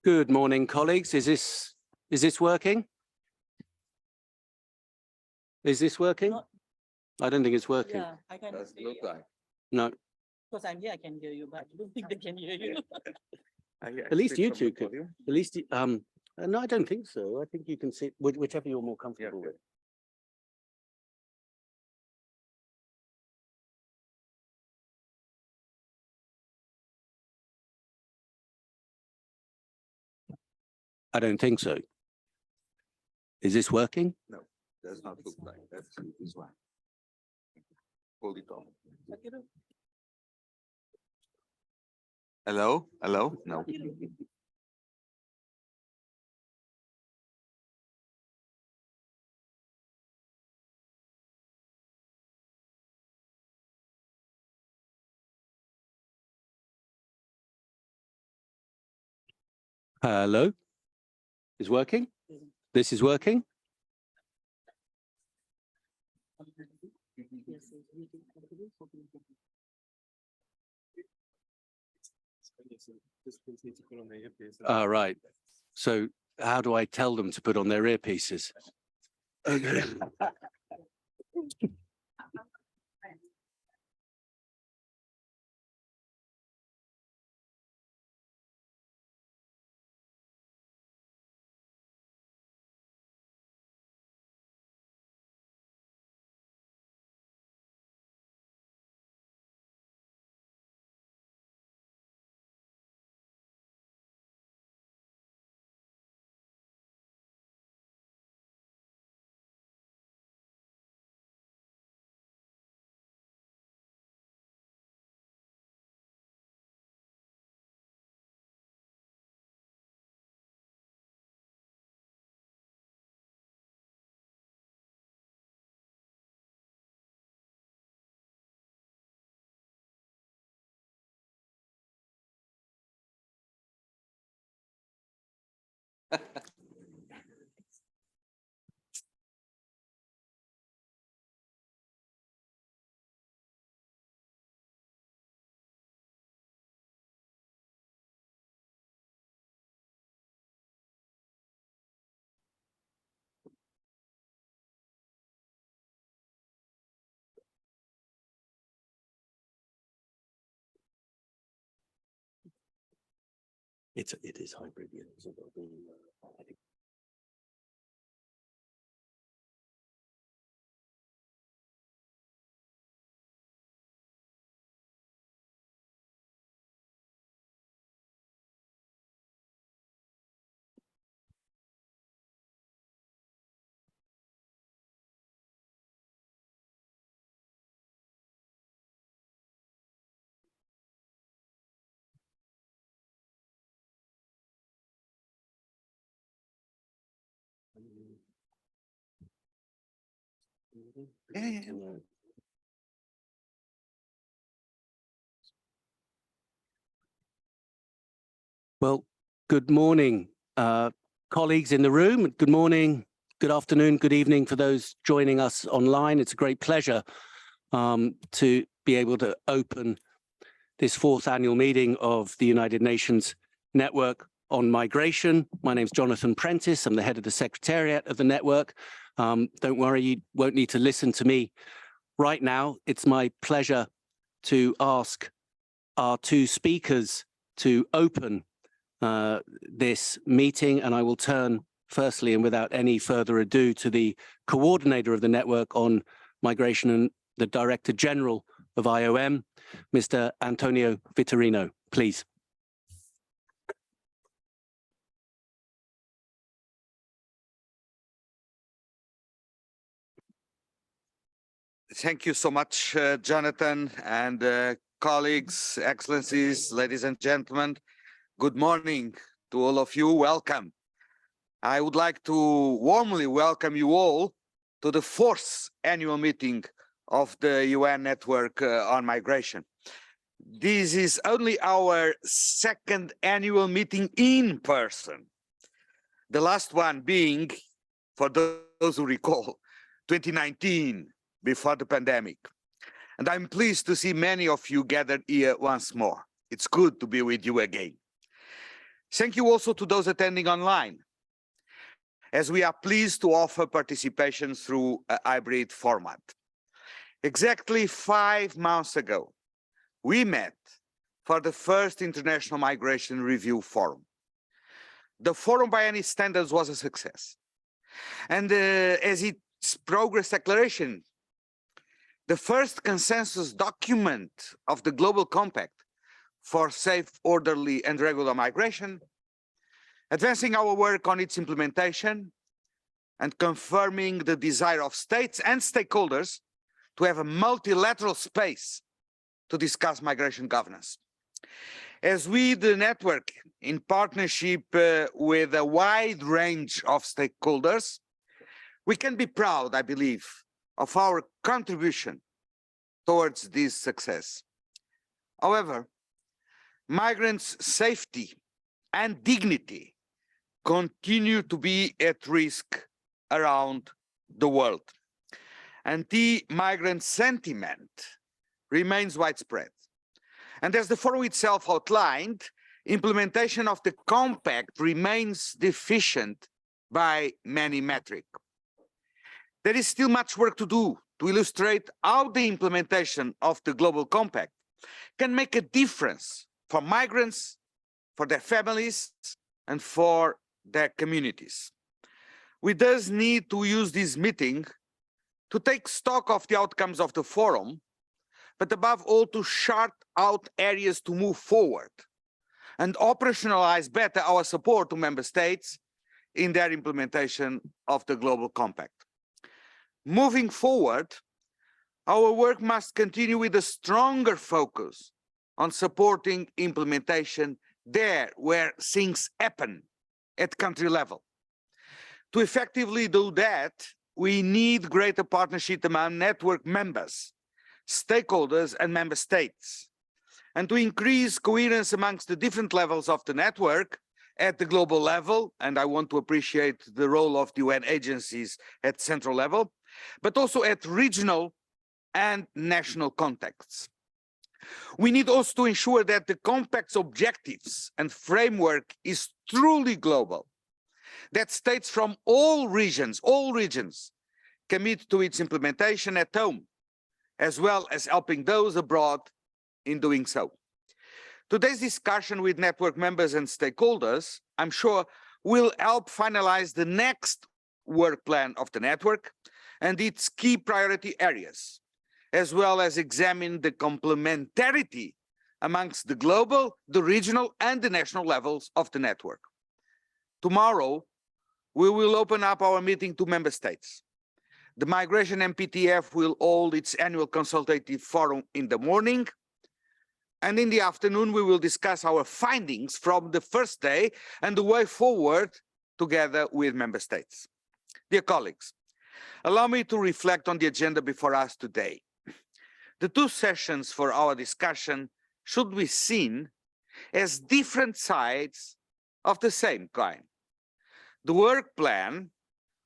Good morning, colleagues. Is this working? Is this working? No. I don't think it's working. Yeah, I can. Does look like. No. Because I'm here, I can hear you, but I don't think they can hear you. At least you two could. At least, no, I don't think so. I think you can see whichever you're more comfortable with. I don't think so. Is this working? No, does not look like. That's this one. Hold it on. Hello? Hello? No. Hello? Is working? This is working? Right. So how do I tell them to put on their earpieces? Okay. It is hybrid. Yeah. So I think. Yeah. Well, good morning, colleagues in the room. Good morning, good afternoon, good evening for those joining us online. It's a great pleasure to be able to open this 4th annual meeting of the United Nations Network on Migration. My name's Jonathan Prentice. I'm the head of the Secretariat of the network. Don't worry, you won't need to listen to me right now. It's my pleasure to ask our two speakers to open this meeting, and I will turn firstly and without any further ado to the coordinator of the network on migration and the Director General of IOM, Mr. Antonio Vitorino, please. Thank you so much, Jonathan, and colleagues, excellencies, ladies and gentlemen. Good morning to all of you. Welcome. I would like to warmly welcome you all to the 4th annual meeting of the UN Network on Migration. This is only our 2nd annual meeting in person. The last one being, for those who recall, 2019, before the pandemic. And I'm pleased to see many of you gathered here once more. It's good to be with you again. Thank you also to those attending online, as we are pleased to offer participation through a hybrid format. Exactly 5 months ago, we met for the first International Migration Review Forum. The forum by any standards was a success. And as its progress declaration, the first consensus document of the Global Compact for safe, orderly, and regular migration, advancing our work on its implementation, and confirming the desire of states and stakeholders to have a multilateral space to discuss migration governance. As we, the network, in partnership with a wide range of stakeholders, we can be proud, I believe, of our contribution towards this success. However, migrants' safety and dignity continue to be at risk around the world. Anti-migrant sentiment remains widespread. And as the forum itself outlined, implementation of the compact remains deficient by many metrics. There is still much work to do to illustrate how the implementation of the Global Compact can make a difference for migrants, for their families, and for their communities. We thus need to use this meeting to take stock of the outcomes of the forum, but above all to chart out areas to move forward and operationalize better our support to member states in their implementation of the Global Compact. Moving forward, our work must continue with a stronger focus on supporting implementation there where things happen at country level. To effectively do that, we need greater partnership among network members, stakeholders, and member states. And to increase coherence amongst the different levels of the network at the global level, and I want to appreciate the role of the UN agencies at central level, but also at regional and national contexts. We need also to ensure that the Compact's objectives and framework is truly global, that states from all regions, commit to its implementation at home, as well as helping those abroad in doing so. Today's discussion with network members and stakeholders, I'm sure, will help finalize the next work plan of the network and its key priority areas, as well as examine the complementarity amongst the global, the regional, and the national levels of the network. Tomorrow, we will open up our meeting to member states. The Migration MPTF will hold its annual consultative forum in the morning, and in the afternoon, we will discuss our findings from the first day and the way forward together with member states. Dear colleagues, allow me to reflect on the agenda before us today. The two sessions for our discussion should be seen as different sides of the same coin. The work plan,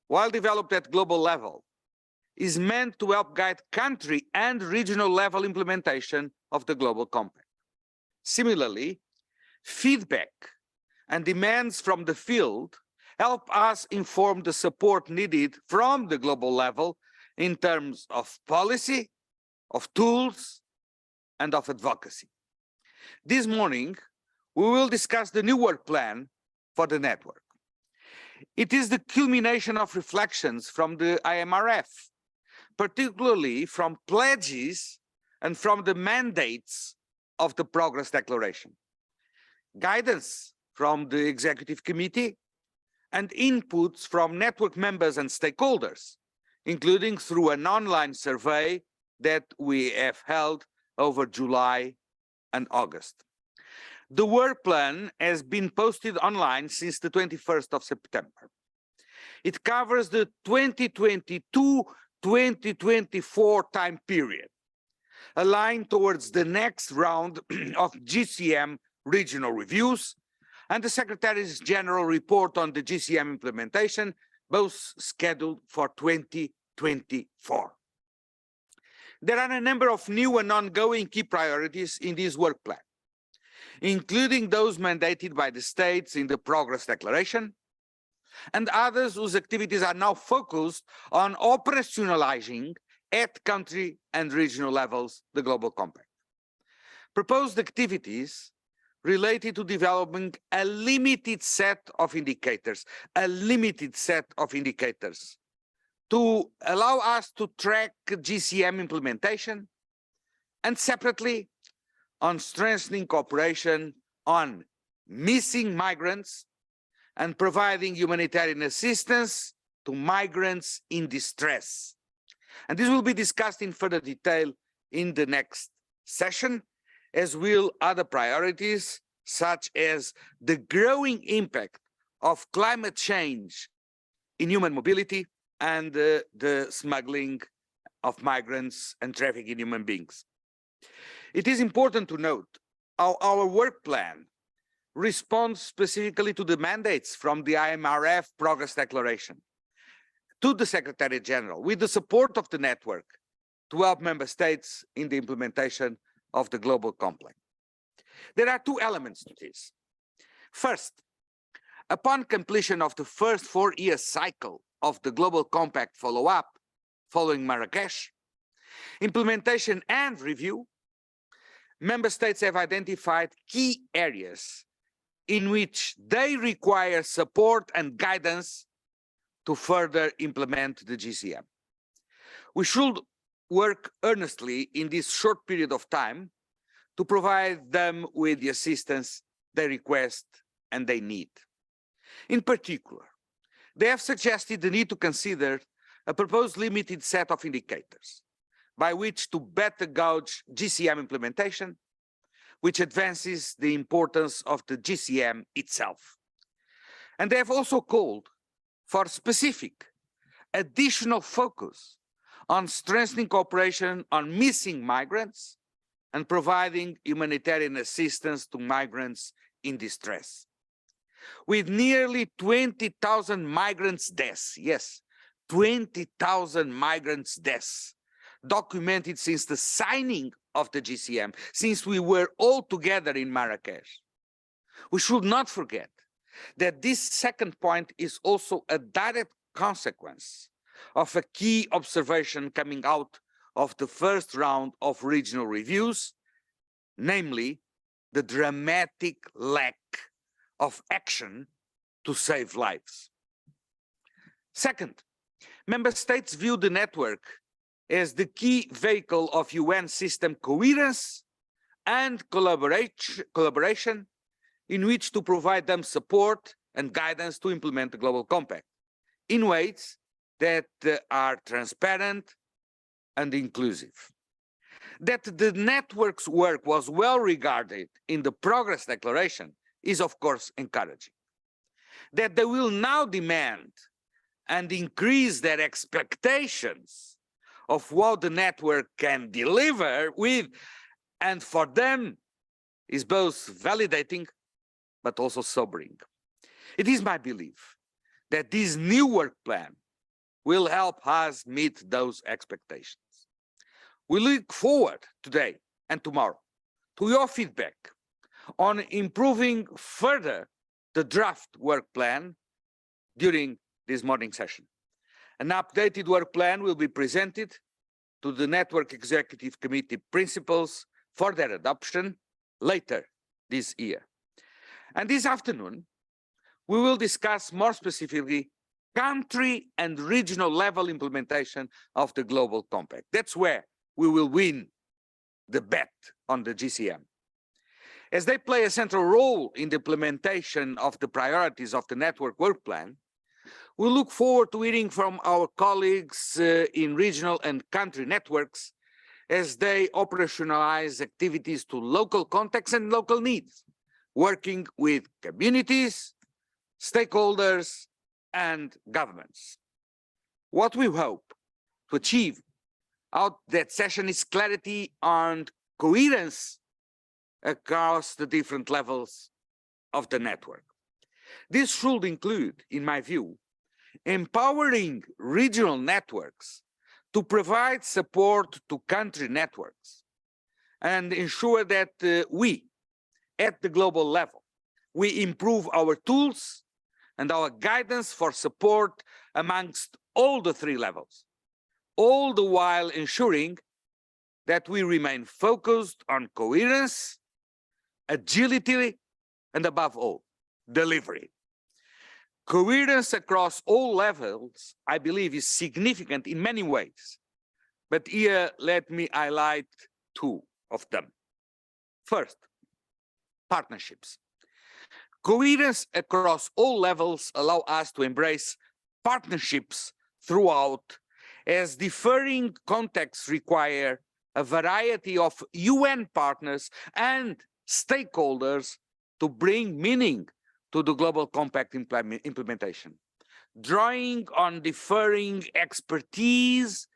while developed at global level, is meant to help guide country and regional level implementation of the Global Compact. Similarly, feedback and demands from the field help us inform the support needed from the global level in terms of policy, of tools, and of advocacy. This morning, we will discuss the new work plan for the network. It is the culmination of reflections from the IMRF, particularly from pledges and from the mandates of the Progress Declaration, guidance from the Executive Committee, and inputs from network members and stakeholders, including through an online survey that we have held over July and August. The work plan has been posted online since the 21st of September. It covers the 2022-2024 time period, aligned towards the next round of GCM regional reviews and the Secretary's General report on the GCM implementation, both scheduled for 2024. There are a number of new and ongoing key priorities in this work plan, including those mandated by the states in the Progress Declaration, and others whose activities are now focused on operationalizing at country and regional levels the Global Compact. Proposed activities related to developing a limited set of indicators, to allow us to track GCM implementation, and separately on strengthening cooperation on missing migrants and providing humanitarian assistance to migrants in distress. And this will be discussed in further detail in the next session, as will other priorities, such as the growing impact of climate change in human mobility and the smuggling of migrants and trafficking in human beings. It is important to note how our work plan responds specifically to the mandates from the IMRF Progress Declaration to the Secretary General, with the support of the network, to help member states in the implementation of the Global Compact. There are two elements to this. First, upon completion of the first 4-year cycle of the Global Compact follow-up following Marrakesh, implementation and review, member states have identified key areas in which they require support and guidance to further implement the GCM. We should work earnestly in this short period of time to provide them with the assistance they request and they need. In particular, they have suggested the need to consider a proposed limited set of indicators by which to better gauge GCM implementation, which advances the importance of the GCM itself. And they have also called for specific additional focus on strengthening cooperation on missing migrants and providing humanitarian assistance to migrants in distress. With nearly 20,000 migrants' deaths, yes, 20,000 migrants' deaths documented since the signing of the GCM, since we were all together in Marrakesh. We should not forget that this second point is also a direct consequence of a key observation coming out of the first round of regional reviews, namely the dramatic lack of action to save lives. Second, member states view the network as the key vehicle of UN system coherence and collaboration in which to provide them support and guidance to implement the Global Compact in ways that are transparent and inclusive. That the network's work was well regarded in the Progress Declaration is, of course, encouraging. That they will now demand and increase their expectations of what the network can deliver with and for them is both validating but also sobering. It is my belief that this new work plan will help us meet those expectations. We look forward today and tomorrow to your feedback on improving further the draft work plan during this morning session. An updated work plan will be presented to the Network Executive Committee principals for their adoption later this year. And this afternoon, we will discuss more specifically country and regional level implementation of the Global Compact. That's where we will win the bet on the GCM. As they play a central role in the implementation of the priorities of the network work plan, we look forward to hearing from our colleagues in regional and country networks as they operationalize activities to local contexts and local needs, working with communities, stakeholders, and governments. What we hope to achieve out that session is clarity and coherence across the different levels of the network. This should include, in my view, empowering regional networks to provide support to country networks and ensure that we, at the global level. We improve our tools and our guidance for support amongst all the three levels, all the while ensuring that we remain focused on coherence, agility, and above all, delivery. Coherence across all levels, I believe, is significant in many ways. But here, let me highlight two of them. First, partnerships. Coherence across all levels allow us to embrace partnerships throughout, as differing contexts require a variety of UN partners and stakeholders to bring meaning to the Global Compact implementation, drawing on differing expertise,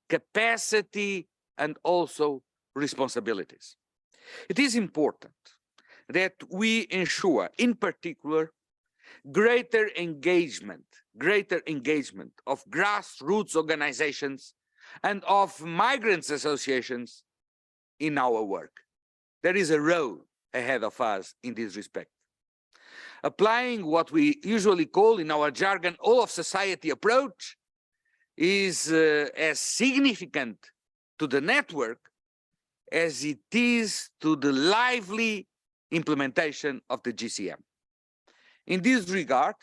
capacity, and also responsibilities. It is important that we ensure, in particular, greater engagement of grassroots organizations and of migrants associations in our work. There is a road ahead of us in this respect. Applying what we usually call in our jargon all of society approach is as significant to the network as it is to the lively implementation of the GCM. In this regard,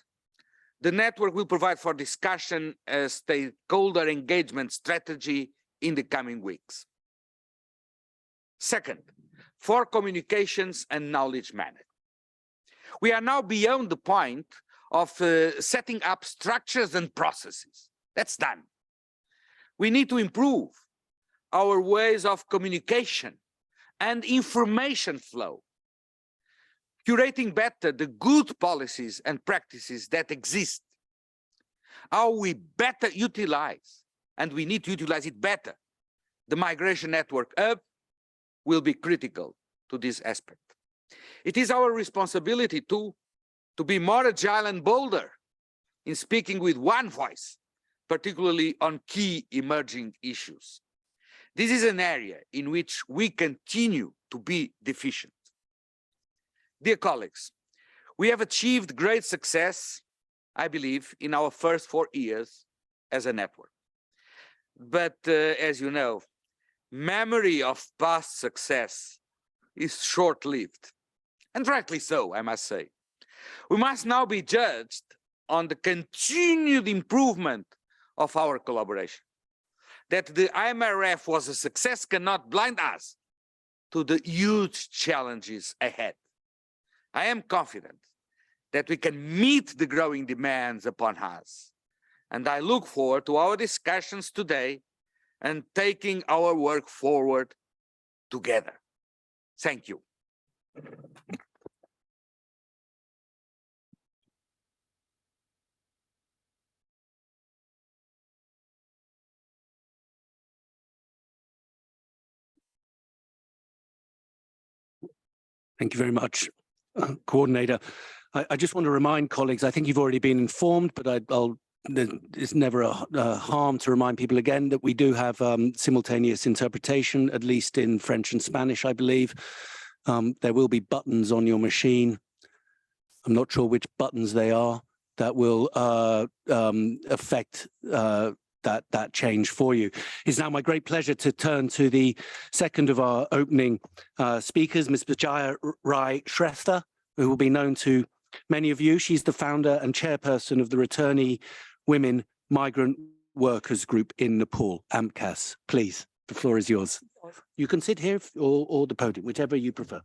the network will provide for discussion a stakeholder engagement strategy in the coming weeks. Second, for communications and knowledge management. We are now beyond the point of setting up structures and processes. That's done. We need to improve our ways of communication and information flow, curating better the good policies and practices that exist, how we better utilize, and we need to utilize it better, the Migration Network Hub will be critical to this aspect. It is our responsibility to be more agile and bolder in speaking with one voice, particularly on key emerging issues. This is an area in which we continue to be deficient. Dear colleagues, we have achieved great success, I believe, in our first 4 years as a network. But as you know, memory of past success is short-lived, and rightly so, I must say. We must now be judged on the continued improvement of our collaboration. That the IMRF was a success cannot blind us to the huge challenges ahead. I am confident that we can meet the growing demands upon us, and I look forward to our discussions today and taking our work forward together. Thank you. Thank you very much, Coordinator. I just want to remind colleagues, I think you've already been informed, but it's never a harm to remind people again that we do have simultaneous interpretation, at least in French and Spanish, I believe. There will be buttons on your machine. I'm not sure which buttons they are that will affect that change for you. It's now my great pleasure to turn to the second of our opening speakers, Ms. Vijaya Rai Shrestha, who will be known to many of you. She's the founder and chairperson of the Returnee Women Migrant Workers Group in Nepal, AMCAS. Please, the floor is yours. You can sit here or the podium, whichever you prefer.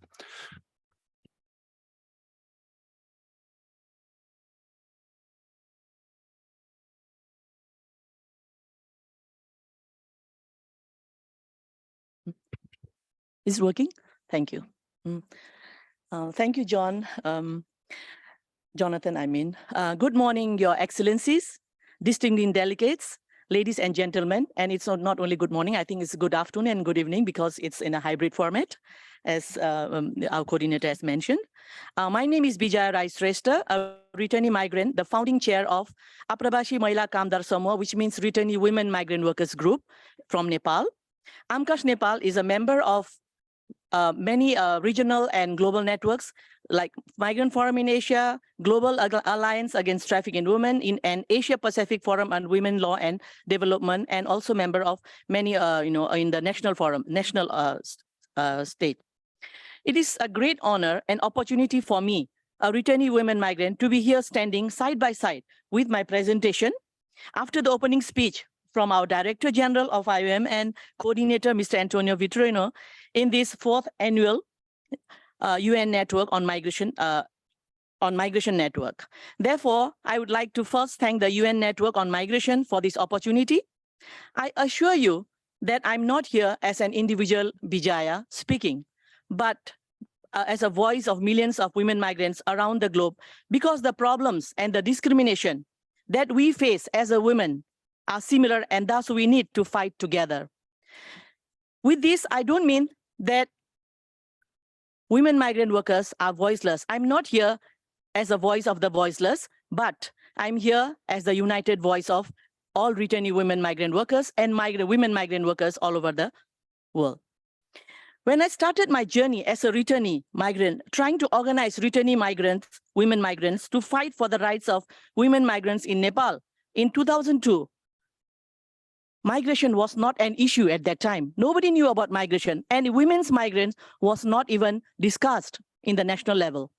Is it working? Thank you. Thank you, John. Jonathan, I mean. Good morning, Your Excellencies, distinguished delegates, ladies and gentlemen. And it's not only good morning, I think it's good afternoon and good evening because it's in a hybrid format, as our coordinator has mentioned. My name is Vijaya Rai Shrestha, a returnee migrant, the founding chair of Aprabashi Mahila Kamdar Samuha, which means Returnee Women Migrant Workers Group from Nepal. AMCAS Nepal is a member of many regional and global networks like Migrant Forum in Asia, Global Alliance Against Trafficking in Women, in an Asia Pacific Forum on Women Law and Development, and also member of many, in the national forum, national state. It is a great honor and opportunity for me, a returnee women migrant, to be here standing side by side with my presentation after the opening speech from our Director General of IOM and Coordinator, Mr. Antonio Vitorino, in this 4th annual UN Network on Migration Network. Therefore, I would like to first thank the UN Network on Migration for this opportunity. I assure you that I'm not here as an individual Bijaya speaking, but as a voice of millions of women migrants around the globe, because the problems and the discrimination that we face as a woman are similar, and thus we need to fight together. With this, I don't mean that women migrant workers are voiceless. I'm not here as a voice of the voiceless, but I'm here as the united voice of all returnee women migrant workers and women migrant workers all over the world. When I started my journey as a returnee migrant, trying to organize returnee migrants, women migrants, to fight for the rights of women migrants in Nepal in 2002, migration was not an issue at that time. Nobody knew about migration, and women's migrants was not even discussed in the national level.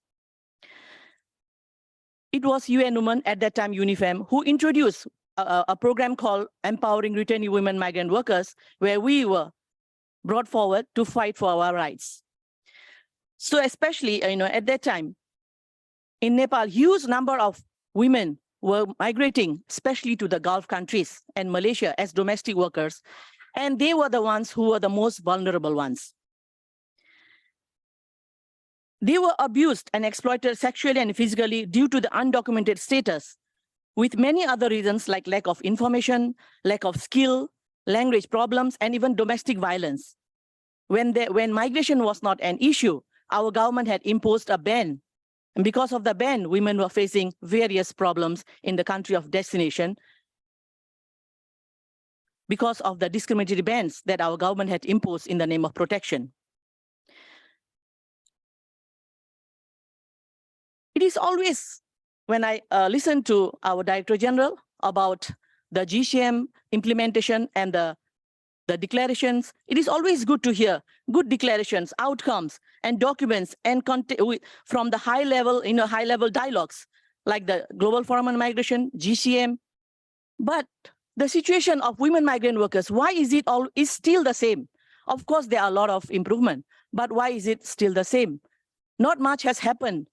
It was UN Women at that time, UNIFEM, who introduced a program called Empowering Returnee Women Migrant Workers, where we were brought forward to fight for our rights. So especially, at that time, in Nepal, huge number of women were migrating, especially to the Gulf countries and Malaysia as domestic workers, and they were the ones who were the most vulnerable ones. They were abused and exploited sexually and physically due to the undocumented status, with many other reasons like lack of information, lack of skill, language problems, and even domestic violence. When migration was not an issue, our government had imposed a ban. And because of the ban, women were facing various problems in the country of destination because of the discriminatory bans that our government had imposed in the name of protection. It is always, when I listen to our Director General about the GCM implementation and the declarations, it is always good to hear good declarations, outcomes, and documents and from the high level, high level dialogues like the Global Forum on Migration, GCM. But the situation of women migrant workers, why is it still the same? Of course, there are a lot of improvement, but why is it still the same? Not much has happened.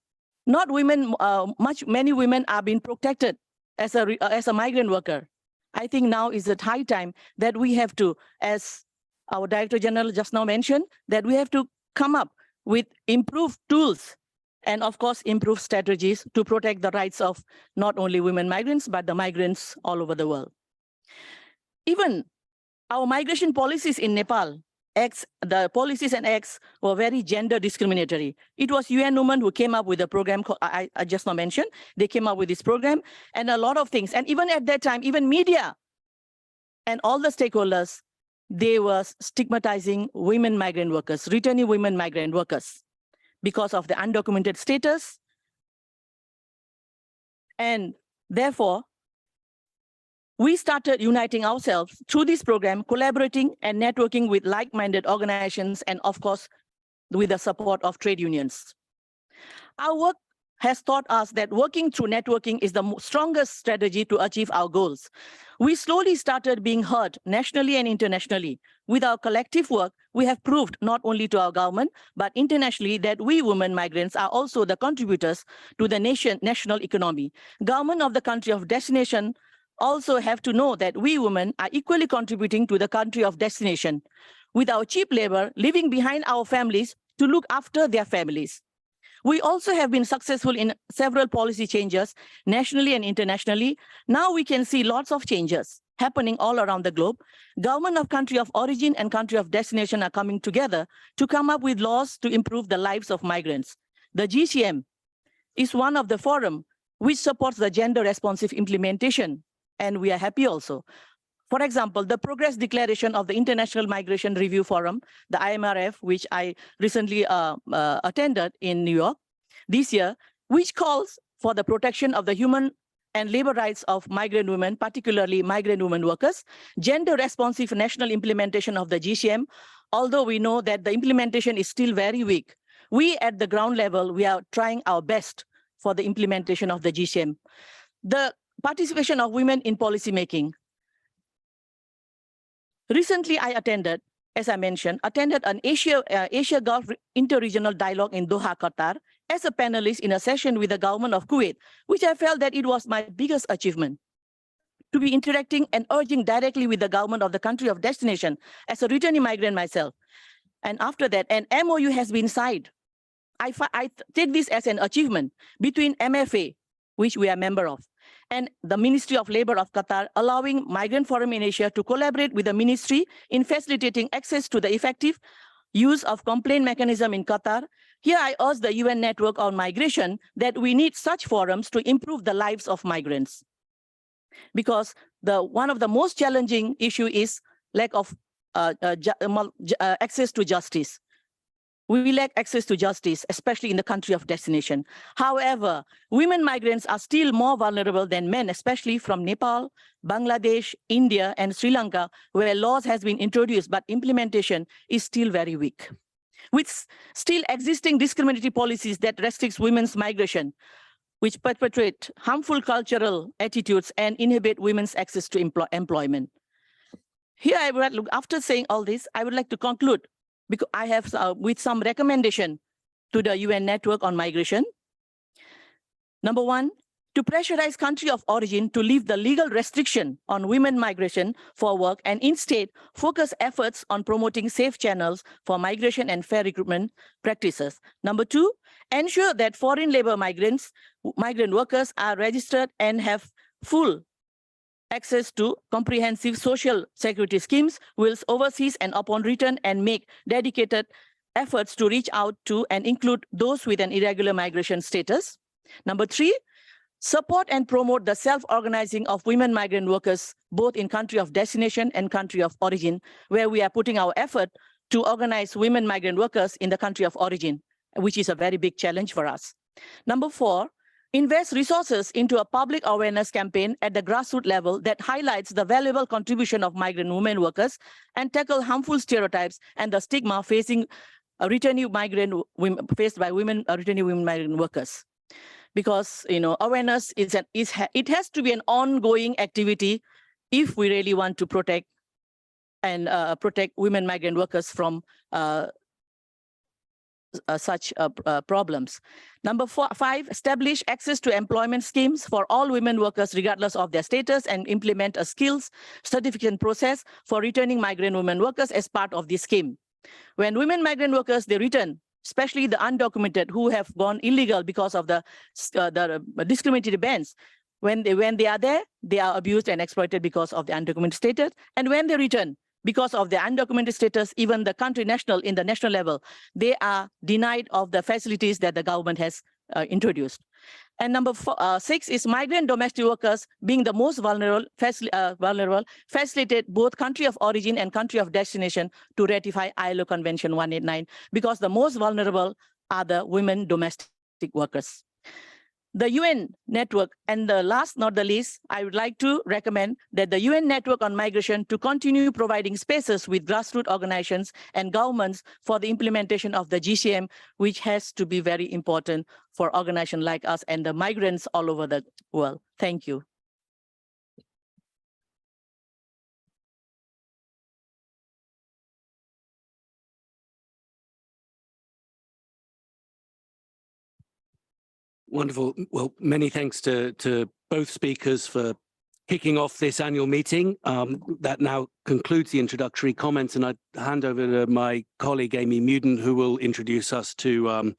Many women are being protected as a migrant worker. I think now is the high time that we have to, as our Director General just now mentioned, that we have to come up with improved tools and, of course, improved strategies to protect the rights of not only women migrants, but the migrants all over the world. Even our migration policies in Nepal, the policies and acts were very gender discriminatory. It was UN Women who came up with a program I just now mentioned. They came up with this program and a lot of things. And even at that time, even media and all the stakeholders, they were stigmatizing women migrant workers, returnee women migrant workers, because of the undocumented status. And therefore, we started uniting ourselves through this program, collaborating and networking with like-minded organizations, and of course, with the support of trade unions. Our work has taught us that working through networking is the strongest strategy to achieve our goals. We slowly started being heard nationally and internationally. With our collective work, we have proved not only to our government, but internationally that we women migrants are also the contributors to the national economy. Government of the country of destination also have to know that we women are equally contributing to the country of destination with our cheap labor, leaving behind our families to look after their families. We also have been successful in several policy changes nationally and internationally. Now we can see lots of changes happening all around the globe. Government of country of origin and country of destination are coming together to come up with laws to improve the lives of migrants. The GCM is one of the forum which supports the gender responsive implementation. And we are happy also. For example, the progress declaration of the International Migration Review Forum, the IMRF, which I recently attended in New York this year, which calls for the protection of the human and labor rights of migrant women, particularly migrant women workers, gender-responsive national implementation of the GCM, although we know that the implementation is still very weak. We at the ground level, we are trying our best for the implementation of the GCM. The participation of women in policymaking. Recently, I attended, as I mentioned, an Asia Gulf Interregional Dialogue in Doha, Qatar, as a panelist in a session with the government of Kuwait, which I felt that it was my biggest achievement. To be interacting and urging directly with the government of the country of destination as a returning migrant myself. And after that, an MOU has been signed. I take this as an achievement between MFA, which we are a member of, and the Ministry of Labor of Qatar, allowing Migrant Forum in Asia to collaborate with the ministry in facilitating access to the effective use of complaint mechanism in Qatar. Here I urge the UN Network on Migration that we need such forums to improve the lives of migrants. Because one of the most challenging issue is lack of access to justice. We lack access to justice, especially in the country of destination. However, women migrants are still more vulnerable than men, especially from Nepal, Bangladesh, India, and Sri Lanka, where laws has been introduced, but implementation is still very weak. With still existing discriminatory policies that restricts women's migration, which perpetuate harmful cultural attitudes and inhibit women's access to employment. Here, after saying all this, I would like to conclude because I have with some recommendation to the UN Network on Migration. Number one, to pressurize country of origin to leave the legal restriction on women migration for work and instead focus efforts on promoting safe channels for migration and fair recruitment practices. Number two, ensure that foreign labor migrant workers are registered and have full access to comprehensive social security schemes whilst overseas and upon return, and make dedicated efforts to reach out to and include those with an irregular migration status. Number three, support and promote the self-organizing of women migrant workers, both in country of destination and country of origin, where we are putting our effort to organize women migrant workers in the country of origin, which is a very big challenge for us. Number four, invest resources into a public awareness campaign at the grassroots level that highlights the valuable contribution of migrant women workers and tackle harmful stereotypes and the stigma facing returning migrant women, faced by women returning women migrant workers. Because awareness it has to be an ongoing activity if we really want to protect and protect women migrant workers from such problems. Number five, establish access to employment schemes for all women workers regardless of their status and implement a skills certification process for returning migrant women workers as part of this scheme. When women migrant workers, they return, especially the undocumented who have gone illegal because of the discriminatory bans, when they are there, they are abused and exploited because of the undocumented status. And when they return, because of the undocumented status, even the country national, in the national level, they are denied of the facilities that the government has introduced. And number six is migrant domestic workers being the most vulnerable, facilitate both country of origin and country of destination to ratify ILO Convention 189, because the most vulnerable are the women domestic workers. The UN network, and the last not the least, I would like to recommend that the UN network on migration to continue providing spaces with grassroots organizations and governments for the implementation of the GCM, which has to be very important for organizations like us and the migrants all over the world. Thank you. Wonderful. Well, many thanks to both speakers for kicking off this annual meeting. That now concludes the introductory comments, and I hand over to my colleague Amy Muden, who will introduce us to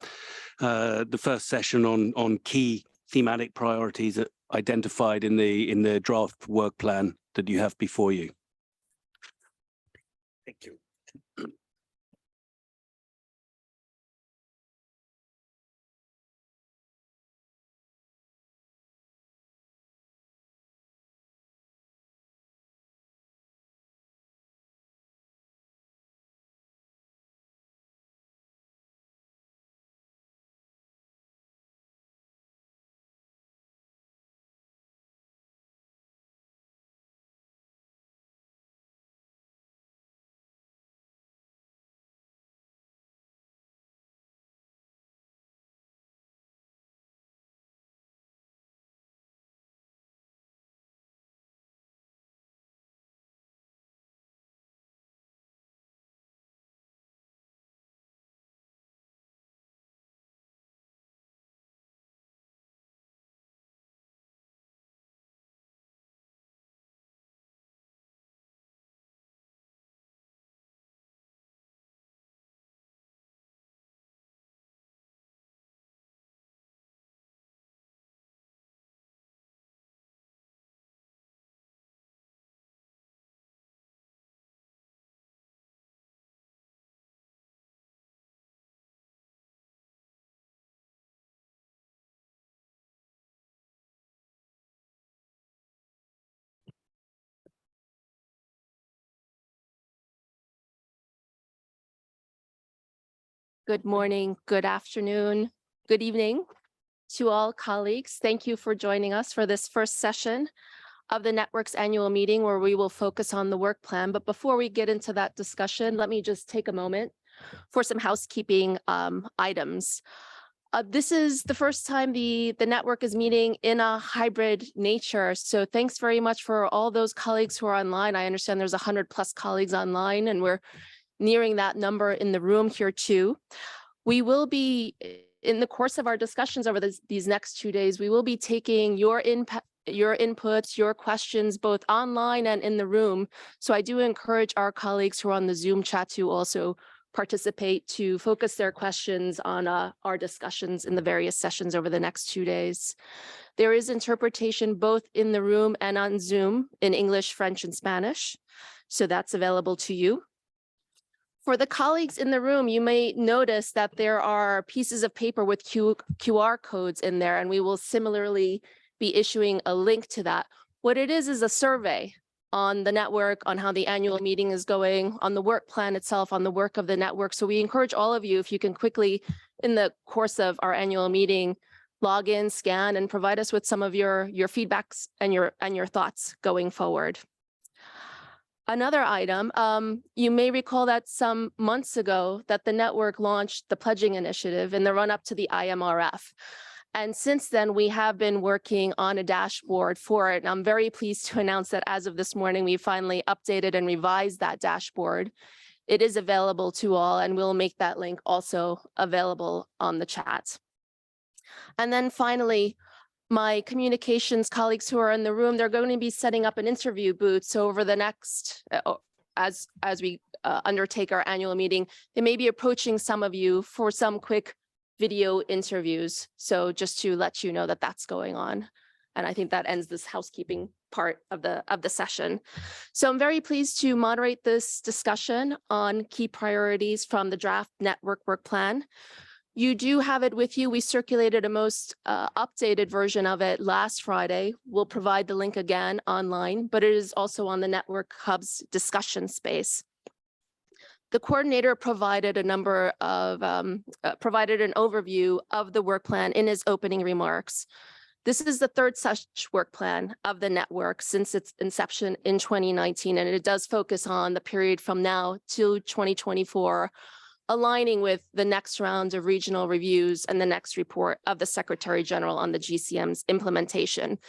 the first session on key thematic priorities identified in the draft work plan that you have before you. Thank you. good morning, good afternoon, good evening to all colleagues. Thank you for joining us for this first session of the network's annual meeting where we will focus on the work plan. But before we get into that discussion, let me just take a moment for some housekeeping items. This is the first time the network is meeting in a hybrid nature. So thanks very much for all those colleagues who are online. I understand there's 100+ colleagues online, and we're nearing that number in the room here too. We will be, in the course of our discussions over these next 2 days, we will be taking your inputs, your questions, both online and in the room. So I do encourage our colleagues who are on the Zoom chat to also participate, to focus their questions on our discussions in the various sessions over the next 2 days. There is interpretation both in the room and on Zoom in English, French, and Spanish. So that's available to you. For the colleagues in the room, you may notice that there are pieces of paper with QR codes in there, and we will similarly be issuing a link to that. What it is a survey on the network, on how the annual meeting is going, on the work plan itself, on the work of the network. So we encourage all of you, if you can quickly, in the course of our annual meeting, log in, scan, and provide us with some of your feedbacks and your thoughts going forward. Another item, you may recall that some months ago that the network launched the pledging initiative in the run-up to the IMRF. And since then, we have been working on a dashboard for it. And I'm very pleased to announce that as of this morning, we finally updated and revised that dashboard. It is available to all, and we'll make that link also available on the chat. And then finally, my communications colleagues who are in the room, they're going to be setting up an interview booth. So over the next, as we undertake our annual meeting, they may be approaching some of you for some quick video interviews. So just to let you know that that's going on. And I think that ends this housekeeping part of the session. So I'm very pleased to moderate this discussion on key priorities from the draft network work plan. You do have it with you. We circulated a most updated version of it last Friday. We'll provide the link again online, but it is also on the Network Hub's discussion space. The coordinator provided a number of, provided an overview of the work plan in his opening remarks. This is the third such work plan of the network since its inception in 2019, and it does focus on the period from now to 2024, aligning with the next round of regional reviews and the next report of the Secretary General on the GCM's implementation.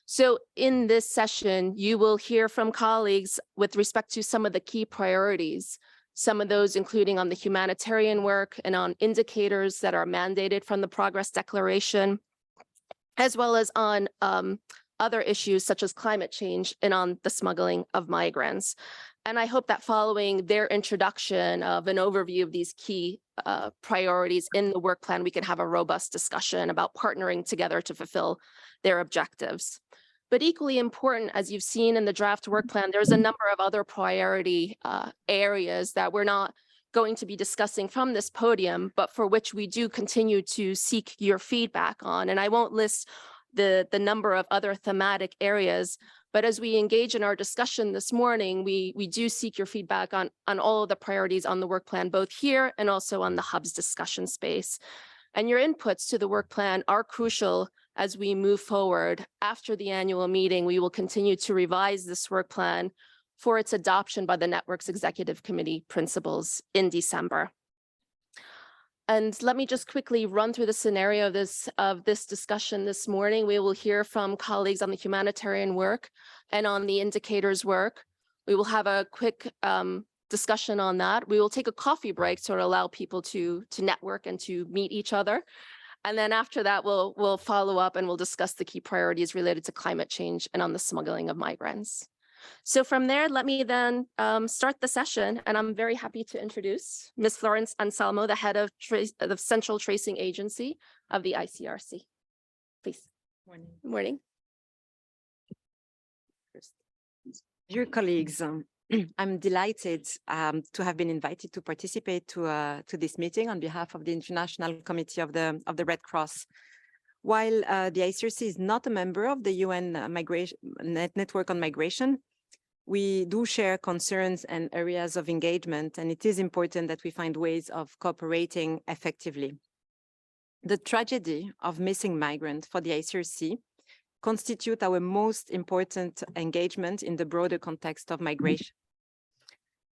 So in this session, you will hear from colleagues with respect to some of the key priorities, some of those including on the humanitarian work and on indicators that are mandated from the Progress Declaration, as well as on other issues such as climate change and on the smuggling of migrants. And I hope that following their introduction of an overview of these key priorities in the work plan, we can have a robust discussion about partnering together to fulfill their objectives. But equally important, as you've seen in the draft work plan, there's a number of other priority areas that we're not going to be discussing from this podium, but for which we do continue to seek your feedback on. And I won't list the number of other thematic areas, but as we engage in our discussion this morning, we do seek your feedback on all of the priorities on the work plan, both here and also on the Hub's discussion space. And your inputs to the work plan are crucial as we move forward. After the annual meeting, we will continue to revise this work plan for its adoption by the network's executive committee principals in December. And let me just quickly run through the scenario of this discussion this morning. We will hear from colleagues on the humanitarian work and on the indicators work. We will have a quick discussion on that. We will take a coffee break to allow people to network and to meet each other. And then after that, we'll follow up and we'll discuss the key priorities related to climate change and on the smuggling of migrants. So from there, let me then start the session, and I'm very happy to introduce Ms. Florence Anselmo, the head of the Central Tracing Agency of the ICRC. Please. Morning. Morning. Dear colleagues, I'm delighted to have been invited to participate to this meeting on behalf of the International Committee of the Red Cross. While the ICRC is not a member of the UN Network on Migration, We do share concerns and areas of engagement, and it is important that we find ways of cooperating effectively. The tragedy of missing migrants for the ICRC constitute our most important engagement in the broader context of migration.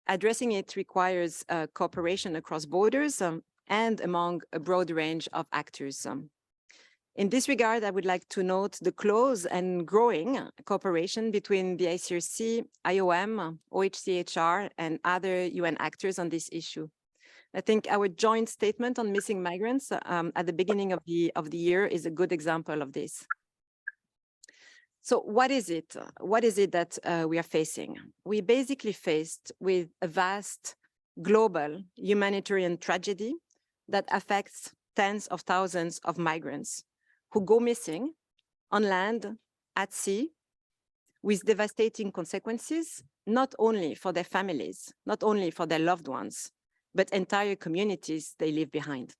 Addressing it requires cooperation across borders and among a broad range of actors. In this regard, I would like to note the close and growing cooperation between the ICRC, IOM, OHCHR, and other UN actors on this issue. I think our joint statement on missing migrants at the beginning of the year is a good example of this. So what is it? What is it that we are facing? We basically faced with a vast global humanitarian tragedy that affects tens of thousands of migrants who go missing on land, at sea, with devastating consequences, not only for their families, not only for their loved ones, but entire communities they leave behind.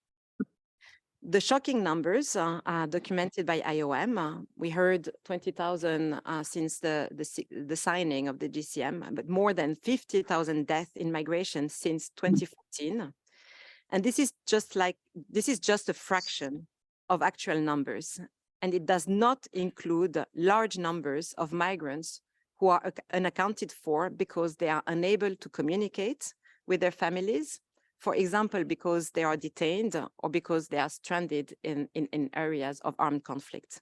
The shocking numbers are documented by IOM. We heard 20,000 since the signing of the GCM, but more than 50,000 deaths in migration since 2014. And this is just a fraction of actual numbers. And it does not include large numbers of migrants who are unaccounted for because they are unable to communicate with their families, for example, because they are detained or because they are stranded in areas of armed conflict.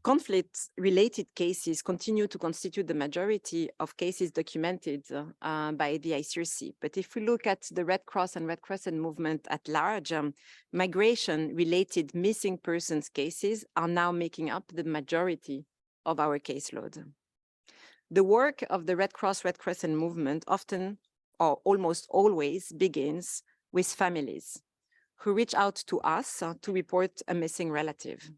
Conflict-related cases continue to constitute the majority of cases documented by the ICRC. But if we look at the Red Cross and Red Crescent movement at large, migration-related missing persons cases are now making up the majority of our caseload. The work of the Red Cross, Red Crescent movement often or almost always begins with families who reach out to us to report a missing relative.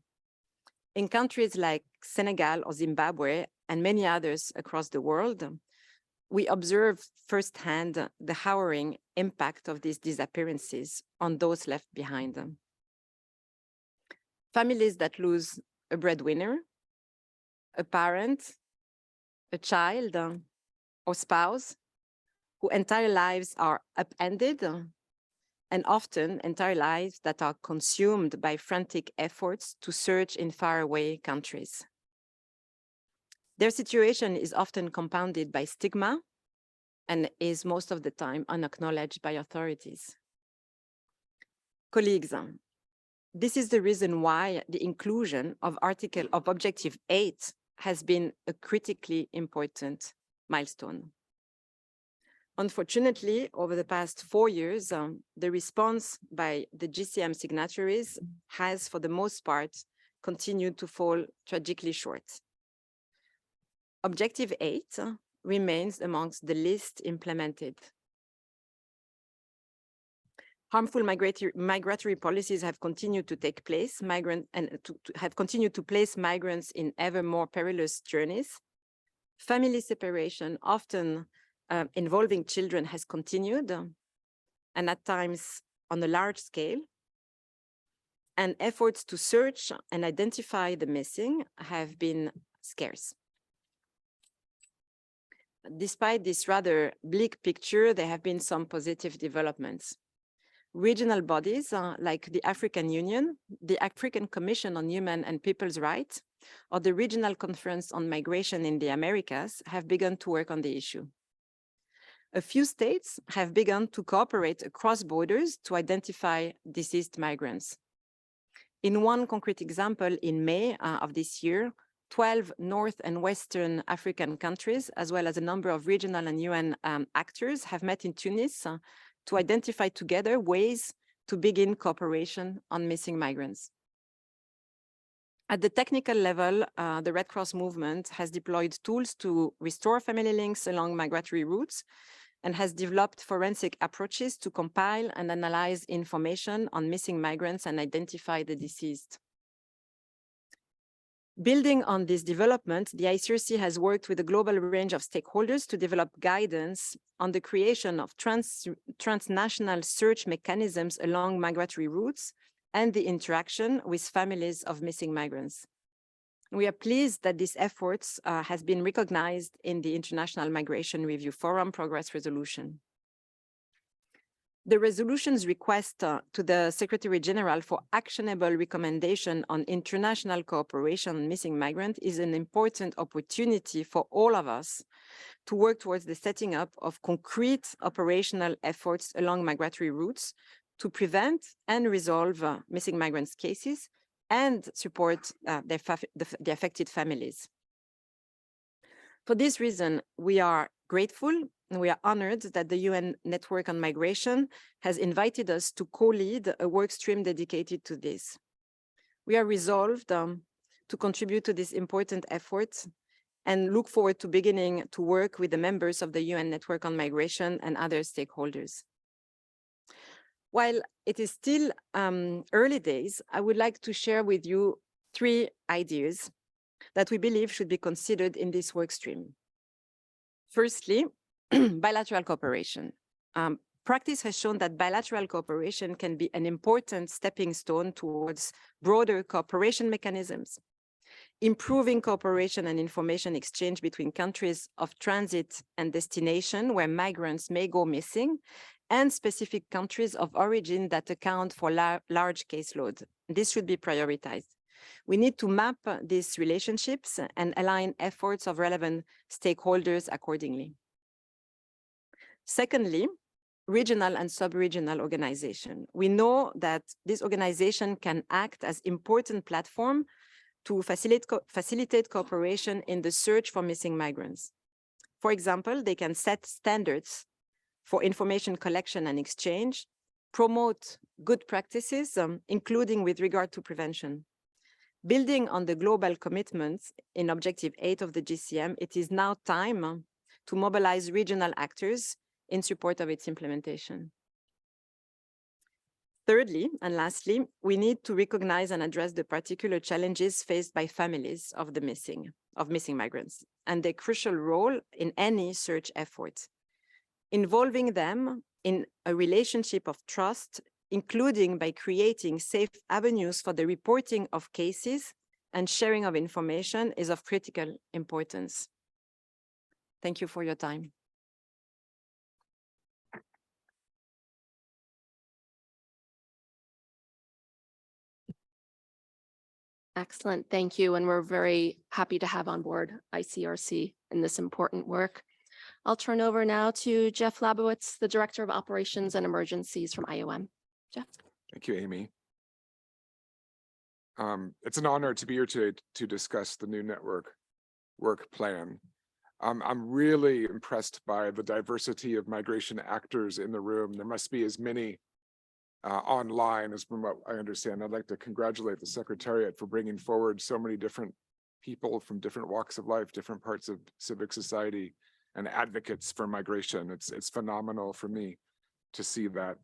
In countries like Senegal or Zimbabwe and many others across the world, we observe firsthand the harrowing impact of these disappearances on those left behind. Families that lose a breadwinner, a parent, a child, or spouse, whose entire lives are upended, and often entire lives that are consumed by frantic efforts to search in faraway countries. Their situation is often compounded by stigma and is most of the time unacknowledged by authorities. Colleagues, this is the reason why the inclusion of Objective 8 has been a critically important milestone. Unfortunately, over the past 4 years, the response by the GCM signatories has, for the most part, continued to fall tragically short. Objective 8 remains amongst the least implemented. Harmful migratory policies have continued to take place, have continued to place migrants in ever more perilous journeys. Family separation, often involving children, has continued, and at times on a large scale. And efforts to search and identify the missing have been scarce. Despite this rather bleak picture, there have been some positive developments. Regional bodies like the African Union, the African Commission on Human and People's Rights, or the Regional Conference on Migration in the Americas have begun to work on the issue. A few states have begun to cooperate across borders to identify deceased migrants. In one concrete example, in May of this year, 12 North and Western African countries, as well as a number of regional and UN actors, have met in Tunis to identify together ways to begin cooperation on missing migrants. At the technical level, the Red Cross movement has deployed tools to restore family links along migratory routes and has developed forensic approaches to compile and analyze information on missing migrants and identify the deceased. Building on this development, the ICRC has worked with a global range of stakeholders to develop guidance on the creation of transnational search mechanisms along migratory routes and the interaction with families of missing migrants. We are pleased that this efforts has been recognized in the International Migration Review Forum Progress Resolution. The resolution's request to the Secretary General for actionable recommendation on international cooperation on missing migrants is an important opportunity for all of us to work towards the setting up of concrete operational efforts along migratory routes to prevent and resolve missing migrants cases and support the affected families. For this reason, we are grateful and we are honored that the UN Network on Migration has invited us to co-lead a work stream dedicated to this. We are resolved to contribute to this important effort and look forward to beginning to work with the members of the UN Network on Migration and other stakeholders. While it is still early days, I would like to share with you 3 ideas that we believe should be considered in this work stream. Firstly, bilateral cooperation. Practice has shown that bilateral cooperation can be an important stepping stone towards broader cooperation mechanisms, improving cooperation and information exchange between countries of transit and destination where migrants may go missing, and specific countries of origin that account for large caseload. This should be prioritized. We need to map these relationships and align efforts of relevant stakeholders accordingly. Secondly, regional and sub-regional organization. We know that this organization can act as important platform to facilitate cooperation in the search for missing migrants. For example, they can set standards for information collection and exchange, promote good practices, including with regard to prevention. Building on the global commitments in Objective 8 of the GCM, it is now time to mobilize regional actors in support of its implementation. Thirdly, and lastly, we need to recognize and address the particular challenges faced by families of missing migrants and their crucial role in any search effort. Involving them in a relationship of trust, including by creating safe avenues for the reporting of cases and sharing of information, is of critical importance. Thank you for your time. Excellent, thank you. And we're very happy to have on board ICRC in this important work. I'll turn over now to Jeff Labowitz, the Director of Operations and Emergencies from IOM. Jeff. Thank you, Amy. It's an honor to be here today to discuss the new network work plan. I'm really impressed by the diversity of migration actors in the room. There must be as many online as from what I understand. I'd like to congratulate the Secretariat for bringing forward so many different people from different walks of life, different parts of civic society, and advocates for migration. It's phenomenal for me to see that.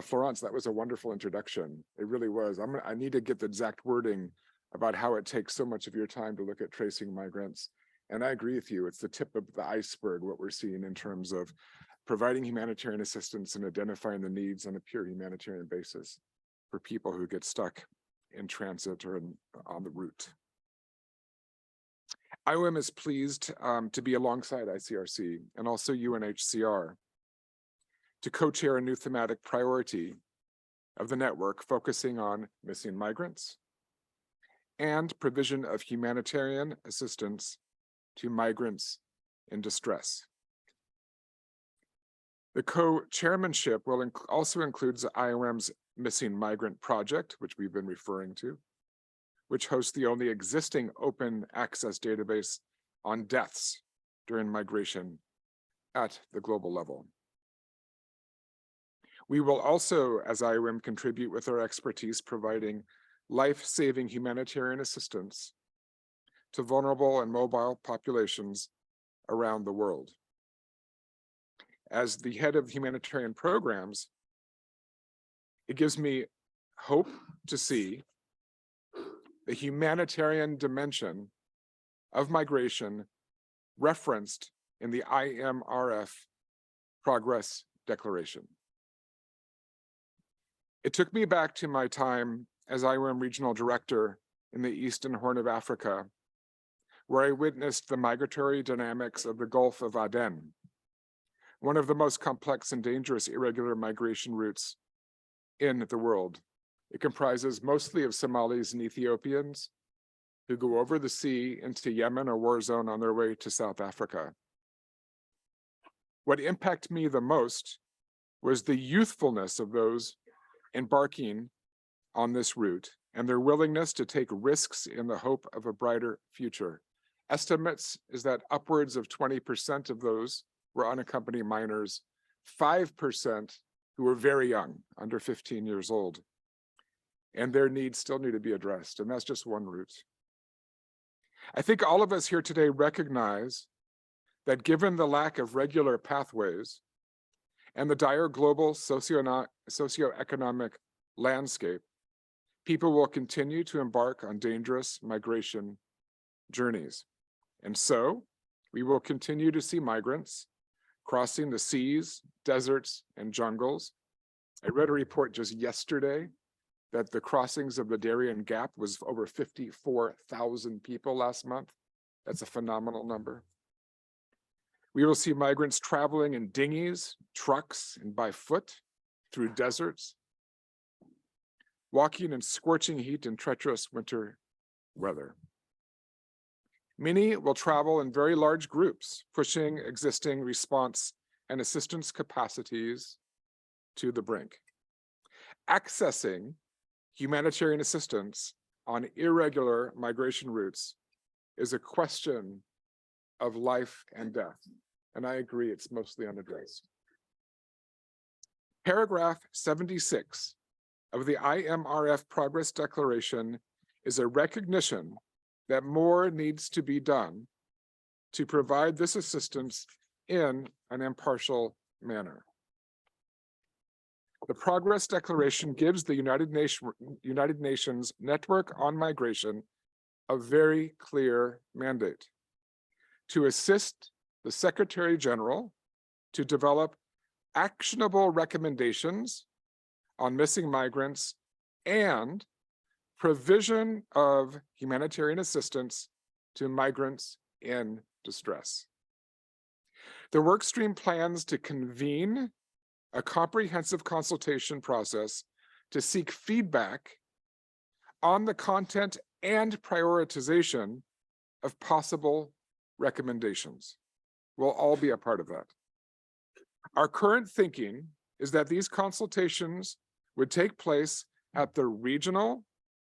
Florence, that was a wonderful introduction. It really was. I need to get the exact wording about how it takes so much of your time to look at tracing migrants. And I agree with you. It's the tip of the iceberg, what we're seeing in terms of providing humanitarian assistance and identifying the needs on a pure humanitarian basis for people who get stuck in transit or on the route. IOM is pleased to be alongside ICRC and also UNHCR to co-chair a new thematic priority of the network focusing on missing migrants and provision of humanitarian assistance to migrants in distress. The co-chairmanship will also includes IOM's Missing Migrant Project, which we've been referring to, which hosts the only existing open access database on deaths during migration at the global level. We will also, as IOM, contribute with our expertise providing life-saving humanitarian assistance to vulnerable and mobile populations around the world. As the head of humanitarian programs, it gives me hope to see the humanitarian dimension of migration referenced in the IMRF Progress Declaration. It took me back to my time as IOM Regional Director in the Eastern Horn of Africa, where I witnessed the migratory dynamics of the Gulf of Aden, one of the most complex and dangerous irregular migration routes in the world. It comprises mostly of Somalis and Ethiopians who go over the sea into Yemen, a war zone, on their way to South Africa. What impacted me the most was the youthfulness of those embarking on this route and their willingness to take risks in the hope of a brighter future. Estimates is that upwards of 20% of those were unaccompanied minors, 5% who were very young, under 15 years old. And their needs still need to be addressed, and that's just one route. I think all of us here today recognize that given the lack of regular pathways and the dire global socioeconomic landscape, people will continue to embark on dangerous migration journeys. And so we will continue to see migrants crossing the seas, deserts, and jungles. I read a report just yesterday that the crossings of the Darien Gap was over 54,000 people last month. That's a phenomenal number. We will see migrants traveling in dinghies, trucks, and by foot through deserts, walking in scorching heat and treacherous winter weather. Many will travel in very large groups, pushing existing response and assistance capacities to the brink. Accessing humanitarian assistance on irregular migration routes is a question of life and death, and I agree it's mostly unaddressed. Paragraph 76 of the IMRF Progress Declaration is a recognition that more needs to be done to provide this assistance in an impartial manner. The Progress Declaration gives the United Nations Network on Migration a very clear mandate to assist the Secretary General to develop actionable recommendations on missing migrants and provision of humanitarian assistance to migrants in distress. The workstream plans to convene a comprehensive consultation process to seek feedback on the content and prioritization of possible recommendations. We'll all be a part of that. Our current thinking is that these consultations would take place at the regional,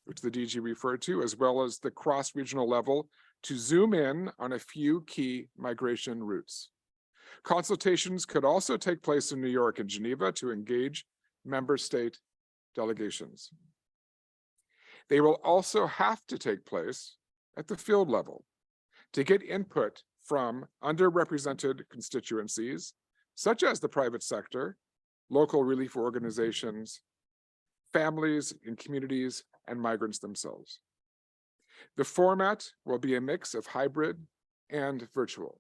which the DG referred to, as well as the cross-regional level, to zoom in on a few key migration routes. Consultations could also take place in New York and Geneva to engage member state delegations. They will also have to take place at the field level to get input from underrepresented constituencies, such as the private sector, local relief organizations, families and communities, and migrants themselves. The format will be a mix of hybrid and virtual.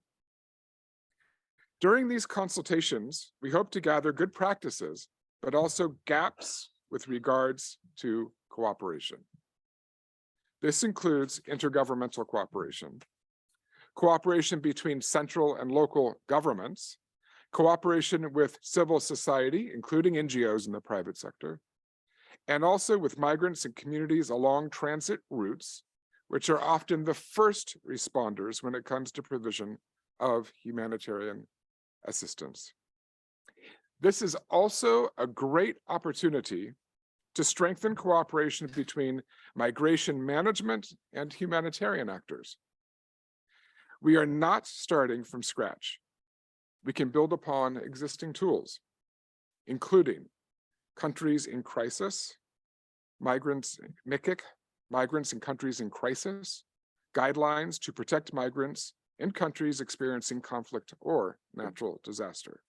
During these consultations, we hope to gather good practices, but also gaps with regards to cooperation. This includes intergovernmental cooperation, cooperation between central and local governments, cooperation with civil society, including NGOs in the private sector, and also with migrants and communities along transit routes, which are often the first responders when it comes to provision of humanitarian assistance. This is also a great opportunity to strengthen cooperation between migration management and humanitarian actors. We are not starting from scratch. We can build upon existing tools, including countries in crisis, MICIC, migrants in countries in crisis, guidelines to protect migrants in countries experiencing conflict or natural disaster.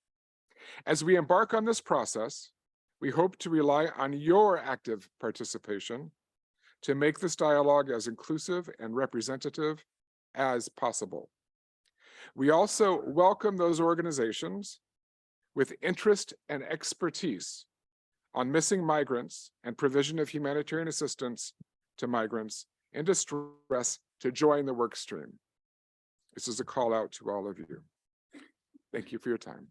As we embark on this process, we hope to rely on your active participation to make this dialogue as inclusive and representative as possible. We also welcome those organizations with interest and expertise on missing migrants and provision of humanitarian assistance to migrants in distress to join the work stream. This is a call out to all of you. Thank you for your time.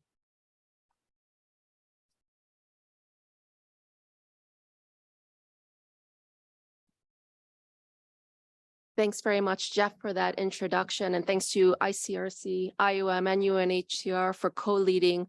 Thanks very much, Jeff, for that introduction. And thanks to ICRC, IOM, and UNHCR for co-leading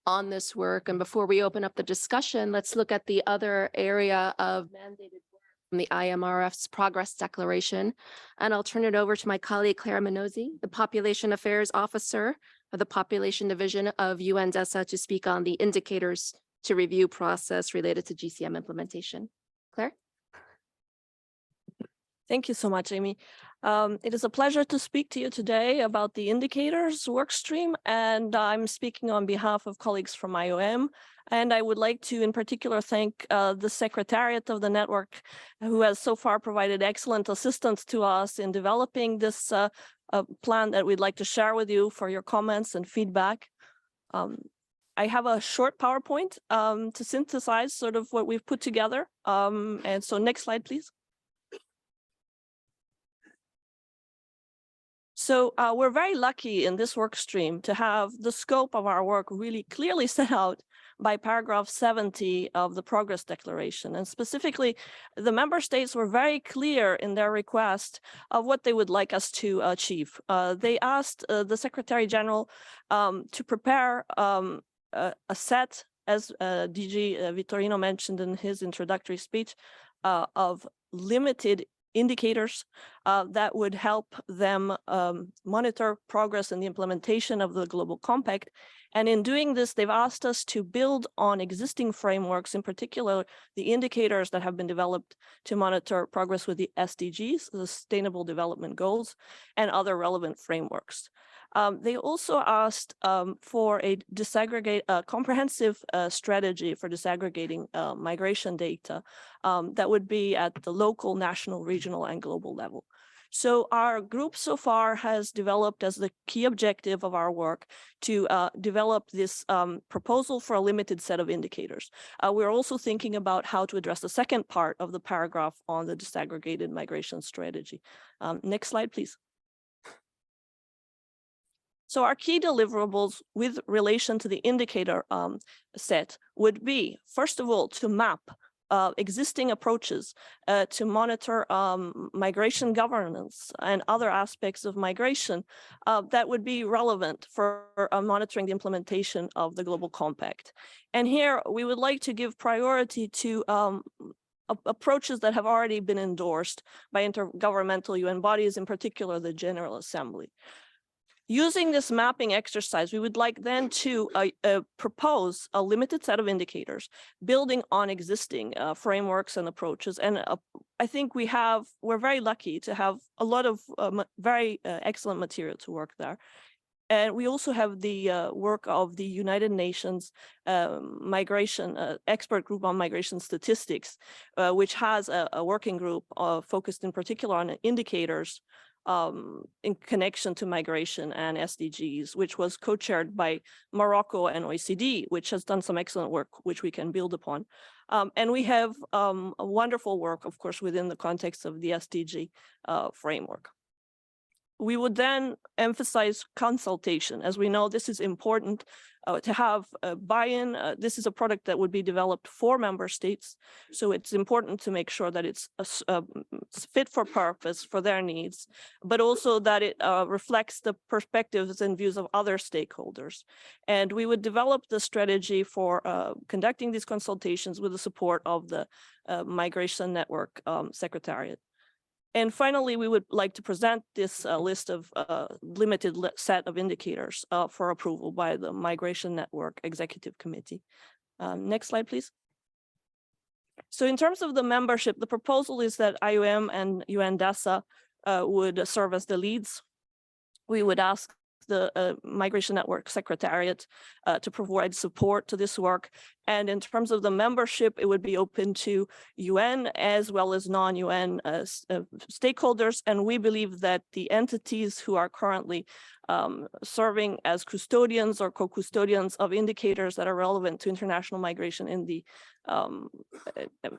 on this work. And before we open up the discussion, let's look at the other area of mandated work from the IMRF's Progress Declaration. And I'll turn it over to my colleague, Claire Minozzi, the Population Affairs Officer of the Population Division of UNDESA, to speak on the indicators to review process related to GCM implementation. Claire? Thank you so much, Amy. It is a pleasure to speak to you today about the indicators workstream, and I'm speaking on behalf of colleagues from IOM. And I would like to, in particular, thank the Secretariat of the network, who has so far provided excellent assistance to us in developing this plan that we'd like to share with you for your comments and feedback. I have a short PowerPoint to synthesize sort of what we've put together. And so next slide, please. So we're very lucky in this work stream to have the scope of our work really clearly set out by paragraph 70 of the Progress Declaration. And specifically, the member states were very clear in their request of what they would like us to achieve. They asked the Secretary General to prepare a set, as DG Vitorino mentioned in his introductory speech, of limited indicators that would help them monitor progress in the implementation of the Global Compact. And in doing this, they've asked us to build on existing frameworks, in particular, the indicators that have been developed to monitor progress with the SDGs, the Sustainable Development Goals, and other relevant frameworks. They also asked for a comprehensive strategy for disaggregating migration data that would be at the local, national, regional, and global level. So our group so far has developed as the key objective of our work to develop this proposal for a limited set of indicators. We're also thinking about how to address the second part of the paragraph on the disaggregated migration strategy. Next slide, please. So our key deliverables with relation to the indicator set would be, first of all, to map existing approaches to monitor migration governance and other aspects of migration that would be relevant for monitoring the implementation of the Global Compact. And here we would like to give priority to approaches that have already been endorsed by intergovernmental UN bodies, in particular the General Assembly. Using this mapping exercise, we would like then to propose a limited set of indicators building on existing frameworks and approaches. And I think we're very lucky to have a lot of very excellent material to work there. And we also have the work of the United Nations migration expert group on migration statistics, which has a working group focused in particular on indicators in connection to migration and SDGs, which was co-chaired by Morocco and OECD, which has done some excellent work, which we can build upon. And we have a wonderful work, of course, within the context of the SDG framework. We would then emphasize consultation. As we know, this is important to have buy-in. This is a product that would be developed for member states. So it's important to make sure that it's fit for purpose for their needs, but also that it reflects the perspectives and views of other stakeholders. And we would develop the strategy for conducting these consultations with the support of the Migration Network Secretariat. And finally, we would like to present this list of limited set of indicators for approval by the Migration Network Executive Committee. Next slide, please. So in terms of the membership, the proposal is that IOM and UNDESA would serve as the leads. We would ask the Migration Network Secretariat to provide support to this work. And in terms of the membership, it would be open to UN as well as non-UN stakeholders. And we believe that the entities who are currently serving as custodians or co-custodians of indicators that are relevant to international migration in the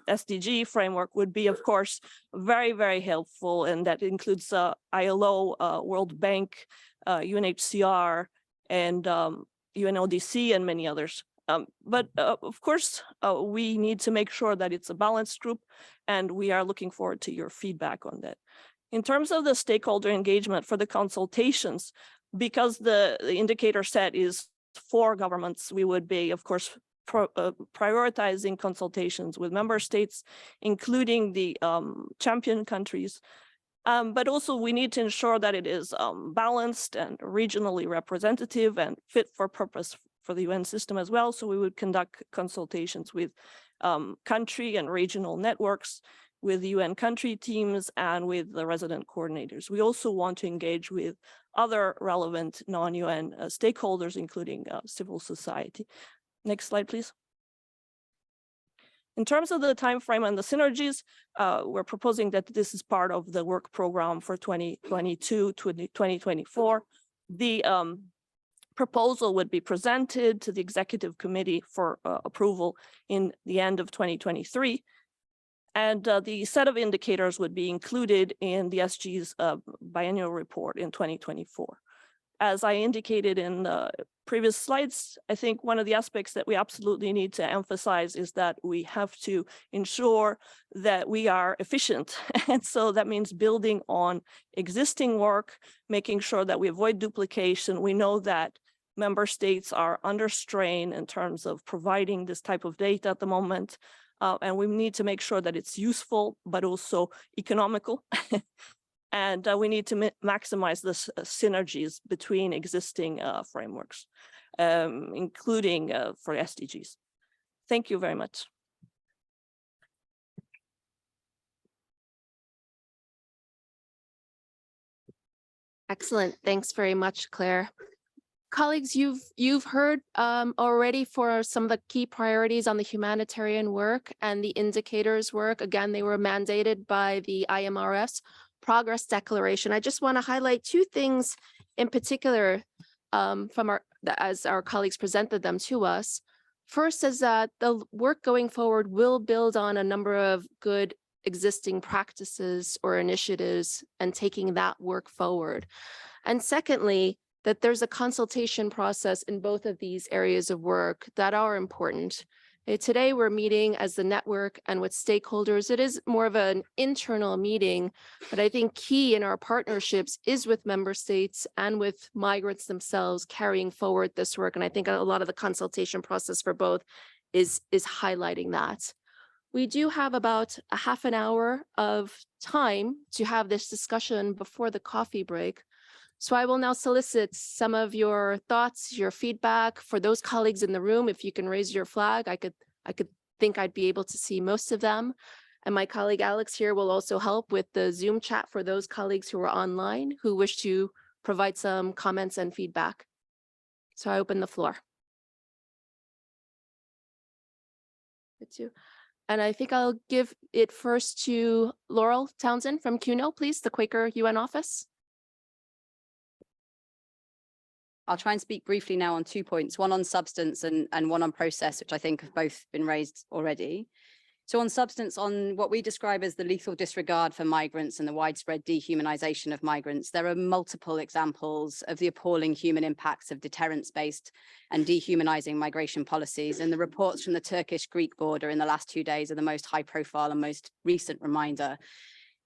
SDG framework would be, of course, very, very helpful. And that includes ILO, World Bank, UNHCR, and UNODC, and many others. But of course, we need to make sure that it's a balanced group, and we are looking forward to your feedback on that. In terms of the stakeholder engagement for the consultations, because the indicator set is for governments, we would be, of course, prioritizing consultations with member states, including the champion countries. But also we need to ensure that it is balanced and regionally representative and fit for purpose for the UN system as well. So we would conduct consultations with country and regional networks, with UN country teams, and with the resident coordinators. We also want to engage with other relevant non-UN stakeholders, including civil society. Next slide, please. In terms of the time frame and the synergies, we're proposing that this is part of the work program for 2022 to 2024. The proposal would be presented to the executive committee for approval in the end of 2023. And the set of indicators would be included in the SG's biannual report in 2024. As I indicated in the previous slides, I think one of the aspects that we absolutely need to emphasize is that we have to ensure that we are efficient. And so that means building on existing work, making sure that we avoid duplication. We know that member states are under strain in terms of providing this type of data at the moment. And we need to make sure that it's useful, but also economical. And we need to maximize the synergies between existing frameworks, including for SDGs. Thank you very much. Excellent. Thanks very much, Claire. Colleagues, you've heard already for some of the key priorities on the humanitarian work and the indicators work. Again, they were mandated by the IMRF's Progress Declaration. I just want to highlight two things in particular as our colleagues presented them to us. First is that the work going forward will build on a number of good existing practices or initiatives and taking that work forward. And secondly, that there's a consultation process in both of these areas of work that are important. Today, we're meeting as the network and with stakeholders. It is more of an internal meeting, but I think key in our partnerships is with member states and with migrants themselves carrying forward this work. And I think a lot of the consultation process for both is highlighting that. We do have about a half an hour of time to have this discussion before the coffee break. So I will now solicit some of your thoughts, your feedback. For those colleagues in the room, if you can raise your flag, I could think I'd be able to see most of them. And my colleague Alex here will also help with the Zoom chat for those colleagues who are online who wish to provide some comments and feedback. So I open the floor. And I think I'll give it first to Laurel Townsend from CUNO, please, the Quaker UN office. I'll try and speak briefly now on 2 points, one on substance and one on process, which I think have both been raised already. So on substance, on what we describe as the lethal disregard for migrants and the widespread dehumanization of migrants, there are multiple examples of the appalling human impacts of deterrence-based and dehumanizing migration policies. And the reports from the Turkish-Greek border in the last 2 days are the most high profile and most recent reminder.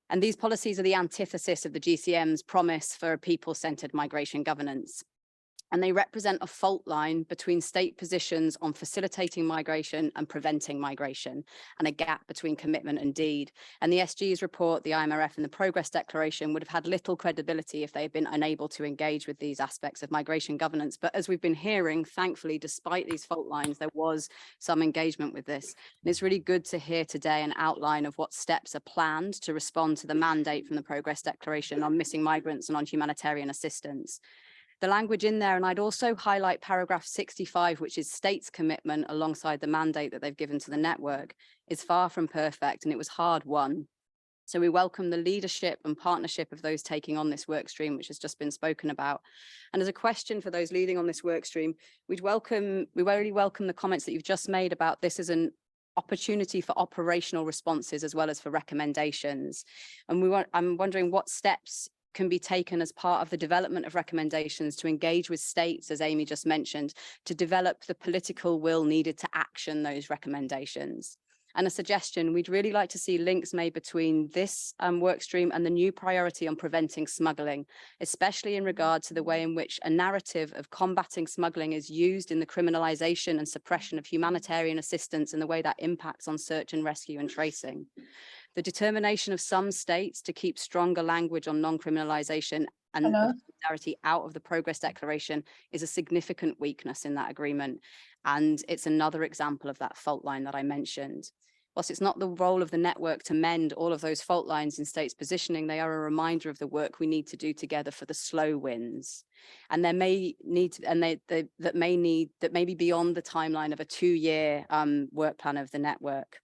And these policies are the antithesis of the GCM's promise for a people-centered migration governance. And they represent a fault line between state positions on facilitating migration and preventing migration, and a gap between commitment and deed. And the SG's report, the IMRF, and the Progress Declaration would have had little credibility if they had been unable to engage with these aspects of migration governance. But as we've been hearing, thankfully, despite these fault lines, there was some engagement with this. And it's really good to hear today an outline of what steps are planned to respond to the mandate from the Progress Declaration on missing migrants and on humanitarian assistance. The language in there, and I'd also highlight paragraph 65, which is states' commitment alongside the mandate that they've given to the network, is far from perfect, and it was hard won. So we welcome the leadership and partnership of those taking on this work stream, which has just been spoken about. And as a question for those leading on this work stream, we really welcome the comments that you've just made about this as an opportunity for operational responses as well as for recommendations. And I'm wondering what steps can be taken as part of the development of recommendations to engage with states, as Amy just mentioned, to develop the political will needed to action those recommendations. And a suggestion, we'd really like to see links made between this work stream and the new priority on preventing smuggling, especially in regard to the way in which a narrative of combating smuggling is used in the criminalization and suppression of humanitarian assistance and the way that impacts on search and rescue and tracing. The determination of some states to keep stronger language on non-criminalization and solidarity out of the Progress Declaration is a significant weakness in that agreement. And it's another example of that fault line that I mentioned. Whilst it's not the role of the network to mend all of those fault lines in states' positioning, they are a reminder of the work we need to do together for the slow wins. And there may need to, and that may be beyond the timeline of a 2-year work plan of the network.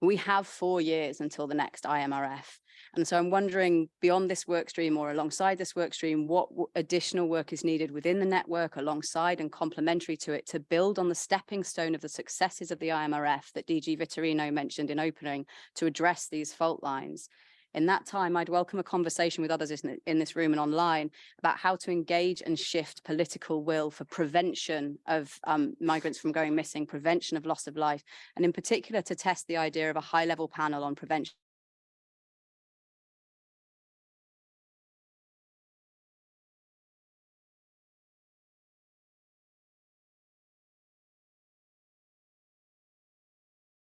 We have 4 years until the next IMRF. And so I'm wondering, beyond this work stream or alongside this work stream, what additional work is needed within the network alongside and complementary to it to build on the stepping stone of the successes of the IMRF that DG Vitorino mentioned in opening to address these fault lines. In that time, I'd welcome a conversation with others in this room and online about how to engage and shift political will for prevention of migrants from going missing, prevention of loss of life, and in particular to test the idea of a high-level panel on prevention.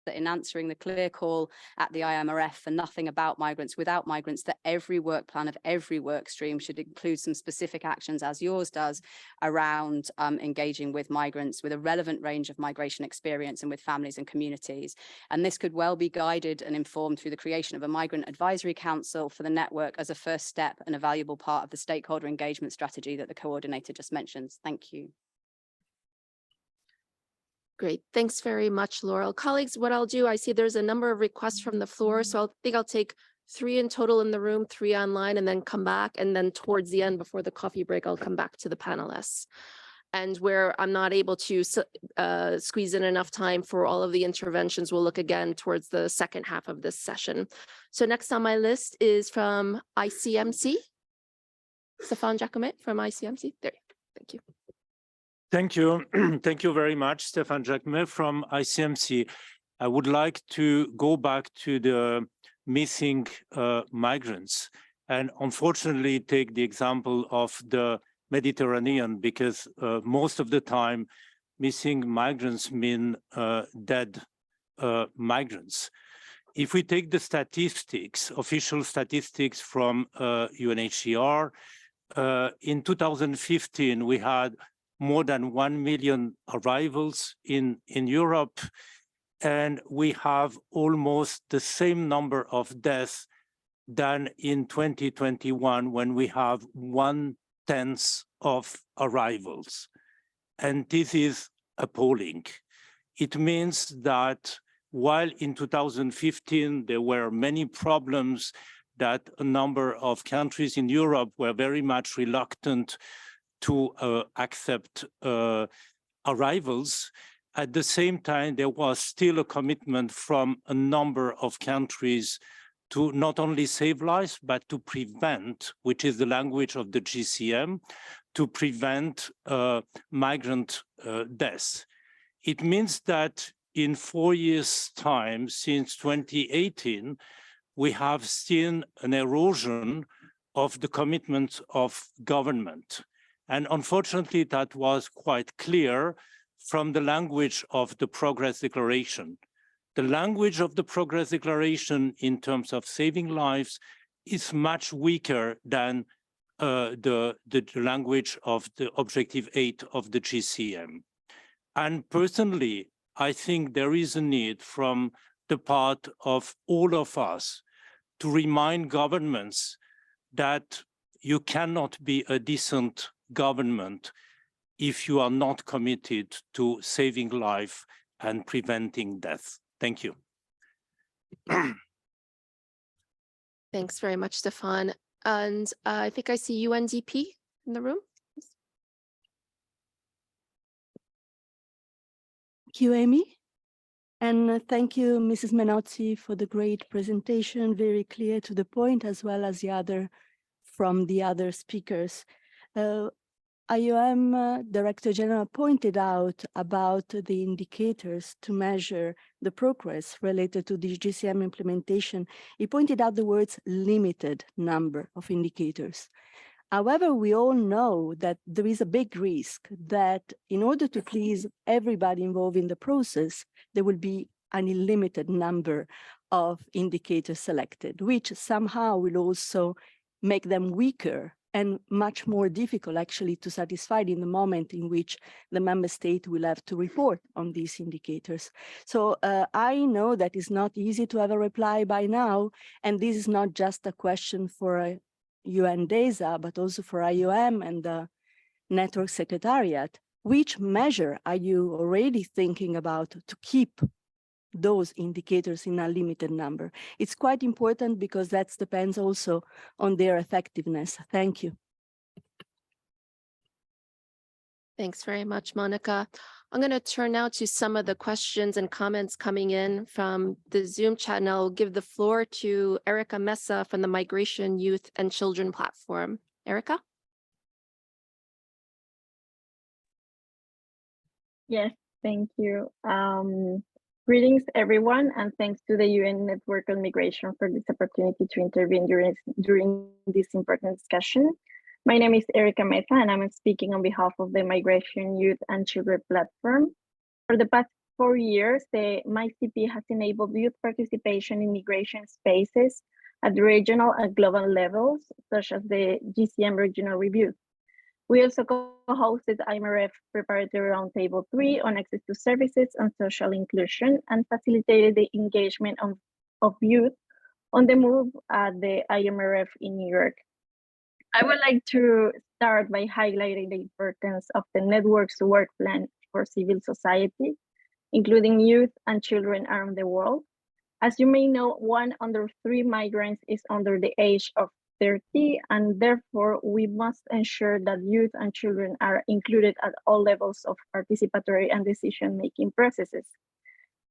That in answering the clear call at the IMRF for nothing about migrants without migrants, that every work plan of every work stream should include some specific actions, as yours does, around engaging with migrants with a relevant range of migration experience and with families and communities. And this could well be guided and informed through the creation of a Migrant Advisory Council for the network as a first step and a valuable part of the stakeholder engagement strategy that the coordinator just mentioned. Thank you. Great. Thanks very much, Laurel. Colleagues, what I'll do, I see there's a number of requests from the floor, so I think I'll take 3 in total in the room, 3 online, and then come back. And then towards the end, before the coffee break, I'll come back to the panelists. And where I'm not able to squeeze in enough time for all of the interventions, we'll look again towards the second half of this session. So next on my list is from ICMC. Stéphane Jacomet from ICMC. There, thank you. Thank you. Thank you very much, Stéphane Jacomet from ICMC. I would like to go back to the missing migrants and unfortunately take the example of the Mediterranean because most of the time missing migrants mean dead migrants. If we take the statistics, official statistics from UNHCR, in 2015, we had more than 1 million arrivals in Europe, and we have almost the same number of deaths than in 2021 when we have 1/10 of arrivals. And this is appalling. It means that while in 2015 there were many problems that a number of countries in Europe were very much reluctant to accept arrivals. At the same time, there was still a commitment from a number of countries to not only save lives, but to prevent, which is the language of the GCM, to prevent migrant deaths. It means that in 4 years' time, since 2018, we have seen an erosion of the commitment of government. And unfortunately, that was quite clear from the language of the Progress Declaration. The language of the Progress Declaration in terms of saving lives is much weaker than the language of the Objective 8 of the GCM. And personally, I think there is a need from the part of all of us to remind governments that you cannot be a decent government if you are not committed to saving life and preventing death. Thank you. Thanks very much, Stefan. And I think I see UNDP in the room. Thank you, Amy. And thank you, Mrs. Menozzi, for the great presentation, very clear to the point, as well as from the other speakers. IOM Director General pointed out about the indicators to measure the progress related to the GCM implementation. He pointed out the words limited number of indicators. However, we all know that there is a big risk that in order to please everybody involved in the process, there will be an unlimited number of indicators selected, which somehow will also make them weaker and much more difficult actually to satisfy in the moment in which the member state will have to report on these indicators. So I know that it's not easy to have a reply by now, and this is not just a question for UNDESA, but also for IOM and the Network Secretariat. Which measure are you already thinking about to keep those indicators in a limited number? It's quite important because that depends also on their effectiveness. Thank you. Thanks very much, Monica. I'm going to turn now to some of the questions and comments coming in from the Zoom chat, and I'll give the floor to Erica Mesa from the Migration, Youth and Children platform. Erica? Yes, thank you. Greetings, everyone, and thanks to the UN Network on Migration for this opportunity to intervene during this important discussion. My name is Erica Mesa, and I'm speaking on behalf of the Migration, Youth and Children platform. For the past 4 years, the MyCP has enabled youth participation in migration spaces at regional and global levels, such as the GCM Regional Review. We also co-hosted IMRF Preparatory Roundtable 3 on access to services and social inclusion, and facilitated the engagement of youth on the move at the IMRF in New York. I would like to start by highlighting the importance of the network's work plan for civil society, including youth and children around the world. As you may know, 1 under 3 migrants is under the age of 30, and therefore we must ensure that youth and children are included at all levels of participatory and decision-making processes.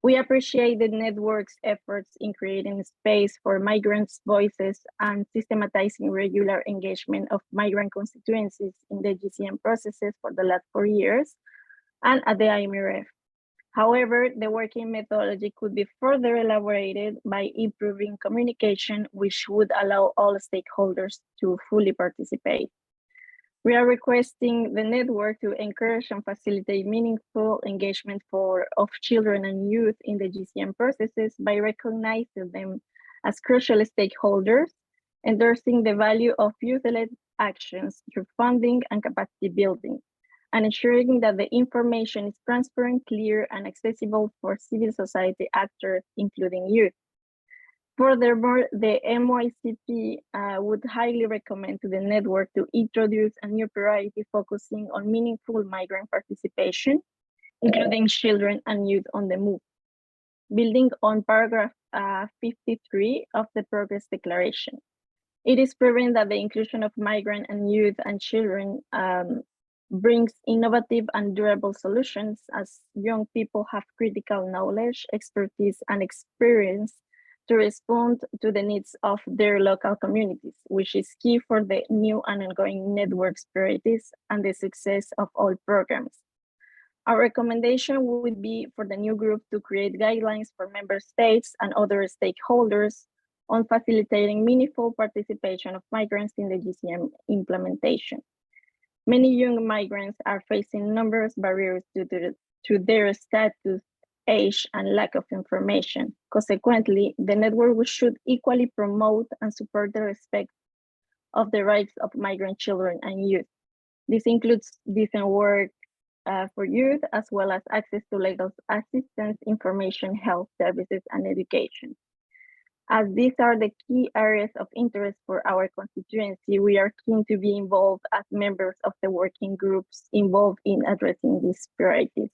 We appreciate the network's efforts in creating space for migrants' voices and systematizing regular engagement of migrant constituencies in the GCM processes for the last 4 years and at the IMRF. However, the working methodology could be further elaborated by improving communication, which would allow all stakeholders to fully participate. We are requesting the network to encourage and facilitate meaningful engagement of children and youth in the GCM processes by recognizing them as crucial stakeholders, endorsing the value of youth-led actions through funding and capacity building, and ensuring that the information is transparent, clear, and accessible for civil society actors, including youth. Furthermore, the MYCP would highly recommend to the network to introduce a new priority focusing on meaningful migrant participation, including children and youth on the move. Building on paragraph 53 of the Progress Declaration, it is proven that the inclusion of migrant and youth and children brings innovative and durable solutions, as young people have critical knowledge, expertise, and experience to respond to the needs of their local communities, which is key for the new and ongoing network's priorities and the success of all programs. Our recommendation would be for the new group to create guidelines for member states and other stakeholders on facilitating meaningful participation of migrants in the GCM implementation. Many young migrants are facing numerous barriers due to their status, age, and lack of information. Consequently, the network should equally promote and support the respect of the rights of migrant children and youth. This includes decent work for youth, as well as access to legal assistance, information, health services, and education. As these are the key areas of interest for our constituency, we are keen to be involved as members of the working groups involved in addressing these priorities.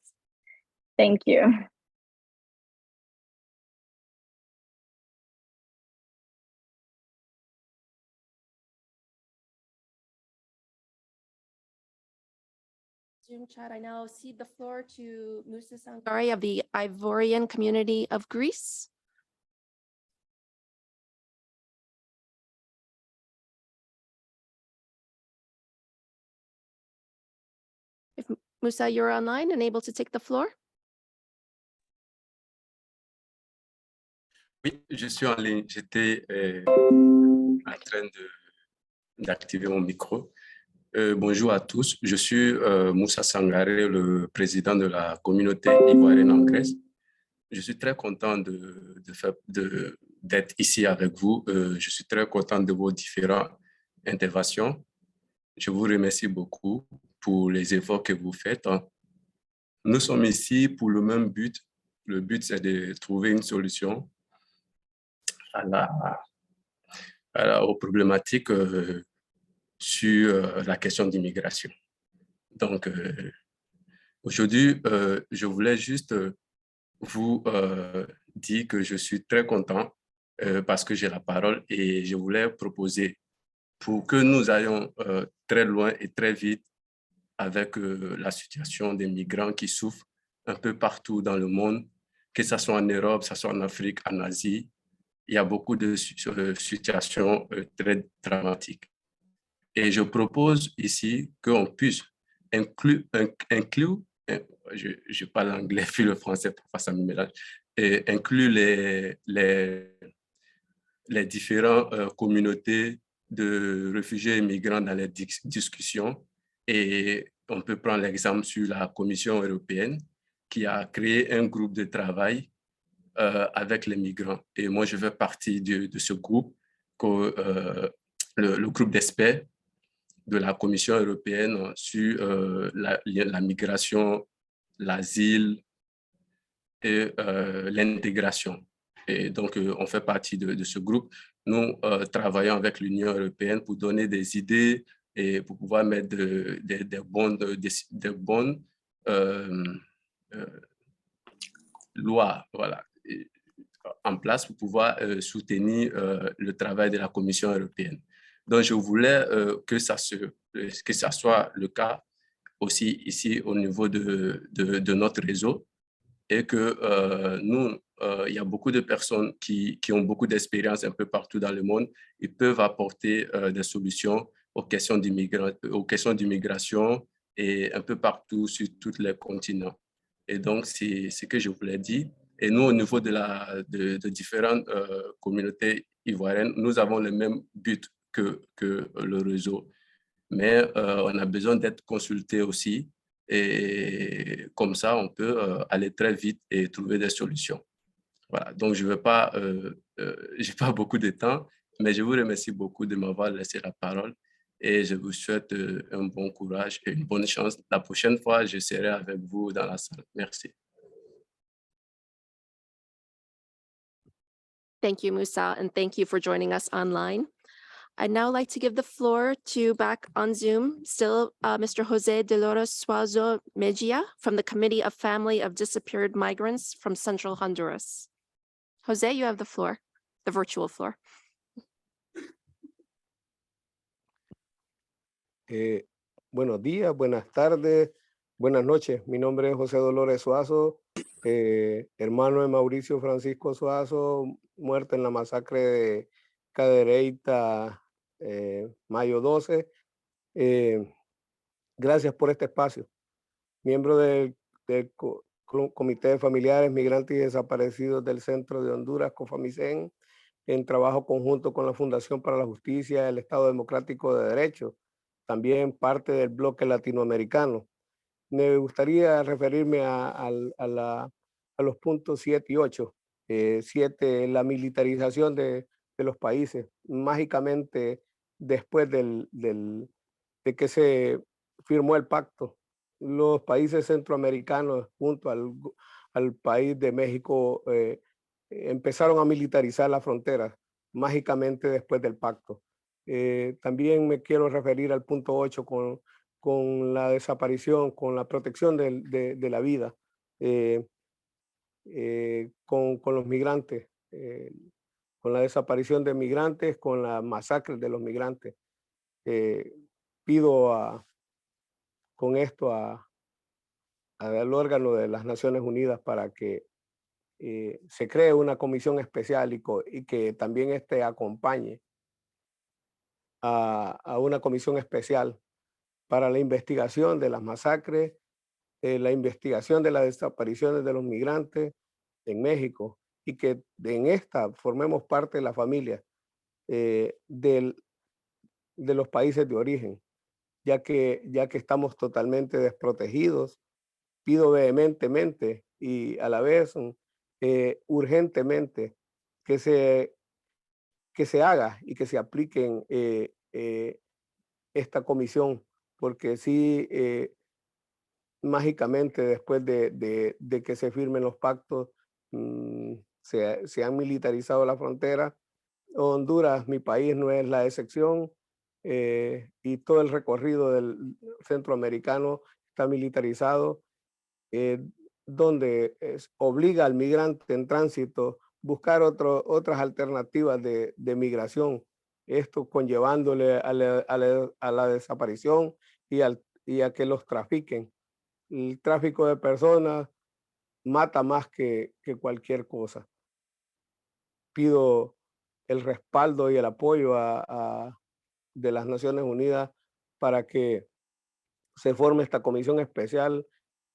Thank you. Zoom chat, I now cede the floor to Musa Sangari of the Ivorian community of Greece. If Musa, you're online and able to take the floor. Oui, je suis en ligne. J'étais en train d'activer mon micro. Bonjour à tous. Je suis Moussa Sangaré, le président de la communauté ivoirienne en Grèce. Je suis très content d'être ici avec vous. Je suis très content de vos différentes interventions. Je vous remercie beaucoup pour les efforts que vous faites. Nous sommes ici pour le même but. Le but, c'est de trouver une solution aux problématiques sur la question d'immigration. Donc, aujourd'hui, je voulais juste vous dire que je suis très content parce que j'ai la parole et je voulais proposer pour que nous allions très loin et très vite avec la situation des migrants qui souffrent un peu partout dans le monde, que ce soit en Europe, que ce soit en Afrique, en Asie. Il y a beaucoup de situations très dramatiques. Et je propose ici qu'on puisse inclure, je parle anglais puis le français pour pas ça me mélange, et inclure les différentes communautés de réfugiés et migrants dans les discussions. Et on peut prendre l'exemple sur la Commission européenne qui a créé un groupe de travail avec les migrants. Et moi, je fais partie de ce groupe, le groupe d'experts de la Commission européenne sur la migration, l'asile et l'intégration. Et donc, on fait partie de ce groupe. Nous travaillons avec l'Union européenne pour donner des idées et pour pouvoir mettre des bonnes lois, voilà, en place pour pouvoir soutenir le travail de la Commission européenne. Donc, je voulais que ça soit le cas aussi ici au niveau de notre réseau et que nous, il y a beaucoup de personnes qui ont beaucoup d'expérience un peu partout dans le monde. Ils peuvent apporter des solutions aux questions d'immigration et un peu partout sur tous les continents. Et donc, c'est ce que je voulais dire. Et nous, au niveau de différentes communautés ivoiriennes, nous avons le même but que le réseau. Mais on a besoin d'être consultés aussi. Et comme ça, on peut aller très vite et trouver des solutions. Voilà, donc je ne veux pas, j'ai pas beaucoup de temps, mais je vous remercie beaucoup de m'avoir laissé la parole et je vous souhaite un bon courage et une bonne chance. La prochaine fois, je serai avec vous dans la salle. Merci. Thank you, Musa, and thank you for joining us online. I'd now like to give the floor to back on Zoom, still Mr. Jose Dolores Suazo Mejia from the Committee of Family of Disappeared Migrants from Central Honduras. Jose, you have the floor, the virtual floor. Buenos días, buenas tardes, buenas noches. Mi nombre es José Dolores Suazo, hermano de Mauricio Francisco Suazo, muerto en la masacre de Cadereyta, mayo 12. Gracias por este espacio. Miembro del Comité de Familiares Migrantes y Desaparecidos del Centro de Honduras, COFAMICEN, en trabajo conjunto con la Fundación para la Justicia y el Estado Democrático de Derecho, también parte del bloque latinoamericano. Me gustaría referirme a los puntos 7 y 8. 7, la militarización de los países. Mágicamente, después de que se firmó el pacto, los países centroamericanos junto al país de México empezaron a militarizar las fronteras mágicamente después del pacto. También me quiero referir al punto 8 con la desaparición, con la protección de la vida, con los migrantes, con la desaparición de migrantes, con la masacre de los migrantes. Pido con esto al órgano de las Naciones Unidas para que se cree una comisión especial y que también acompañe a una comisión especial para la investigación de las masacres, la investigación de las desapariciones de los migrantes en México, y que en esta formemos parte de la familia de los países de origen, ya que estamos totalmente desprotegidos. Pido vehementemente y a la vez urgentemente que se haga y que se apliquen esta comisión, porque sí, mágicamente después de que se firmen los pactos, se han militarizado la frontera. Honduras, mi país, no es la excepción, y todo el recorrido del centroamericano está militarizado, donde obliga al migrante en tránsito buscar otras alternativas de migración, esto conllevándole a la desaparición y a que los trafiquen. El tráfico de personas mata más que cualquier cosa. Pido el respaldo y el apoyo de las Naciones Unidas para que se forme esta comisión especial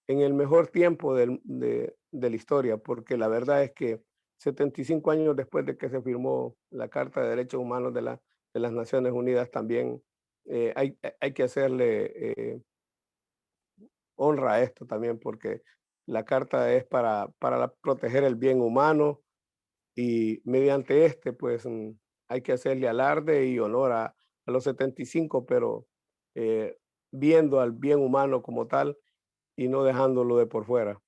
en el mejor tiempo de la historia, porque la verdad es que 75 años después de que se firmó la Carta de Derechos Humanos de las Naciones Unidas, también hay que hacerle honra a esto también, porque la Carta es para proteger el bien humano, y mediante pues hay que hacerle alarde y honor a los 75, pero viendo al bien humano como tal y no dejándolo de por fuera.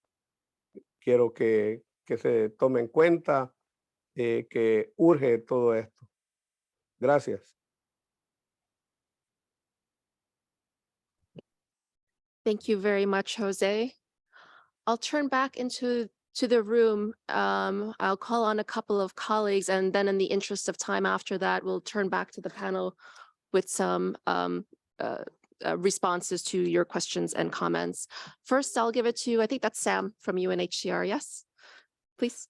Quiero que se tome en cuenta que urge todo esto. Gracias. Thank you very much, Jose. I'll turn back into the room. I'll call on a couple of colleagues, and then in the interest of time after that, we'll turn back to the panel with some responses to your questions and comments. First, I'll give it to, I think that's Sam from UNHCR. Yes, please.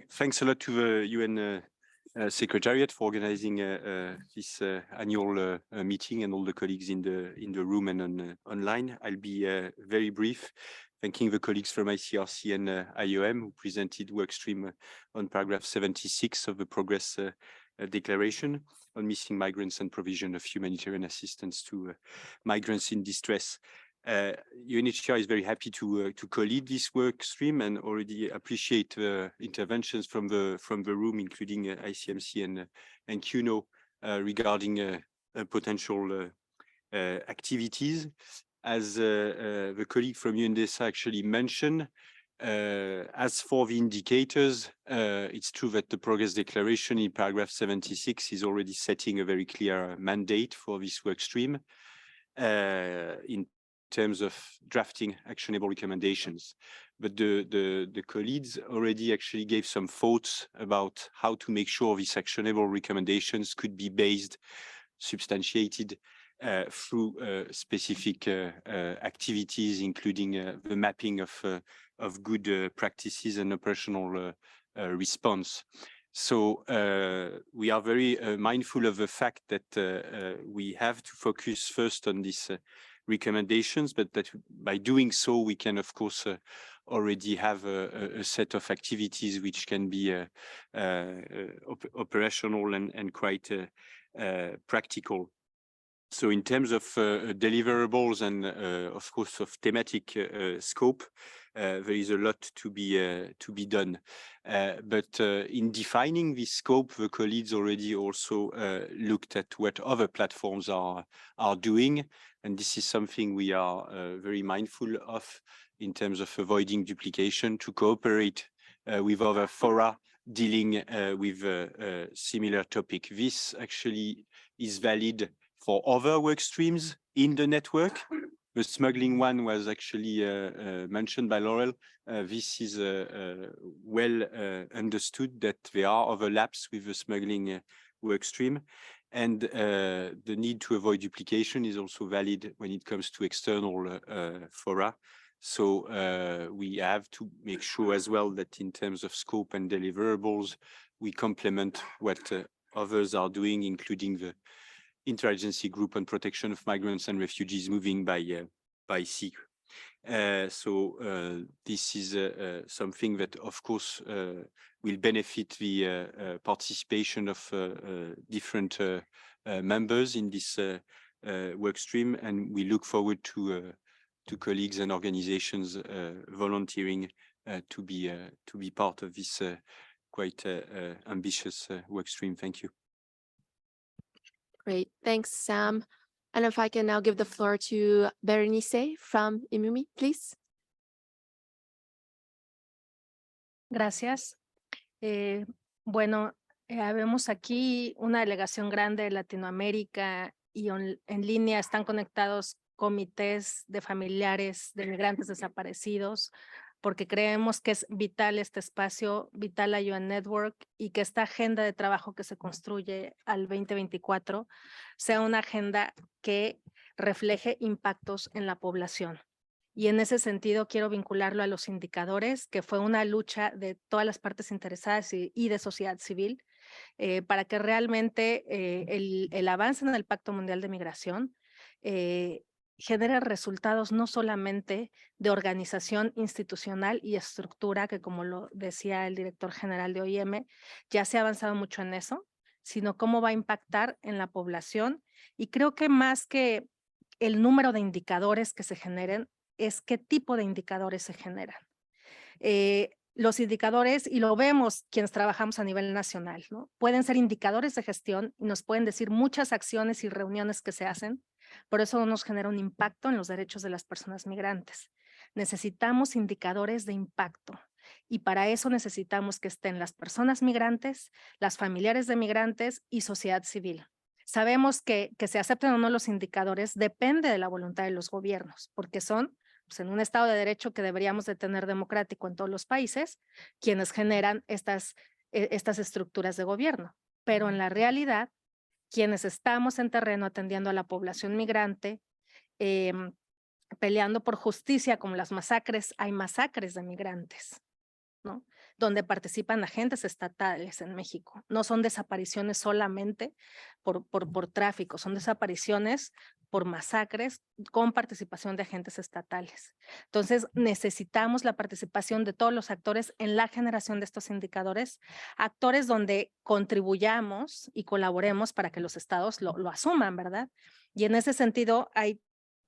Thanks a lot to the UN Secretariat for organizing this annual meeting, and all the colleagues in the room and online. I'll be very brief, thanking the colleagues from ICRC and IOM who presented workstream on paragraph 76 of the Progress Declaration on missing migrants and provision of humanitarian assistance to migrants in distress. UNHCR is very happy to co-lead this work stream, and already appreciate interventions from the room, including ICMC and CUNO regarding potential activities. As the colleague from UNDESA actually mentioned, as for the indicators, it's true that the Progress Declaration in paragraph 76 is already setting a very clear mandate for this work stream in terms of drafting actionable recommendations. But the colleagues already actually gave some thoughts about how to make sure these actionable recommendations could be based, substantiated through specific activities, including the mapping of good practices and operational response. So we are very mindful of the fact that we have to focus first on these recommendations, but that by doing so, we can, of course, already have a set of activities which can be operational and quite practical. So in terms of deliverables and, of course, of thematic scope, there is a lot to be done. But in defining this scope, the colleagues already also looked at what other platforms are doing, and this is something we are very mindful of in terms of avoiding duplication, to cooperate with other fora dealing with a similar topic. This actually is valid for other work streams in the network. The smuggling one was actually mentioned by Laurel. This is well understood that there are overlaps with the smuggling work stream. And the need to avoid duplication is also valid when it comes to external fora. So we have to make sure as well that in terms of scope and deliverables, we complement what others are doing, including the Interagency Group on Protection of Migrants and Refugees moving by sea. So this is something that, of course, will benefit the participation of different members in this work stream, and we look forward to colleagues and organizations volunteering to be part of this quite ambitious work stream. Thank you. Great, thanks, Sam. And if I can now give the floor to Berenice from IMUMI, please. Gracias. Bueno, vemos aquí una delegación grande de Latinoamérica y en línea están conectados comités de familiares de migrantes desaparecidos, porque creemos que es vital este espacio, vital la UN Network, y que esta agenda de trabajo que se construye al 2024 sea una agenda que refleje impactos en la población. Y en ese sentido quiero vincularlo a los indicadores, que fue una lucha de todas las partes interesadas y de sociedad civil, para que realmente el avance en el Pacto Mundial de Migración genera resultados no solamente de organización institucional y estructura, que como lo decía el director general de OIM, ya se ha avanzado mucho en eso, sino cómo va a impactar en la población. Y creo que más que el número de indicadores que se generen, es qué tipo de indicadores se generan. Los indicadores, y lo vemos quienes trabajamos a nivel nacional, ¿no? Pueden ser indicadores de gestión y nos pueden decir muchas acciones y reuniones que se hacen, pero eso no nos genera un impacto en los derechos de las personas migrantes. Necesitamos indicadores de impacto y para eso necesitamos que estén las personas migrantes, las familiares de migrantes y sociedad civil. Sabemos que se acepten o no los indicadores depende de la voluntad de los gobiernos, porque son pues, en un Estado de Derecho que deberíamos de tener democrático en todos los países, quienes generan estas estructuras de gobierno. Pero en la realidad, quienes estamos en terreno atendiendo a la población migrante, peleando por justicia, como las masacres, hay masacres de migrantes, ¿no? Donde participan agentes estatales en México. No son desapariciones solamente por tráfico, son desapariciones por masacres con participación de agentes estatales. Entonces, necesitamos la participación de todos los actores en la generación de estos indicadores, actores donde contribuyamos y colaboremos para que los estados lo asuman, ¿verdad? Y en ese sentido, hay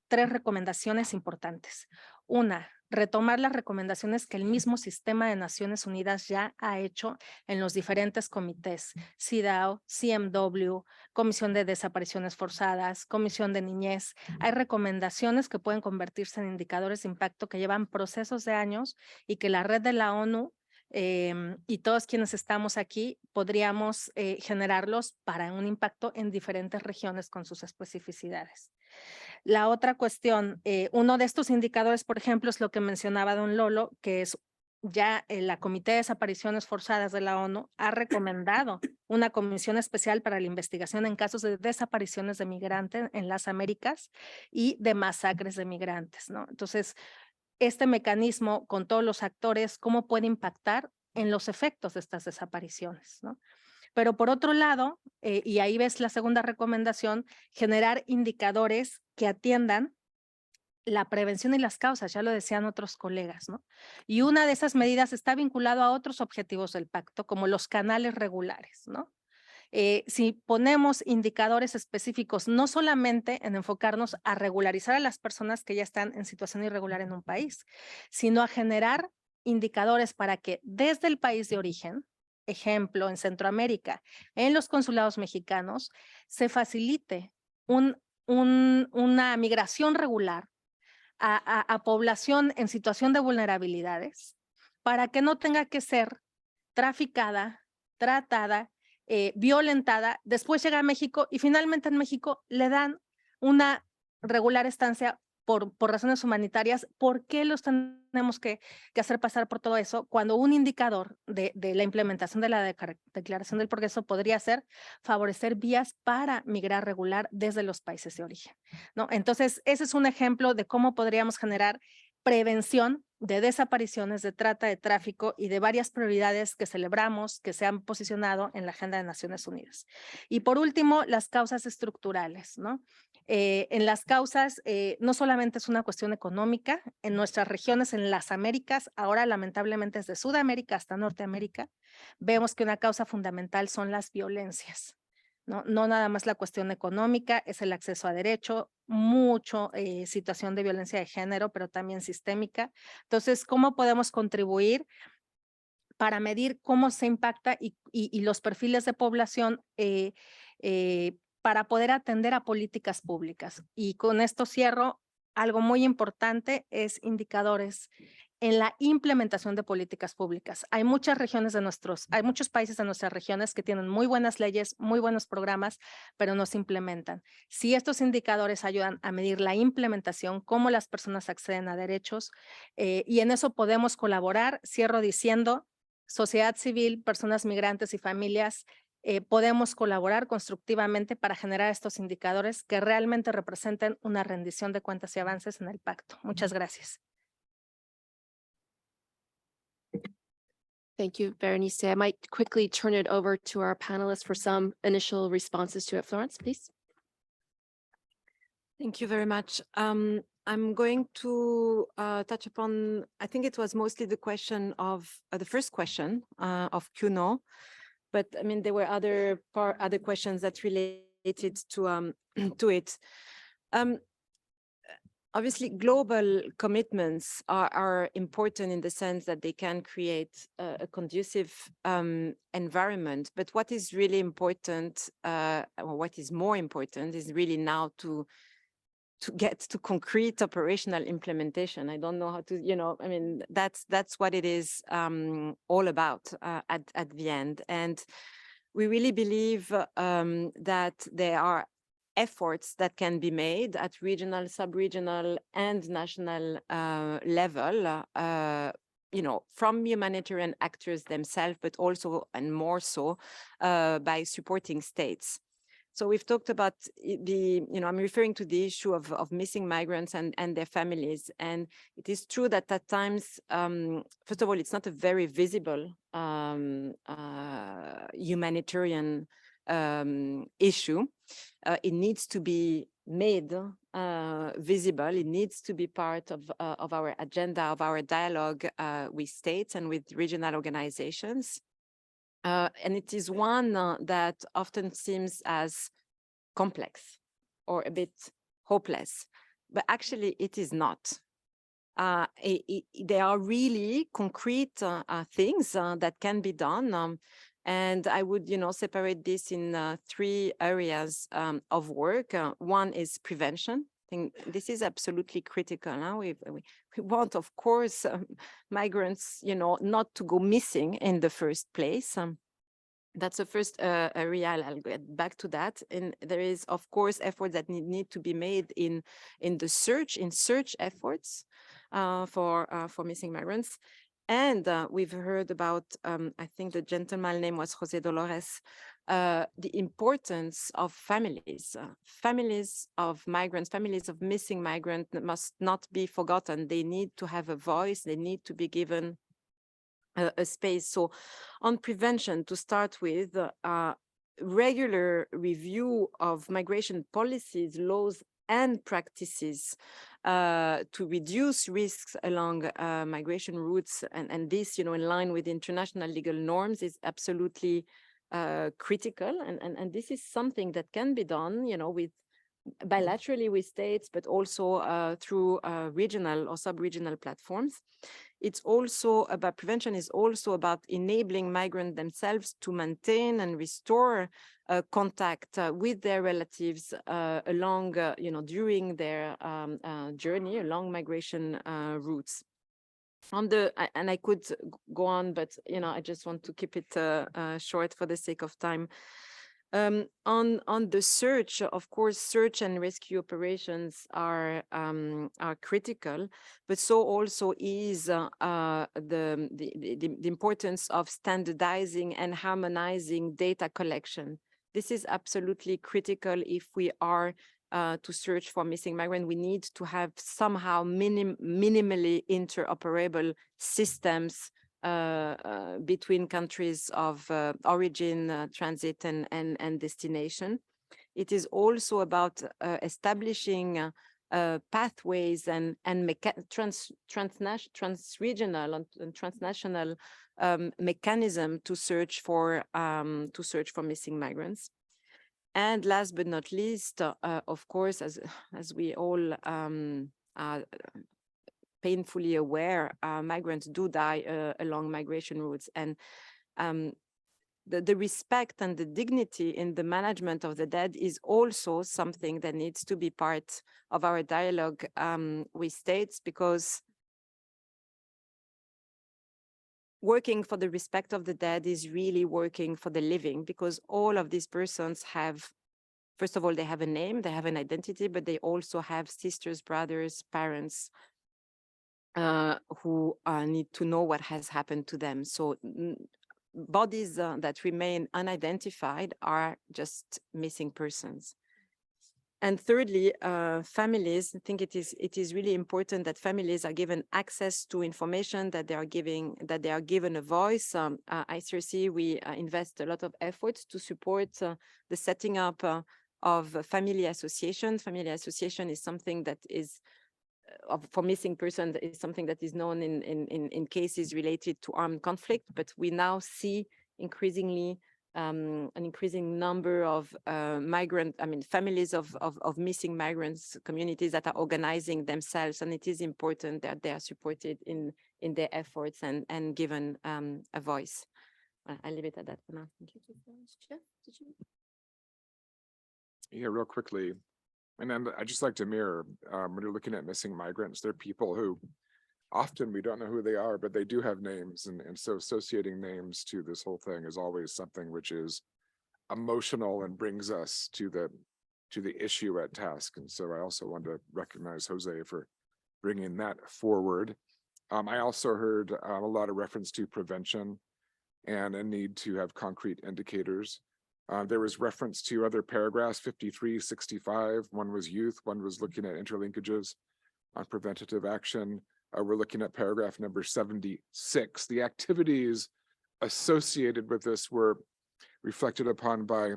3 recomendaciones importantes. Una, retomar las recomendaciones que el mismo sistema de Naciones Unidas ya ha hecho en los diferentes comités, CIDAO, CMW, Comisión de Desapariciones Forzadas, Comisión de Niñez. Hay recomendaciones que pueden convertirse en indicadores de impacto que llevan procesos de años y que la red de la ONU y todos quienes estamos aquí podríamos generarlos para un impacto en diferentes regiones con sus especificidades. La otra cuestión, uno de estos indicadores, por ejemplo, es lo que mencionaba don Lolo, que es ya la Comité de Desapariciones Forzadas de la ONU ha recomendado una comisión especial para la investigación en casos de desapariciones de migrantes en las Américas y de masacres de migrantes, ¿no? Entonces, este mecanismo con todos los actores, ¿cómo puede impactar en los efectos de estas desapariciones, ¿no? Pero por otro lado, y ahí ves la segunda recomendación, generar indicadores que atiendan la prevención y las causas, ya lo decían otros colegas, ¿no? Y una de esas medidas está vinculado a otros objetivos del pacto, como los canales regulares, ¿no? Si ponemos indicadores específicos, no solamente en enfocarnos a regularizar a las personas que ya están en situación irregular en un país, sino a generar indicadores para que desde el país de origen, ejemplo, en Centroamérica, en los consulados mexicanos, se facilite una migración regular a población en situación de vulnerabilidades para que no tenga que ser traficada, tratada, violentada, después llega a México y finalmente en México le dan una regular estancia por razones humanitarias. ¿Por qué los tenemos que hacer pasar por todo eso cuando un indicador de la implementación de la Declaración del Progreso podría ser favorecer vías para migrar regular desde los países de origen, ¿no? Entonces, ese es un ejemplo de cómo podríamos generar prevención de desapariciones, de trata, de tráfico y de varias prioridades que celebramos, que se han posicionado en la Agenda de Naciones Unidas. Y por último, las causas estructurales, ¿no? En las causas, no solamente es una cuestión económica, en nuestras regiones, en las Américas, ahora lamentablemente desde Sudamérica hasta Norteamérica, vemos que una causa fundamental son las violencias. No nada más la cuestión económica, es el acceso a derecho, mucho situación de violencia de género, pero también sistémica. Entonces, ¿cómo podemos contribuir para medir cómo se impacta y los perfiles de población para poder atender a políticas públicas? Y con esto cierro, algo muy importante es indicadores en la implementación de políticas públicas. Hay muchas regiones hay muchos países de nuestras regiones que tienen muy buenas leyes, muy buenos programas, pero no se implementan. Si estos indicadores ayudan a medir la implementación, cómo las personas acceden a derechos, y en eso podemos colaborar, cierro diciendo, sociedad civil, personas migrantes y familias, podemos colaborar constructivamente para generar estos indicadores que realmente representen una rendición de cuentas y avances en el pacto. Muchas gracias. Thank you, Berenice. I might quickly turn it over to our panelists for some initial responses to it. Florence, please. Thank you very much. I'm going to touch upon, I think it was mostly the question of the first question of Kuno, but I mean, there were other questions that related to it. Obviously, global commitments are important in the sense that they can create a conducive environment. But what is really important, or what is more important, is really now to get to concrete operational implementation. I don't know how to, I mean, that's what it is all about at the end. And we really believe that there are efforts that can be made at regional, sub-regional, and national level, from humanitarian actors themselves, but also and more so by supporting states. So we've talked about I'm referring to the issue of missing migrants and their families. And it is true that at times, first of all, it's not a very visible humanitarian issue. It needs to be made visible. It needs to be part of our agenda, of our dialogue with states and with regional organizations. And it is one that often seems as complex or a bit hopeless, but actually it is not. There are really concrete things that can be done. And I would, separate this in 3 areas of work. One is prevention. I think this is absolutely critical. Now we want, of course, migrants, not to go missing in the first place. That's the first area. I'll get back to that. And there is, of course, efforts that need to be made in search efforts for missing migrants. And we've heard about, I think the gentleman's name was Jose Dolores, the importance of families. Families of migrants, families of missing migrants must not be forgotten. They need to have a voice. They need to be given a space. So on prevention, to start with, regular review of migration policies, laws, and practices to reduce risks along migration routes, and this, in line with international legal norms, is absolutely critical, and this is something that can be done, you know, with bilaterally with states, but also through regional or sub-regional platforms. It's also about prevention is also about enabling migrants themselves to maintain and restore contact with their relatives along, you know, during their journey along migration routes. And I could go on, but you know, I just want to keep it short for the sake of time. On the search, of course, search and rescue operations are critical, but so also is the importance of standardizing and harmonizing data collection. This is absolutely critical if we are to search for missing migrants. We need to have somehow minimally interoperable systems between countries of origin, transit, and destination. It is also about establishing pathways and transregional and transnational mechanism to search for missing migrants. And last but not least, of course, as we all are painfully aware, migrants do die along migration routes, and the respect and the dignity in the management of the dead is also something that needs to be part of our dialogue with states, because working for the respect of the dead is really working for the living, because all of these persons have, first of all, they have a name, they have an identity, but they also have sisters, brothers, parents who need to know what has happened to them. So bodies that remain unidentified are just missing persons. And thirdly, families. I think it is really important that families are given access to information, that they are given a voice. ICRC, we invest a lot of efforts to support the setting up of family associations. Family association is something that is for missing persons, is something that is known in cases related to armed conflict, but we now see increasingly an increasing number of families of missing migrants, communities that are organizing themselves, and it is important that they are supported in their efforts and given a voice. I'll leave it at that for now. Thank you. Yeah, real quickly. And then I just like to mirror, when you're looking at missing migrants, they're people who often we don't know who they are, but they do have names. And so associating names to this whole thing is always something which is emotional and brings us to the issue at task. And so I also want to recognize Jose for bringing that forward. I also heard a lot of reference to prevention and a need to have concrete indicators. There was reference to other paragraphs, 53, 65. One was youth, one was looking at interlinkages on preventative action. We're looking at paragraph number 76. The activities associated with this were reflected upon by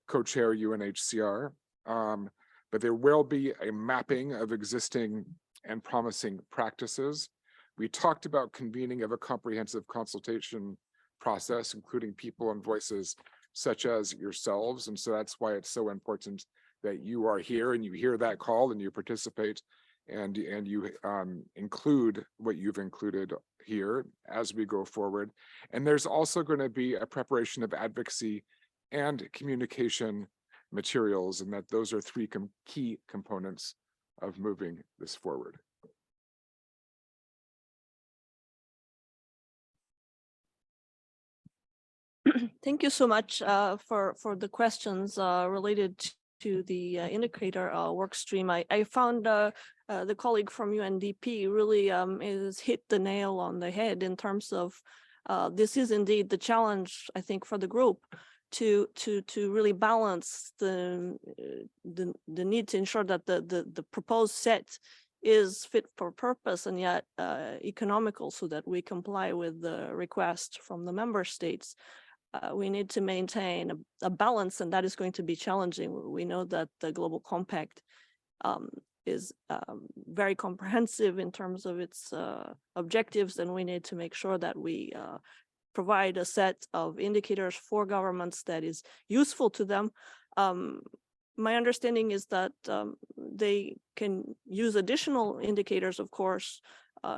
co-chair UNHCR, but there will be a mapping of existing and promising practices. We talked about convening of a comprehensive consultation process, including people and voices such as yourselves. And so that's why it's so important that you are here and you hear that call and you participate and you include what you've included here as we go forward. And there's also going to be a preparation of advocacy and communication materials, and that those are three key components of moving this forward. Thank you so much for the questions related to the indicator work stream. I found the colleague from UNDP really is hit the nail on the head in terms of this is indeed the challenge, I think, for the group to really balance the need to ensure that the proposed set is fit for purpose and yet economical, so that we comply with the request from the member states. We need to maintain a balance, and that is going to be challenging. We know that the Global Compact is very comprehensive in terms of its objectives, and we need to make sure that we provide a set of indicators for governments that is useful to them. My understanding is that they can use additional indicators, of course,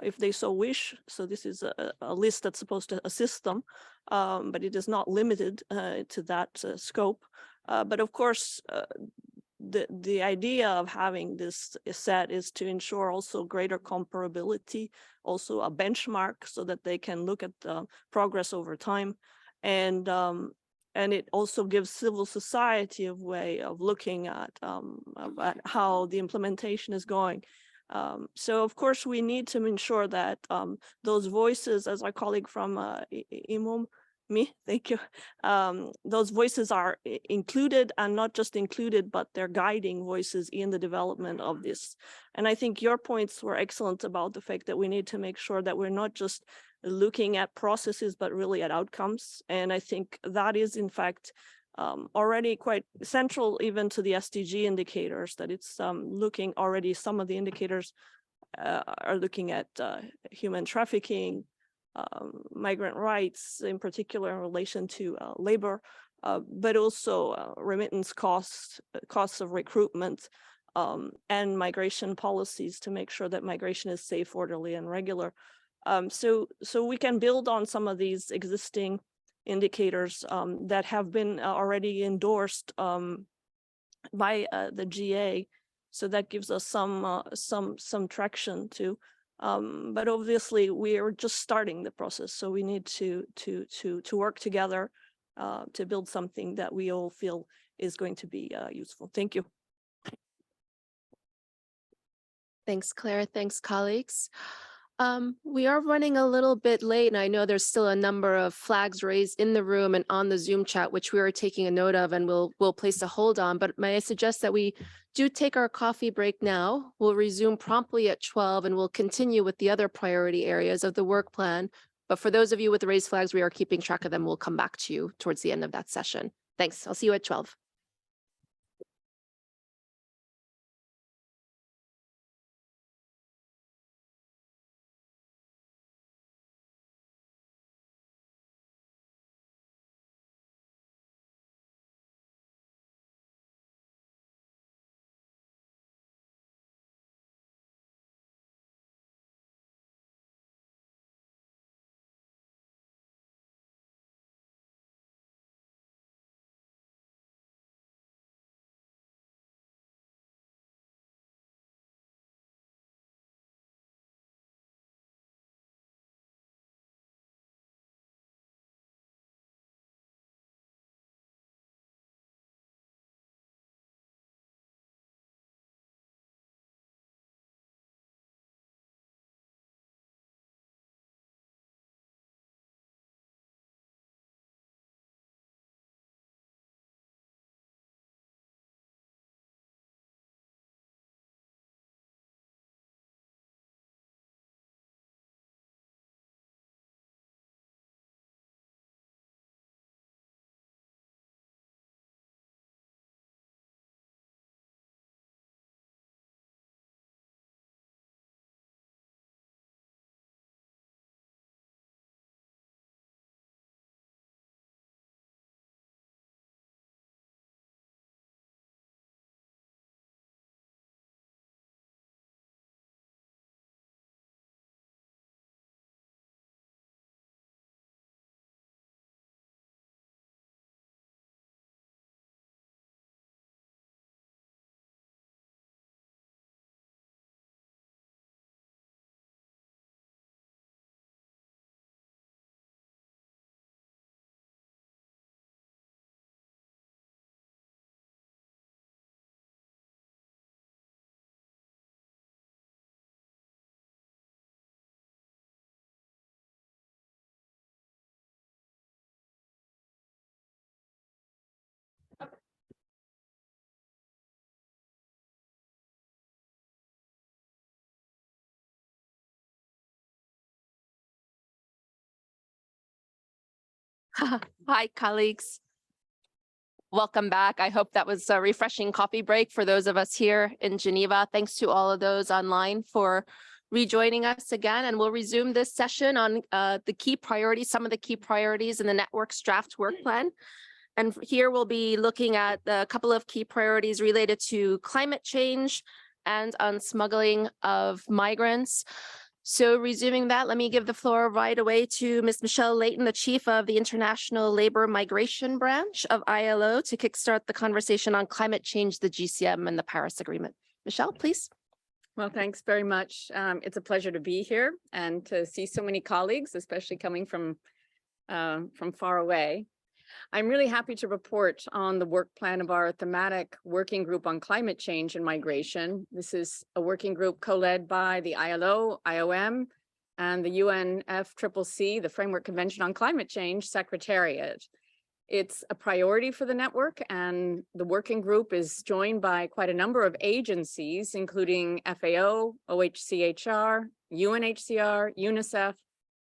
if they so wish. So this is a list that's supposed to assist them, but it is not limited to that scope. But of course, the idea of having this set is to ensure also greater comparability, also a benchmark so that they can look at the progress over time. And it also gives civil society a way of looking at how the implementation is going. So of course, we need to ensure that those voices, as our colleague from thank you. Those voices are included, and not just included, but they're guiding voices in the development of this. And I think your points were excellent about the fact that we need to make sure that we're not just looking at processes, but really at outcomes. And I think that is, in fact, already quite central even to the SDG indicators, that it's looking already, some of the indicators are looking at human trafficking, migrant rights, in particular in relation to labor, but also remittance costs, costs of recruitment, and migration policies to make sure that migration is safe, orderly, and regular. So we can build on some of these existing indicators that have been already endorsed by the GA. So that gives us some traction too. But obviously we are just starting the process, so we need to work together to build something that we all feel is going to be useful. Thank you. Thanks, Claire. Thanks, colleagues. We are running a little bit late, and I know there's still a number of flags raised in the room and on the Zoom chat, which we are taking a note of, and we'll place a hold on. But may I suggest that we do take our coffee break now? We'll resume promptly at 12, and we'll continue with the other priority areas of the work plan. But for those of you with the raised flags, we are keeping track of them. We'll come back to you towards the end of that session. Thanks. I'll see you at 12. Hi, colleagues. Welcome back. I hope that was a refreshing coffee break for those of us here in Geneva. Thanks to all of those online for rejoining us again, and we'll resume this session on the key priorities, some of the key priorities in the network's draft work plan. And here we'll be looking at a couple of key priorities related to climate change and on smuggling of migrants. So resuming that, let me give the floor right away to Ms. Michelle Layton, the Chief of the International Labor Migration Branch of ILO, to kickstart the conversation on climate change, the GCM, and the Paris Agreement. Michelle, please. Well, thanks very much. It's a pleasure to be here and to see so many colleagues, especially coming from far away. I'm really happy to report on the work plan of our thematic working group on climate change and migration. This is a working group co-led by the ILO, IOM, and the UNFCCC, the Framework Convention on Climate Change Secretariat. It's a priority for the network, and the working group is joined by quite a number of agencies, including FAO, OHCHR, UNHCR, UNICEF,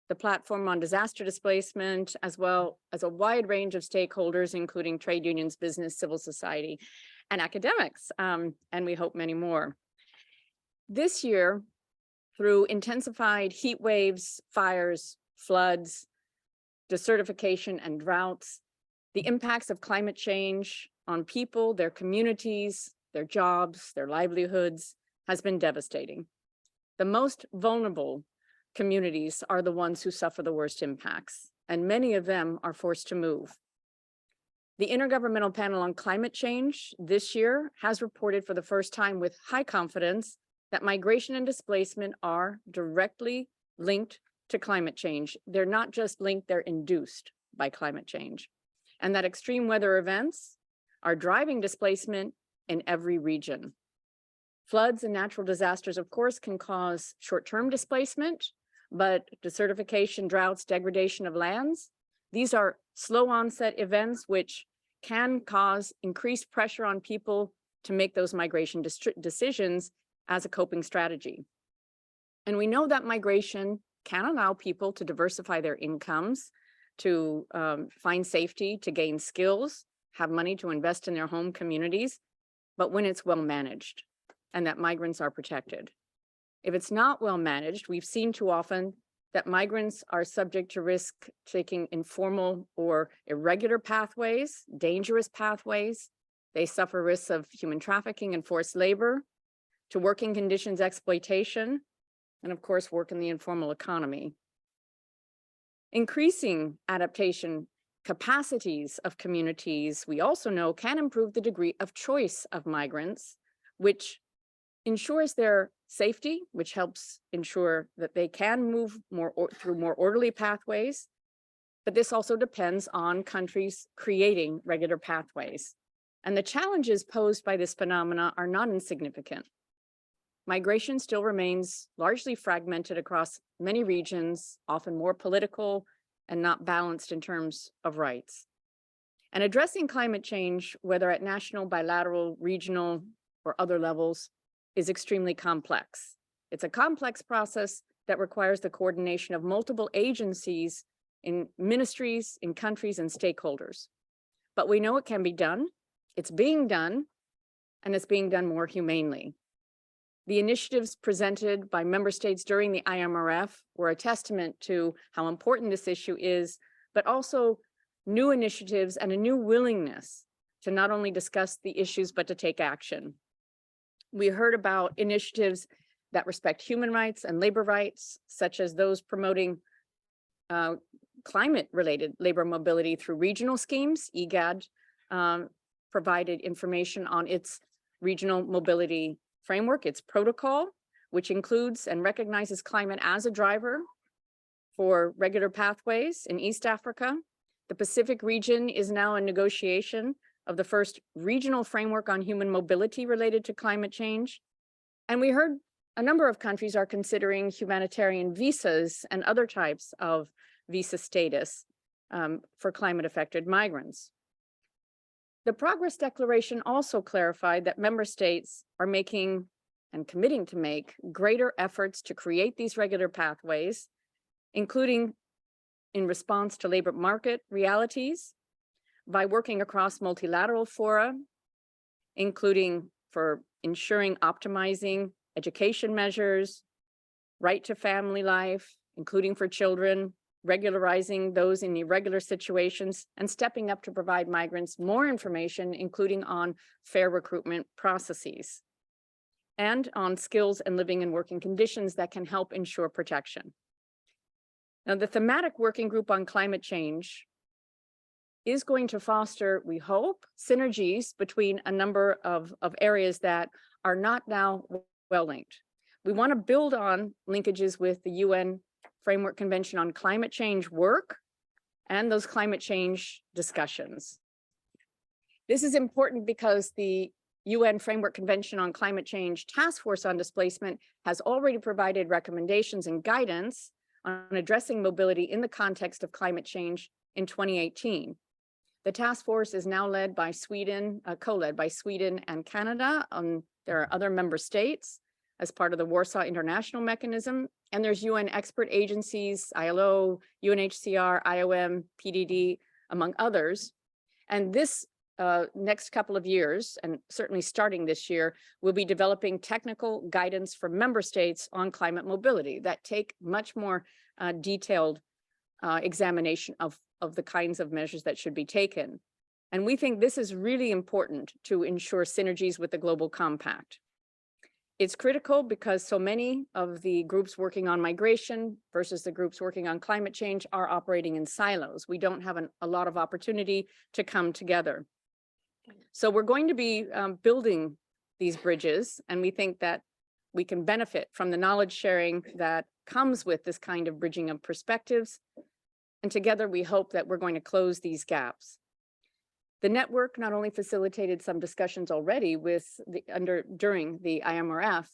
the Platform on Disaster Displacement, as well as a wide range of stakeholders, including trade unions, business, civil society, and academics, and we hope many more. This year, through intensified heat waves, fires, floods, desertification, and droughts, the impacts of climate change on people, their communities, their jobs, their livelihoods has been devastating. The most vulnerable communities are the ones who suffer the worst impacts, and many of them are forced to move. The Intergovernmental Panel on Climate Change this year has reported for the first time with high confidence that migration and displacement are directly linked to climate change. They're not just linked, they're induced by climate change. And that extreme weather events are driving displacement in every region. Floods and natural disasters, of course, can cause short-term displacement, but desertification, droughts, degradation of lands, these are slow onset events which can cause increased pressure on people to make those migration decisions as a coping strategy. And we know that migration can allow people to diversify their incomes, to find safety, to gain skills, have money to invest in their home communities, but when it's well managed and that migrants are protected. If it's not well managed, we've seen too often that migrants are subject to risk taking informal or irregular pathways, dangerous pathways. They suffer risks of human trafficking and forced labor, to working conditions exploitation, and of course, work in the informal economy. Increasing adaptation capacities of communities, we also know, can improve the degree of choice of migrants, which ensures their safety, which helps ensure that they can move through more orderly pathways. But this also depends on countries creating regular pathways. And the challenges posed by this phenomena are not insignificant. Migration still remains largely fragmented across many regions, often more political and not balanced in terms of rights. And addressing climate change, whether at national, bilateral, regional, or other levels, is extremely complex. It's a complex process that requires the coordination of multiple agencies in ministries, in countries, and stakeholders. But we know it can be done, it's being done, and it's being done more humanely. The initiatives presented by member states during the IMRF were a testament to how important this issue is, but also new initiatives and a new willingness to not only discuss the issues, but to take action. We heard about initiatives that respect human rights and labor rights, such as those promoting climate-related labor mobility through regional schemes. IGAD provided information on its regional mobility framework, its protocol, which includes and recognizes climate as a driver for regular pathways in East Africa. The Pacific region is now in negotiation of the first regional framework on human mobility related to climate change. And we heard a number of countries are considering humanitarian visas and other types of visa status for climate affected migrants. The Progress Declaration also clarified that member states are making and committing to make greater efforts to create these regular pathways, including in response to labor market realities, by working across multilateral fora, including for ensuring optimizing education measures, right to family life, including for children, regularizing those in irregular situations, and stepping up to provide migrants more information, including on fair recruitment processes and on skills and living and working conditions that can help ensure protection. Now, the thematic working group on climate change is going to foster, we hope, synergies between a number of areas that are not now well linked. We want to build on linkages with the UN Framework Convention on Climate Change work and those climate change discussions. This is important because the UN Framework Convention on Climate Change Task Force on Displacement has already provided recommendations and guidance on addressing mobility in the context of climate change in 2018. The task force is now led by Sweden, co-led by Sweden and Canada. There are other member states as part of the Warsaw International Mechanism, and there's UN expert agencies, ILO, UNHCR, IOM, PDD, among others. And this next couple of years, and certainly starting this year, we'll be developing technical guidance for member states on climate mobility that take much more detailed examination of the kinds of measures that should be taken. And we think this is really important to ensure synergies with the Global Compact. It's critical because so many of the groups working on migration versus the groups working on climate change are operating in silos. We don't have a lot of opportunity to come together. So we're going to be building these bridges, and we think that we can benefit from the knowledge sharing that comes with this kind of bridging of perspectives. And together we hope that we're going to close these gaps. The network not only facilitated some discussions already during the IMRF,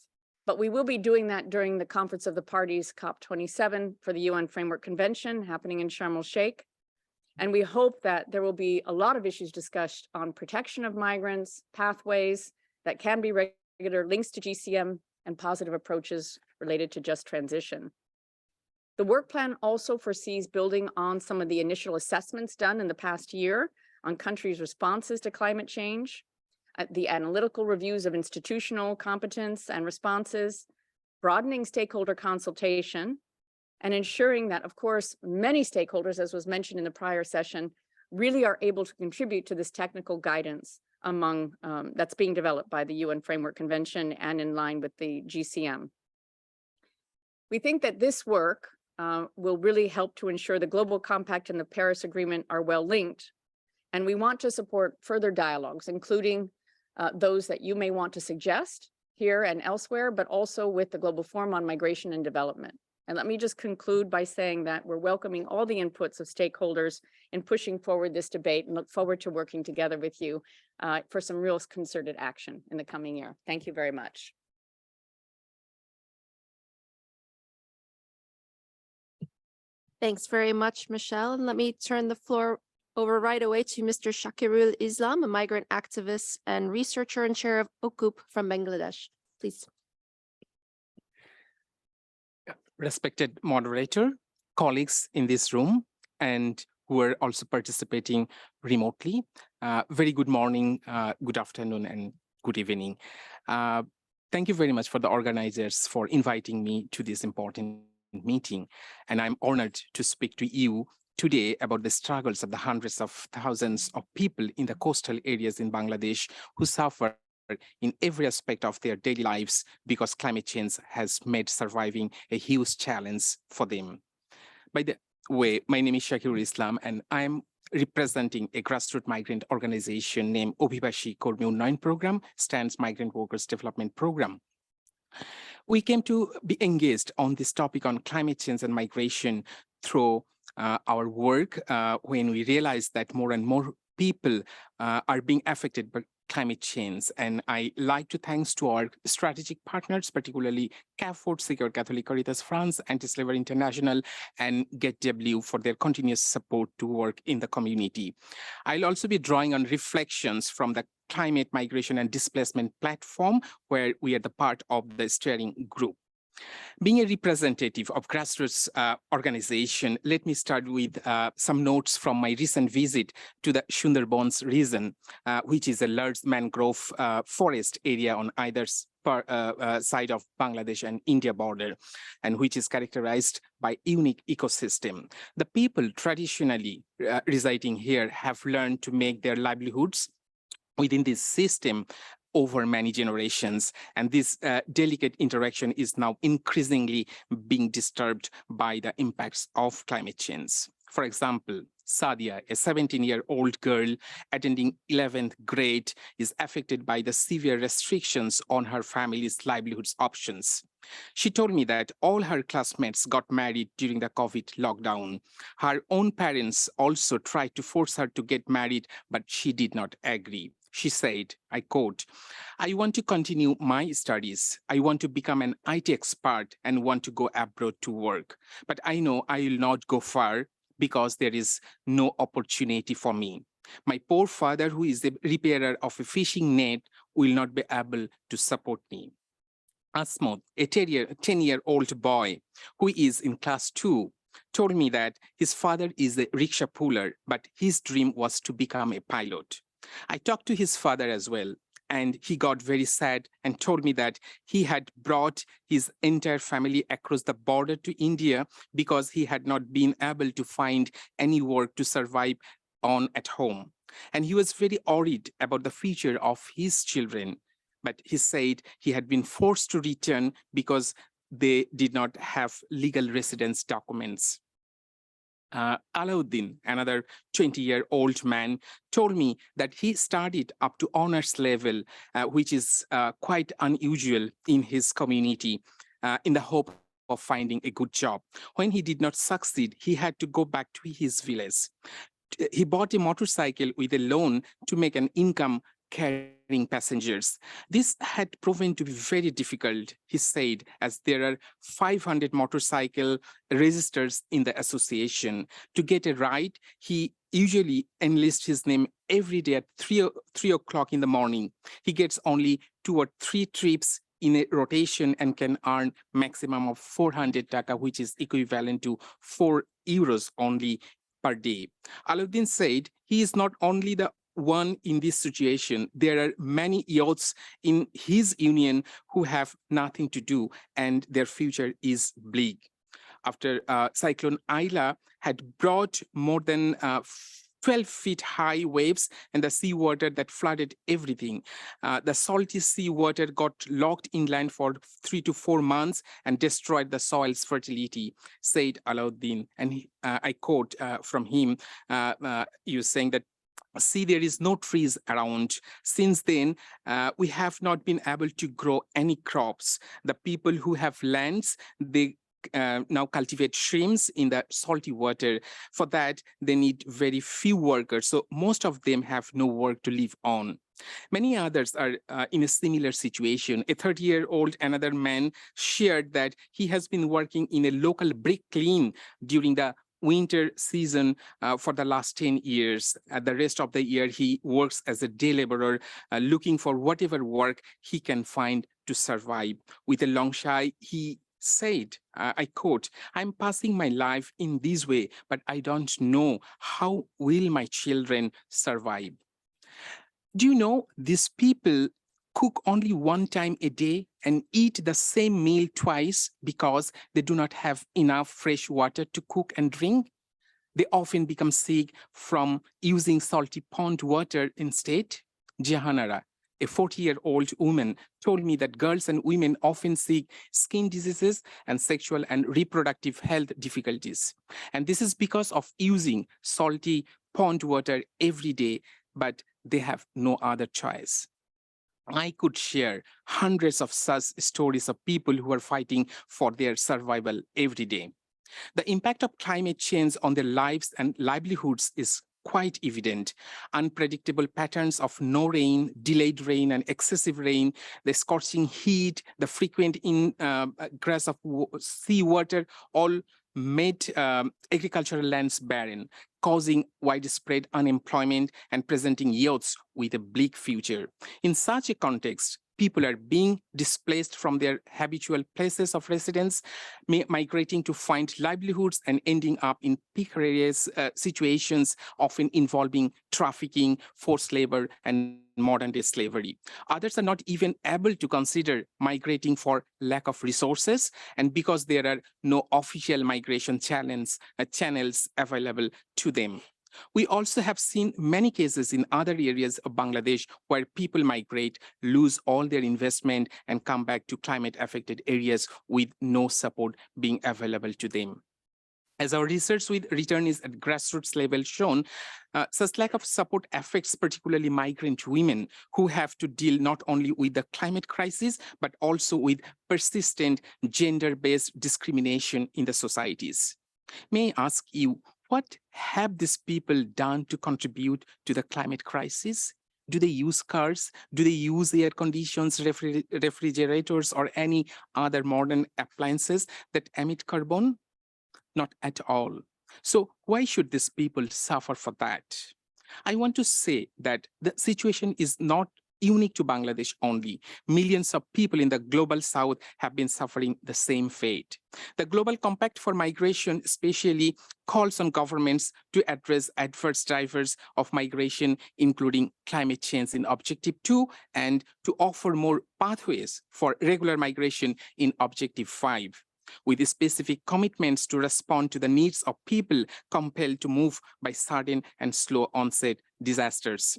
but we will be doing that during the Conference of the Parties COP27 for the UN Framework Convention happening in Sharm el-Sheikh. And we hope that there will be a lot of issues discussed on protection of migrants, pathways that can be regular, links to GCM, and positive approaches related to just transition. The work plan also foresees building on some of the initial assessments done in the past year on countries' responses to climate change, the analytical reviews of institutional competence and responses, broadening stakeholder consultation, and ensuring that, of course, many stakeholders, as was mentioned in the prior session, really are able to contribute to this technical guidance among that's being developed by the UN Framework Convention and in line with the GCM. We think that this work will really help to ensure the Global Compact and the Paris Agreement are well linked. And we want to support further dialogues, including those that you may want to suggest here and elsewhere, but also with the Global Forum on Migration and Development. And let me just conclude by saying that we're welcoming all the inputs of stakeholders in pushing forward this debate and look forward to working together with you for some real concerted action in the coming year. Thank you very much. Thanks very much, Michelle. And let me turn the floor over right away to Mr. Shakirul Islam, a migrant activist and researcher and chair of OKUP from Bangladesh. Please. Respected moderator, colleagues in this room, and who are also participating remotely, very good morning, good afternoon, and good evening. Thank you very much for the organizers for inviting me to this important meeting. And I'm honored to speak to you today about the struggles of the hundreds of thousands of people in the coastal areas in Bangladesh who suffer in every aspect of their daily lives because climate change has made surviving a huge challenge for them. By the way, my name is Shakirul Islam, and I'm representing a grassroots migrant organization named Obhibashi Kormi Unnayan Program, stands Migrant Workers Development Program. We came to be engaged on this topic on climate change and migration through our work when we realized that more and more people are being affected by climate change. And I like to thanks to our strategic partners, particularly CAFORD, Secure Catholic Caritas France, Anti-Slavery International, and GetW for their continuous support to work in the community. I'll also be drawing on reflections from the Climate Migration and Displacement Platform, where we are the part of the steering group. Being a representative of grassroots organization, let me start with some notes from my recent visit to the Sundarbans region, which is a large mangrove forest area on either side of Bangladesh and India border, and which is characterized by unique ecosystem. The people traditionally residing here have learned to make their livelihoods within this system over many generations, and this delicate interaction is now increasingly being disturbed by the impacts of climate change. For example, Sadia, a 17-year-old girl attending 11th grade, is affected by the severe restrictions on her family's livelihoods options. She told me that all her classmates got married during the COVID lockdown. Her own parents also tried to force her to get married, but she did not agree. She said, I quote, "I want to continue my studies. I want to become an IT expert and want to go abroad to work. But I know I will not go far because there is no opportunity for me. My poor father, who is the repairer of a fishing net, will not be able to support me." Asmod, a 10-year-old boy who is in class 2, told me that his father is a rickshaw puller, but his dream was to become a pilot. I talked to his father as well, and he got very sad and told me that he had brought his entire family across the border to India because he had not been able to find any work to survive on at home. And he was very worried about the future of his children. But he said he had been forced to return because they did not have legal residence documents. Alauddin, another 20-year-old man, told me that he studied up to honors level, which is quite unusual in his community, in the hope of finding a good job. When he did not succeed, he had to go back to his village. He bought a motorcycle with a loan to make an income carrying passengers. This had proven to be very difficult, he said, as there are 500 motorcycle registers in the association. To get a ride, he usually enlists his name every day at 3 o'clock in the morning. He gets only 2 or 3 trips in a rotation and can earn maximum of 400 taka, which is equivalent to 4 euros only per day. Alauddin said he is not only the one in this situation. There are many youths in his union who have nothing to do and their future is bleak. After Cyclone Aila had brought more than 12 feet high waves and the seawater that flooded everything. The salty seawater got locked inland for 3 to 4 months and destroyed the soil's fertility, said Alauddin. And I quote from him, he was saying that, "See, there is no trees around. Since then, we have not been able to grow any crops. The people who have lands, they now cultivate shrimps in the salty water. For that, they need very few workers. So most of them have no work to live on." Many others are in a similar situation. A 30-year-old, another man, shared that he has been working in a local brick kiln during the winter season for the last 10 years. The rest of the year, he works as a day laborer, looking for whatever work he can find to survive. With a long sigh, he said, I quote, "I'm passing my life in this way, but I don't know how will my children survive." Do you know these people cook only one time a day and eat the same meal twice because they do not have enough fresh water to cook and drink? They often become sick from using salty pond water instead. Jahanara, a 40-year-old woman, told me that girls and women often seek skin diseases and sexual and reproductive health difficulties. And this is because of using salty pond water every day, but they have no other choice. I could share hundreds of such stories of people who are fighting for their survival every day. The impact of climate change on their lives and livelihoods is quite evident. Unpredictable patterns of no rain, delayed rain, and excessive rain, the scorching heat, the frequent ingress of seawater, all made agricultural lands barren, causing widespread unemployment and presenting youths with a bleak future. In such a context, people are being displaced from their habitual places of residence, migrating to find livelihoods and ending up in precarious situations, often involving trafficking, forced labor, and modern-day slavery. Others are not even able to consider migrating for lack of resources and because there are no official migration channels available to them. We also have seen many cases in other areas of Bangladesh where people migrate, lose all their investment, and come back to climate-affected areas with no support being available to them. As our research with returnees at grassroots level shown, such lack of support affects particularly migrant women who have to deal not only with the climate crisis, but also with persistent gender-based discrimination in the societies. May I ask you, what have these people done to contribute to the climate crisis? Do they use cars? Do they use air conditions, refrigerators, or any other modern appliances that emit carbon? Not at all. So why should these people suffer for that? I want to say that the situation is not unique to Bangladesh only. Millions of people in the global south have been suffering the same fate. The Global Compact for Migration especially calls on governments to address adverse drivers of migration, including climate change in Objective 2, and to offer more pathways for regular migration in Objective 5. With specific commitments to respond to the needs of people compelled to move by sudden and slow onset disasters.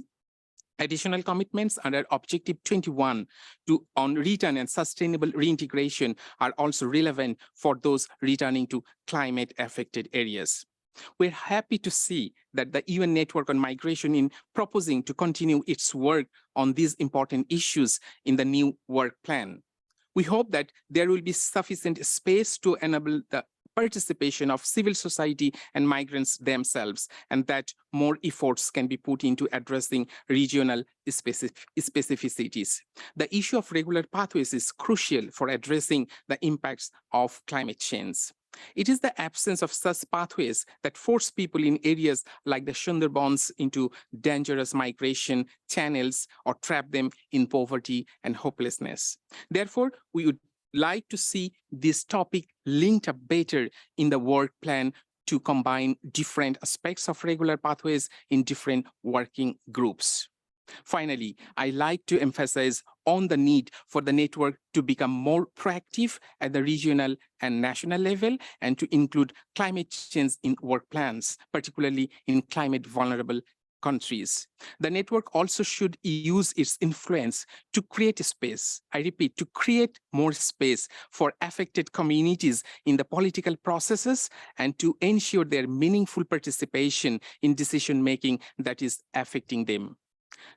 Additional commitments under Objective 21 on return and sustainable reintegration are also relevant for those returning to climate-affected areas. We're happy to see that the UN Network on Migration is proposing to continue its work on these important issues in the new work plan. We hope that there will be sufficient space to enable the participation of civil society and migrants themselves, and that more efforts can be put into addressing regional specificities. The issue of regular pathways is crucial for addressing the impacts of climate change. It is the absence of such pathways that force people in areas like the Sundarbans into dangerous migration channels or trap them in poverty and hopelessness. Therefore, we would like to see this topic linked up better in the work plan to combine different aspects of regular pathways in different working groups. Finally, I like to emphasize on the need for the network to become more proactive at the regional and national level and to include climate change in work plans, particularly in climate vulnerable countries. The network also should use its influence to create a space, I repeat, to create more space for affected communities in the political processes and to ensure their meaningful participation in decision-making that is affecting them.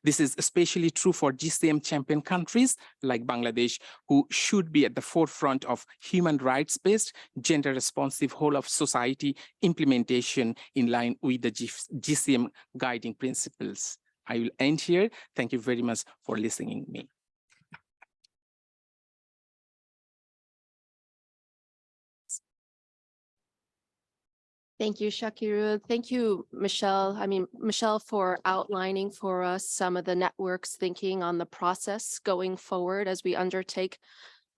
This is especially true for GCM champion countries like Bangladesh, who should be at the forefront of human rights-based, gender-responsive whole of society implementation in line with the GCM guiding principles. I will end here. Thank you very much for listening to me. Thank you, Shakiru. Thank you, Michelle. Michelle, for outlining for us some of the network's thinking on the process going forward as we undertake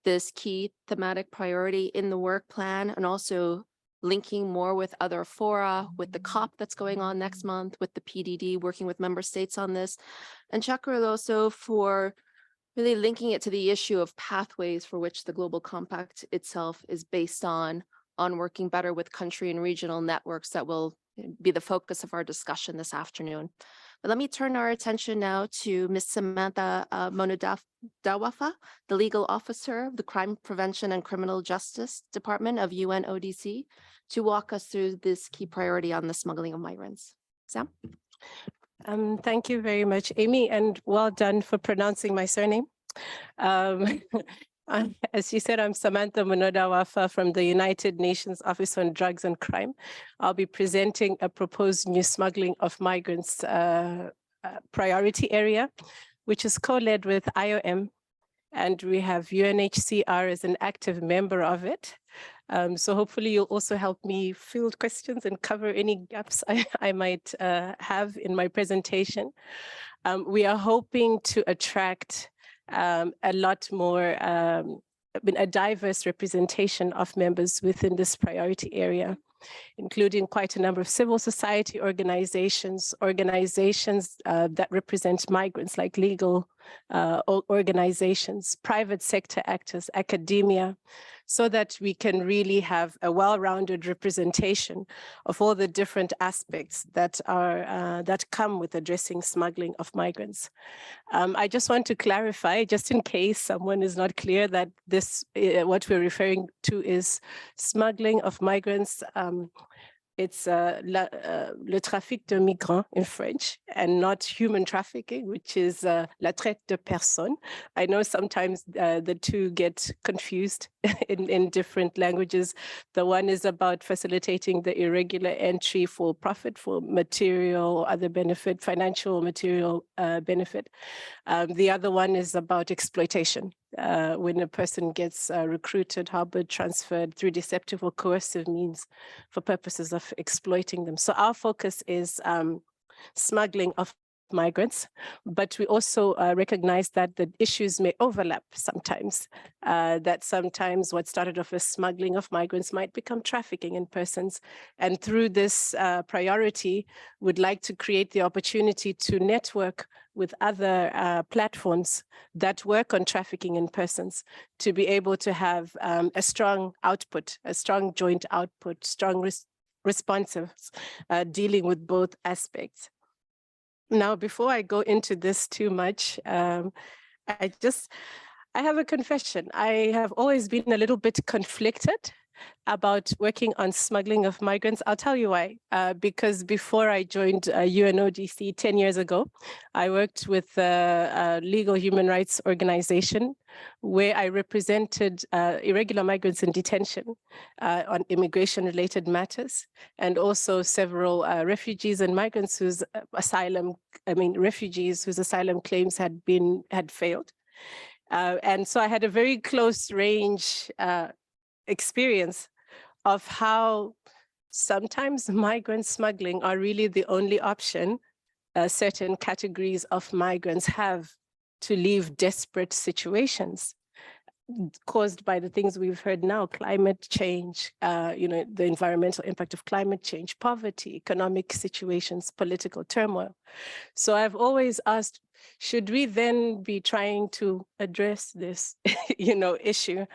this key thematic priority in the work plan, and also linking more with other fora, with the COP that's going on next month, with the PDD, working with member states on this. And Shakiru also for really linking it to the issue of pathways for which the Global Compact itself is based on working better with country and regional networks that will be the focus of our discussion this afternoon. But let me turn our attention now to Ms. Samantha Monodawafa, the legal officer of the Crime Prevention and Criminal Justice Department of UNODC, to walk us through this key priority on the smuggling of migrants. Sam? Thank you very much, Amy, and well done for pronouncing my surname. As you said, I'm Samantha Monodawafa from the United Nations Office on Drugs and Crime. I'll be presenting a proposed new smuggling of migrants priority area, which is co-led with IOM, and we have UNHCR as an active member of it. So hopefully you'll also help me field questions and cover any gaps I might have in my presentation. We are hoping to attract a lot more, a diverse representation of members within this priority area, including quite a number of civil society organizations that represent migrants, like legal organizations, private sector actors, academia, so that we can really have a well-rounded representation of all the different aspects that are that come with addressing smuggling of migrants. I just want to clarify, just in case someone is not clear, that this what we're referring to is smuggling of migrants. It's le trafic de migrants in French, and not human trafficking, which is la traite de personnes. I know sometimes the two get confused in different languages. The one is about facilitating the irregular entry for profit, for material or other benefit, financial or material benefit. The other one is about exploitation. When a person gets recruited, harbored, transferred through deceptive or coercive means for purposes of exploiting them. So our focus is smuggling of migrants, but we also recognize that the issues may overlap sometimes, that sometimes what started off as smuggling of migrants might become trafficking in persons. And through this priority, we'd like to create the opportunity to network with other platforms that work on trafficking in persons, to be able to have a strong output, a strong joint output, strong responsives dealing with both aspects. Now, before I go into this too much, I have a confession. I have always been a little bit conflicted about working on smuggling of migrants. I'll tell you why. Because before I joined UNODC 10 years ago, I worked with a legal human rights organization where I represented irregular migrants in detention on immigration-related matters, and also several refugees and migrants whose refugees whose asylum claims had failed. And so I had a very close range experience of how sometimes migrant smuggling are really the only option certain categories of migrants have to leave desperate situations caused by the things we've heard now: climate change, the environmental impact of climate change, poverty, economic situations, political turmoil. So I've always asked, should we then be trying to address this, issue?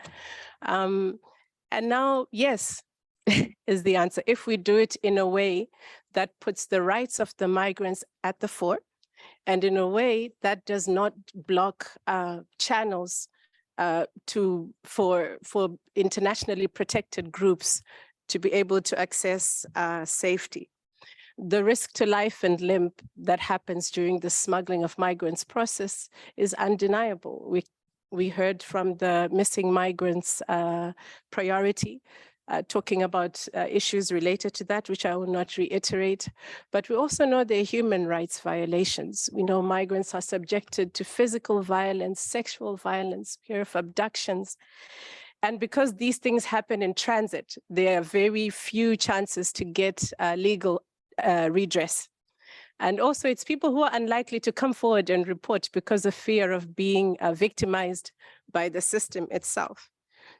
And now, yes, is the answer. If we do it in a way that puts the rights of the migrants at the fore, and in a way that does not block channels for internationally protected groups to be able to access safety. The risk to life and limb that happens during the smuggling of migrants process is undeniable. We heard from the missing migrants priority, talking about issues related to that, which I will not reiterate. But we also know there are human rights violations. We know migrants are subjected to physical violence, sexual violence, fear of abductions. And because these things happen in transit, there are very few chances to get legal redress. And also, it's people who are unlikely to come forward and report because of fear of being victimized by the system itself.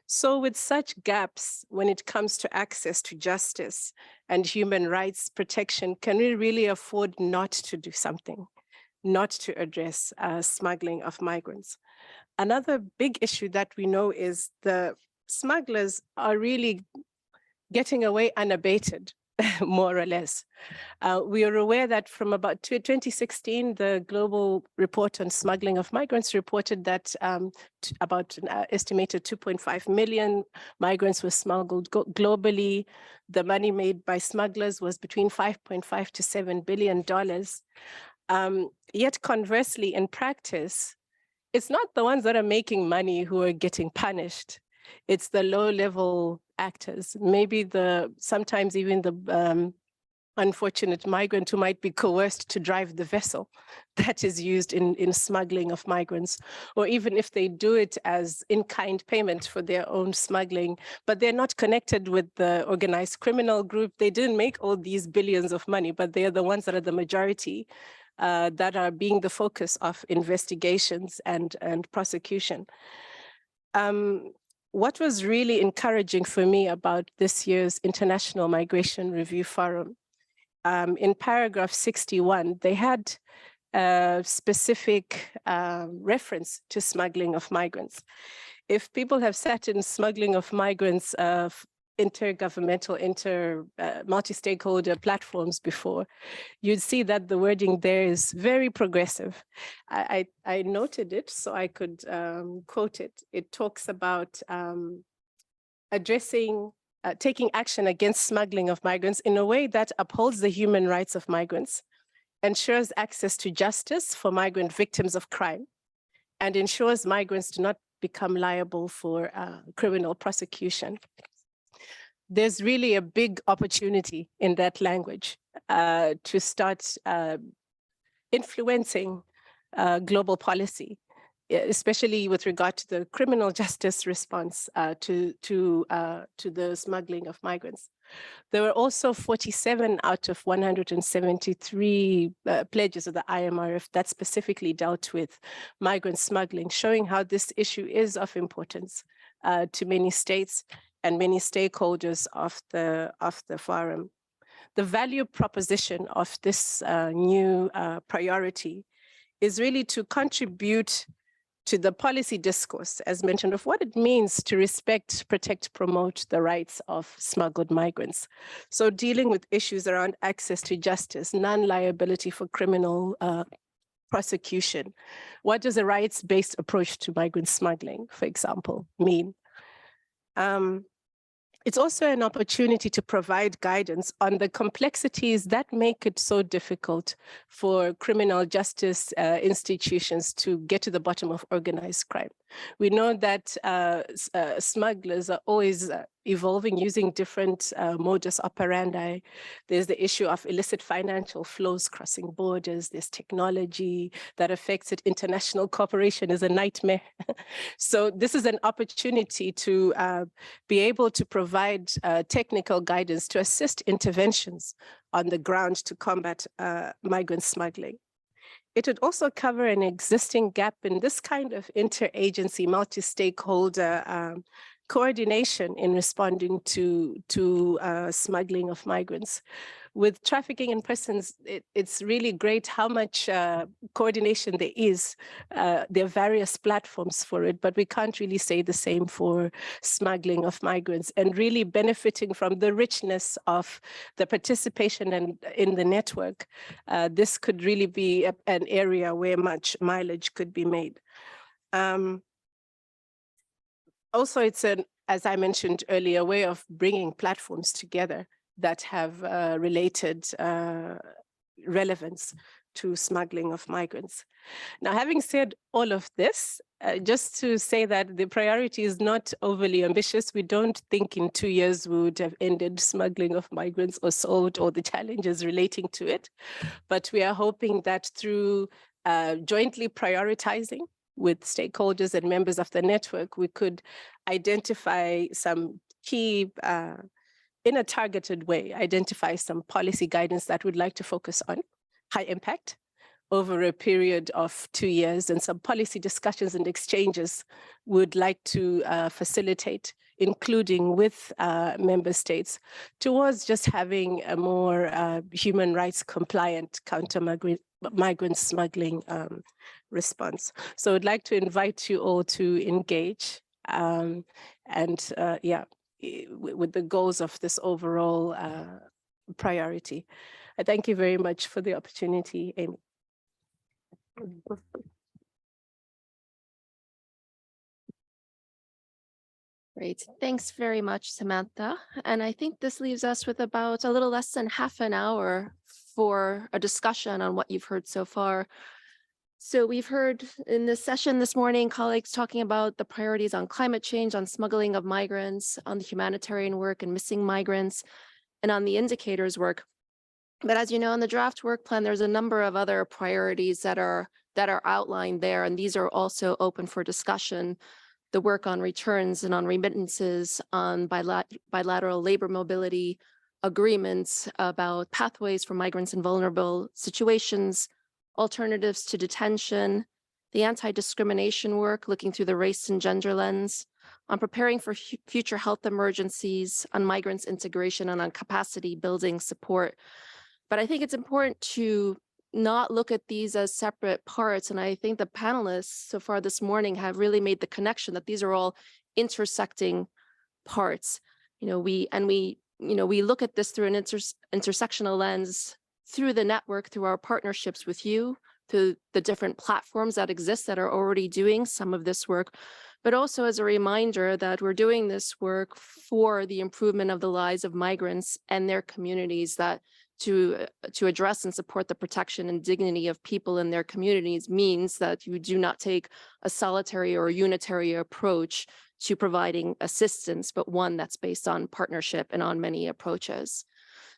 So with such gaps when it comes to access to justice and human rights protection, can we really afford not to do something, not to address smuggling of migrants? Another big issue that we know is the smugglers are really getting away unabated, more or less. We are aware that from about 2016, the Global Report on Smuggling of Migrants reported that about an estimated 2.5 million migrants were smuggled globally. The money made by smugglers was between $5.5 to $7 billion. Yet conversely, in practice, it's not the ones that are making money who are getting punished. It's the low-level actors, maybe sometimes even the unfortunate migrant who might be coerced to drive the vessel that is used in smuggling of migrants, or even if they do it as in-kind payment for their own smuggling, but they're not connected with the organized criminal group. They didn't make all these billions of money, but they are the ones that are the majority that are being the focus of investigations and prosecution. What was really encouraging for me about this year's International Migration Review Forum, in paragraph 61, they had a specific reference to smuggling of migrants. If people have sat in smuggling of migrants, intergovernmental, multi-stakeholder platforms before, you'd see that the wording there is very progressive. I noted it so I could quote it. It talks about addressing, taking action against smuggling of migrants in a way that upholds the human rights of migrants, ensures access to justice for migrant victims of crime, and ensures migrants do not become liable for criminal prosecution. There's really a big opportunity in that language to start influencing global policy, especially with regard to the criminal justice response to the smuggling of migrants. There were also 47 out of 173 pledges of the IMRF that specifically dealt with migrant smuggling, showing how this issue is of importance to many states and many stakeholders of the forum. The value proposition of this new priority is really to contribute to the policy discourse, as mentioned, of what it means to respect, protect, promote the rights of smuggled migrants. So dealing with issues around access to justice, non-liability for criminal prosecution. What does a rights-based approach to migrant smuggling, for example, mean? It's also an opportunity to provide guidance on the complexities that make it so difficult for criminal justice institutions to get to the bottom of organized crime. We know that smugglers are always evolving using different modus operandi. There's the issue of illicit financial flows crossing borders. There's technology that affects it. International cooperation is a nightmare. So this is an opportunity to be able to provide technical guidance to assist interventions on the ground to combat migrant smuggling. It would also cover an existing gap in this kind of interagency, multi-stakeholder coordination in responding to smuggling of migrants. With trafficking in persons, it's really great how much coordination there is. There are various platforms for it, but we can't really say the same for smuggling of migrants, and really benefiting from the richness of the participation in the network. This could really be an area where much mileage could be made. Also, it's as I mentioned earlier, a way of bringing platforms together that have related relevance to smuggling of migrants. Now, having said all of this, just to say that the priority is not overly ambitious. We don't think in 2 years we would have ended smuggling of migrants or solved all the challenges relating to it. But we are hoping that through jointly prioritizing with stakeholders and members of the network, we could identify some key in a targeted way, identify some policy guidance that we'd like to focus on, high impact, over a period of 2 years, and some policy discussions and exchanges would like to facilitate, including with member states, towards just having a more human rights compliant counter-migrant smuggling response. So I'd like to invite you all to engage with the goals of this overall priority. I thank you very much for the opportunity, Amy. Great. Thanks very much, Samantha. And I think this leaves us with about a little less than half an hour for a discussion on what you've heard so far. So we've heard in this session this morning, colleagues talking about the priorities on climate change, on smuggling of migrants, on the humanitarian work and missing migrants, and on the indicators work. But as you know, in the draft work plan, there's a number of other priorities that are outlined there, and these are also open for discussion. The work on returns and on remittances, on bilateral labor mobility, agreements about pathways for migrants in vulnerable situations, alternatives to detention, the anti-discrimination work, looking through the race and gender lens, on preparing for future health emergencies, on migrants integration, and on capacity building support. But I think it's important to not look at these as separate parts. And I think the panelists so far this morning have really made the connection that these are all intersecting parts. We look at this through an intersectional lens, through the network, through our partnerships with you, through the different platforms that exist that are already doing some of this work, but also as a reminder that we're doing this work for the improvement of the lives of migrants and their communities, that to address and support the protection and dignity of people in their communities means that you do not take a solitary or unitary approach to providing assistance, but one that's based on partnership and on many approaches.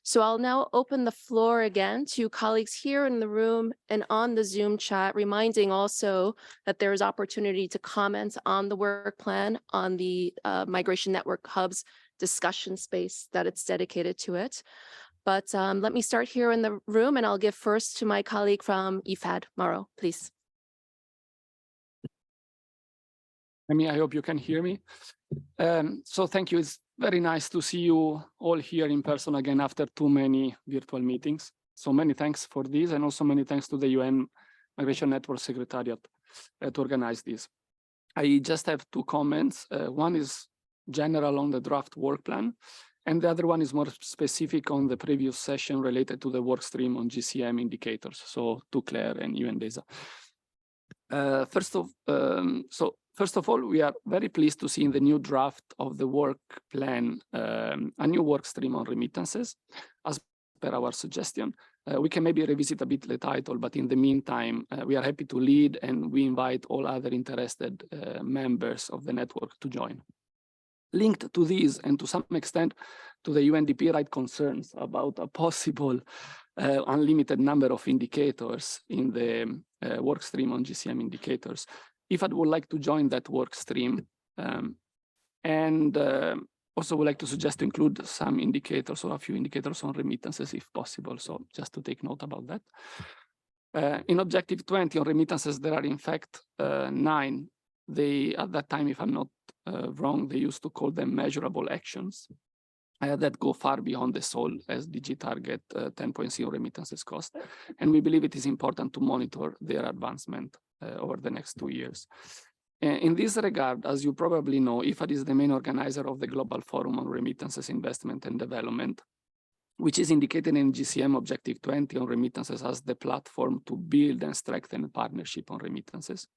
So I'll now open the floor again to colleagues here in the room and on the Zoom chat, reminding also that there is opportunity to comment on the work plan on the Migration Network Hub's discussion space that it's dedicated to it. But let me start here in the room, and I'll give first to my colleague from IFAD, Mauro, please. I hope you can hear me. So thank you. It's very nice to see you all here in person again after too many virtual meetings. So many thanks for this, and also many thanks to the UN Migration Network Secretariat to organize this. I just have two comments. One is general on the draft work plan, and the other one is more specific on the previous session related to the work stream on GCM indicators. So to Claire and you and Deza. First of all, we are very pleased to see in the new draft of the work plan a new work stream on remittances, as per our suggestion. We can maybe revisit a bit the title, but in the meantime, we are happy to lead, and we invite all other interested members of the network to join. Linked to these, and to some extent to the UNDP right concerns about a possible unlimited number of indicators in the work stream on GCM indicators, IFAD would like to join that work stream, and also would like to suggest to include some indicators or a few indicators on remittances if possible. So just to take note about that. In Objective 20 on remittances, there are in fact 9. At that time, if I'm not wrong, they used to call them measurable actions that go far beyond the sole SDG target 10.0 remittances cost. And we believe it is important to monitor their advancement over the next 2 years. In this regard, as you probably know, IFAD is the main organizer of the Global Forum on Remittances, Investment and Development, which is indicated in GCM Objective 20 on remittances as the platform to build and strengthen partnership on remittances.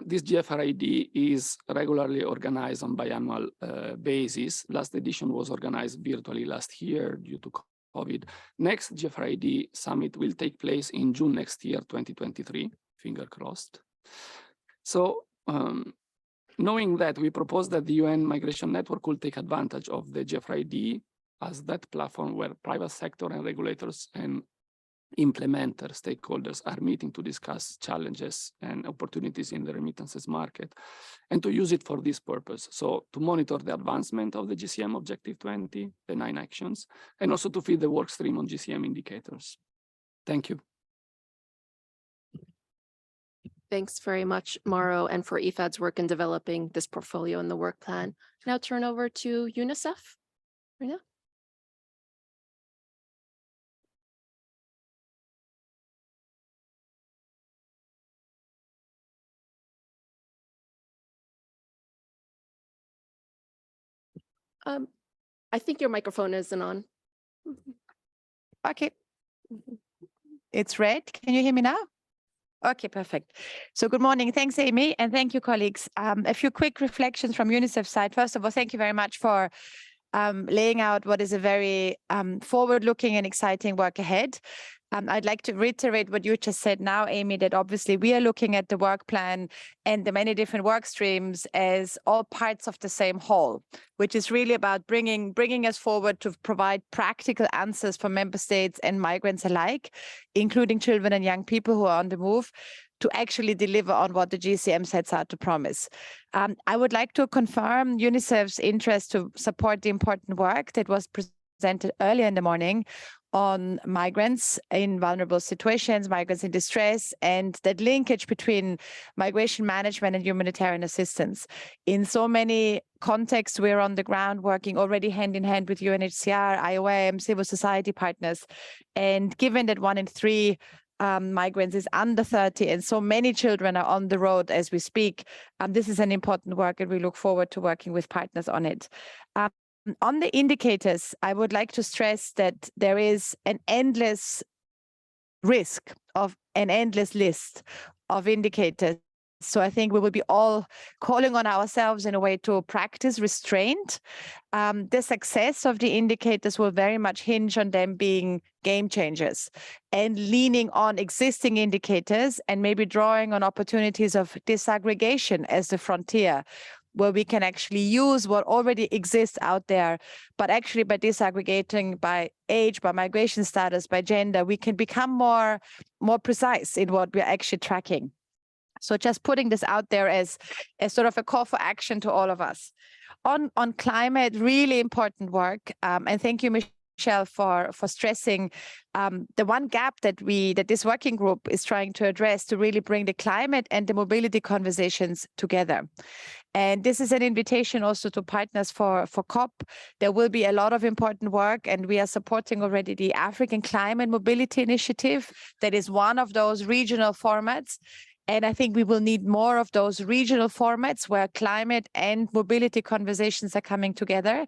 This GFRID is regularly organized on biannual basis. Last edition was organized virtually last year due to COVID. Next GFRID summit will take place in June next year, 2023, finger crossed. So knowing that, we propose that the UN Migration Network will take advantage of the GFRID as that platform where private sector and regulators and implementer stakeholders are meeting to discuss challenges and opportunities in the remittances market, and to use it for this purpose. So to monitor the advancement of the GCM Objective 20, the 9 actions, and also to feed the work stream on GCM indicators. Thank you. Thanks very much, Mauro, and for IFAD's work in developing this portfolio and the work plan. Now turn over to UNICEF. Rina? I think your microphone isn't on. Okay. It's red. Can you hear me now? Okay, perfect. So good morning. Thanks, Amy, and thank you, colleagues. A few quick reflections from UNICEF's side. First of all, thank you very much for laying out what is a very forward-looking and exciting work ahead. I'd like to reiterate what you just said now, Amy, that obviously we are looking at the work plan and the many different work streams as all parts of the same whole, which is really about bringing us forward to provide practical answers for member states and migrants alike, including children and young people who are on the move, to actually deliver on what the GCM sets out to promise. I would like to confirm UNICEF's interest to support the important work that was presented presented earlier in the morning on migrants in vulnerable situations, migrants in distress, and that linkage between migration management and humanitarian assistance. In so many contexts, we're on the ground working already hand in hand with UNHCR, IOM, civil society partners. And given that 1 in 3 migrants is under 30 and so many children are on the road as we speak, this is an important work and we look forward to working with partners on it. On the indicators, I would like to stress that there is an endless risk of an endless list of indicators. So I think we will be all calling on ourselves in a way to practice restraint. The success of the indicators will very much hinge on them being game changers and leaning on existing indicators and maybe drawing on opportunities of disaggregation as the frontier, where we can actually use what already exists out there, but actually by disaggregating by age, by migration status, by gender, we can become more precise in what we're actually tracking. So just putting this out there as sort of a call for action to all of us. On climate, really important work, and thank you, Michelle, for stressing the one gap that this working group is trying to address to really bring the climate and the mobility conversations together. And this is an invitation also to partners for COP. There will be a lot of important work, and we are supporting already the African Climate Mobility Initiative. That is one of those regional formats. And I think we will need more of those regional formats where climate and mobility conversations are coming together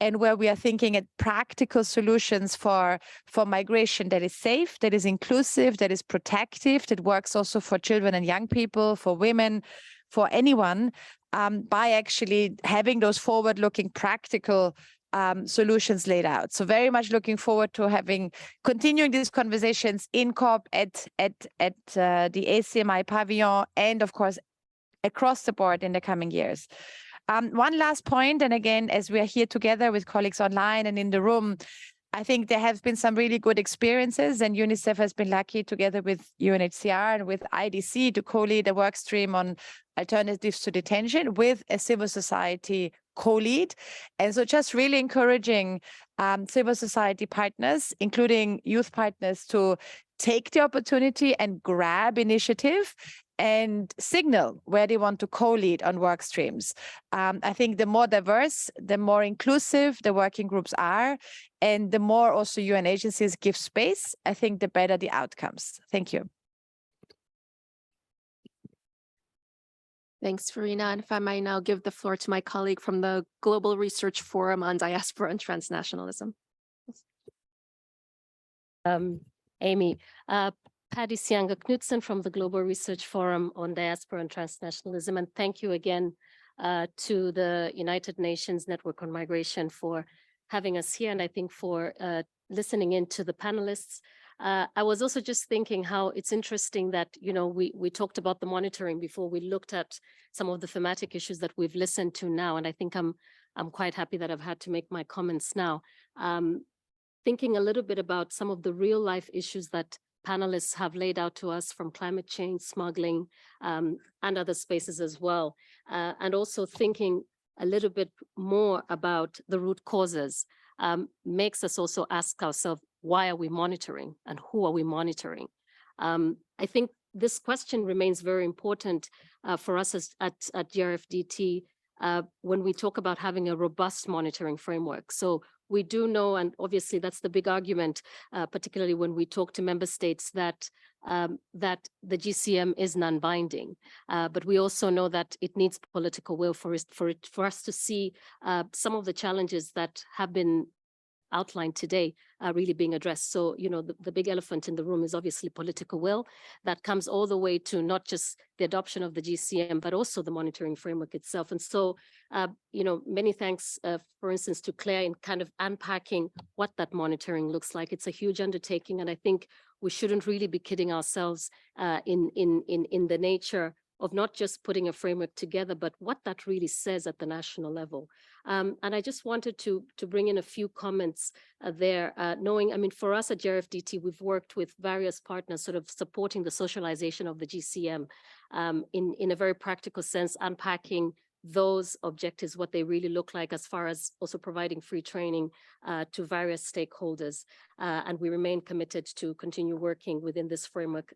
and where we are thinking at practical solutions for migration that is safe, that is inclusive, that is protective, that works also for children and young people, for women, for anyone, by actually having those forward-looking practical solutions laid out. So very much looking forward to continuing these conversations in COP at the ACMI pavilion and of course across the board in the coming years. One last point, and again, as we are here together with colleagues online and in the room, I think there have been some really good experiences, and UNICEF has been lucky together with UNHCR and with IDC to co-lead a work stream on alternatives to detention with a civil society co-lead. And so just really encouraging civil society partners, including youth partners, to take the opportunity and grab initiative and signal where they want to co-lead on work streams. I think the more diverse, the more inclusive the working groups are, and the more also UN agencies give space, I think the better the outcomes. Thank you. Thanks, Verena. And if I might now give the floor to my colleague from the Global Research Forum on Diaspora and Transnationalism. Amy, Patty Sianga-Knudsen from the Global Research Forum on Diaspora and Transnationalism. And thank you again to the United Nations Network on Migration for having us here, and I think for listening in to the panelists. I was also just thinking how it's interesting that, you know, we talked about the monitoring before we looked at some of the thematic issues that we've listened to now. And I think I'm quite happy that I've had to make my comments now. Thinking a little bit about some of the real life issues that panelists have laid out to us, from climate change, smuggling, and other spaces as well. And also thinking a little bit more about the root causes makes us also ask ourselves, why are we monitoring and who are we monitoring? I think this question remains very important for us at GRFDT when we talk about having a robust monitoring framework. So we do know, and obviously that's the big argument, particularly when we talk to member states, that that the GCM is non-binding. But we also know that it needs political will for us to see some of the challenges that have been outlined today really being addressed. So, you know, the big elephant in the room is obviously political will that comes all the way to not just the adoption of the GCM, but also the monitoring framework itself. And so, you know, many thanks, for instance, to Claire in kind of unpacking what that monitoring looks like. It's a huge undertaking, and I think we shouldn't really be kidding ourselves in the nature of not just putting a framework together, but what that really says at the national level. And I just wanted to bring in a few comments there, knowing, I mean, for us at GRFDT, we've worked with various partners sort of supporting the socialization of the GCM in a very practical sense, unpacking those objectives, what they really look like, as far as also providing free training to various stakeholders. And we remain committed to continue working within this framework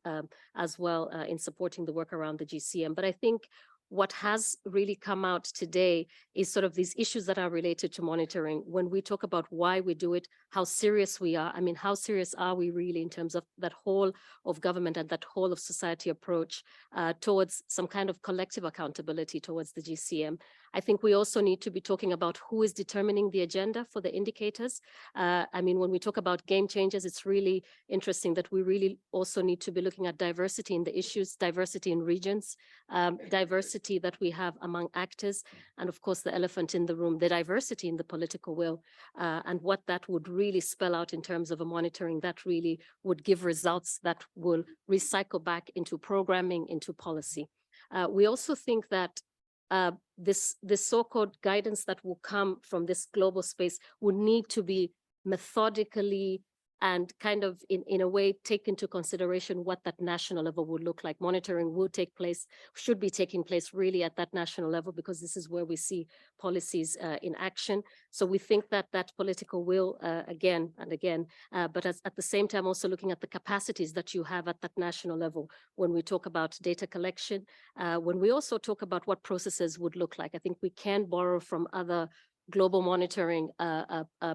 as well in supporting the work around the GCM. But I think what has really come out today is sort of these issues that are related to monitoring. When we talk about why we do it, how serious we are, I mean, how serious are we really in terms of that whole of government and that whole of society approach towards some kind of collective accountability towards the GCM. I think we also need to be talking about who is determining the agenda for the indicators. I mean, when we talk about game changers, it's really interesting that we really also need to be looking at diversity in the issues, diversity in regions, diversity that we have among actors, and of course the elephant in the room, the diversity in the political will, and what that would really spell out in terms of a monitoring that really would give results that will recycle back into programming, into policy. We also think that this so-called guidance that will come from this global space would need to be methodically and kind of in a way take into consideration what that national level would look like. Monitoring will take place, should be taking place really at that national level, because this is where we see policies in action. So we think that that political will again and again, but at the same time also looking at the capacities that you have at that national level when we talk about data collection, when we also talk about what processes would look like. I think we can borrow from other global monitoring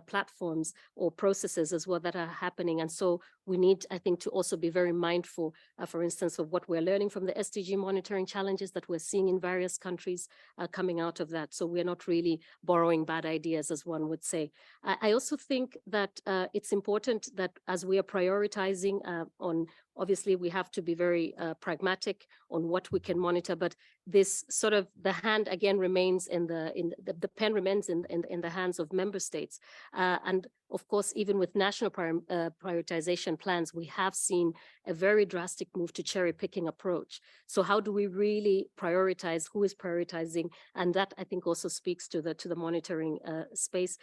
platforms or processes as well that are happening. And so we need, I think, to also be very mindful, for instance, of what we're learning from the SDG monitoring challenges that we're seeing in various countries coming out of that. So we're not really borrowing bad ideas, as one would say. I also think that it's important that as we are prioritizing on, obviously we have to be very pragmatic on what we can monitor, but this sort of the hand again remains in the pen remains in the hands of member states. And of course, even with national prioritization plans, we have seen a very drastic move to cherry picking approach. So how do we really prioritize? Who is prioritizing? And that I think also speaks to the monitoring space,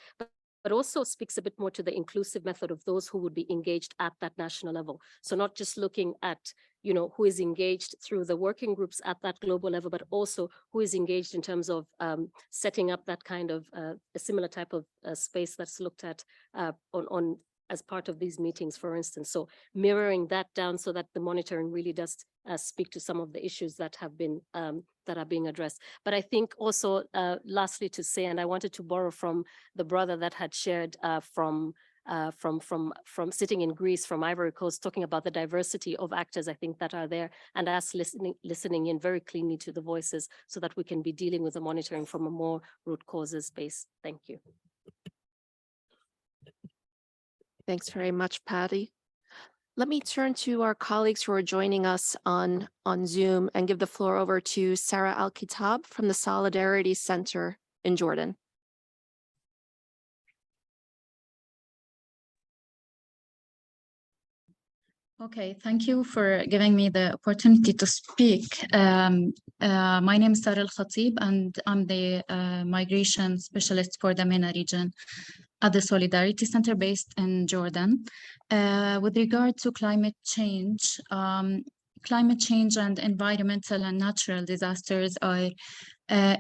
but also speaks a bit more to the inclusive method of those who would be engaged at that national level. So not just looking at, you know, who is engaged through the working groups at that global level, but also who is engaged in terms of setting up that kind of a similar type of space that's looked at on as part of these meetings, for instance. So mirroring that down so that the monitoring really does speak to some of the issues that have been that are being addressed. But I think also lastly to say, and I wanted to borrow from the brother that had shared from sitting in Greece, from Ivory Coast, talking about the diversity of actors, I think, that are there, and us listening in very cleanly to the voices so that we can be dealing with the monitoring from a more root causes base. Thank you. Thanks very much, Patty. Let me turn to our colleagues who are joining us on Zoom and give the floor over to Sarah Al-Kitab from the Solidarity Center in Jordan. Okay, thank you for giving me the opportunity to speak. My name is Sarah Al-Khatib, and I'm the migration specialist for the MENA region at the Solidarity Center based in Jordan. With regard to climate change and environmental and natural disasters are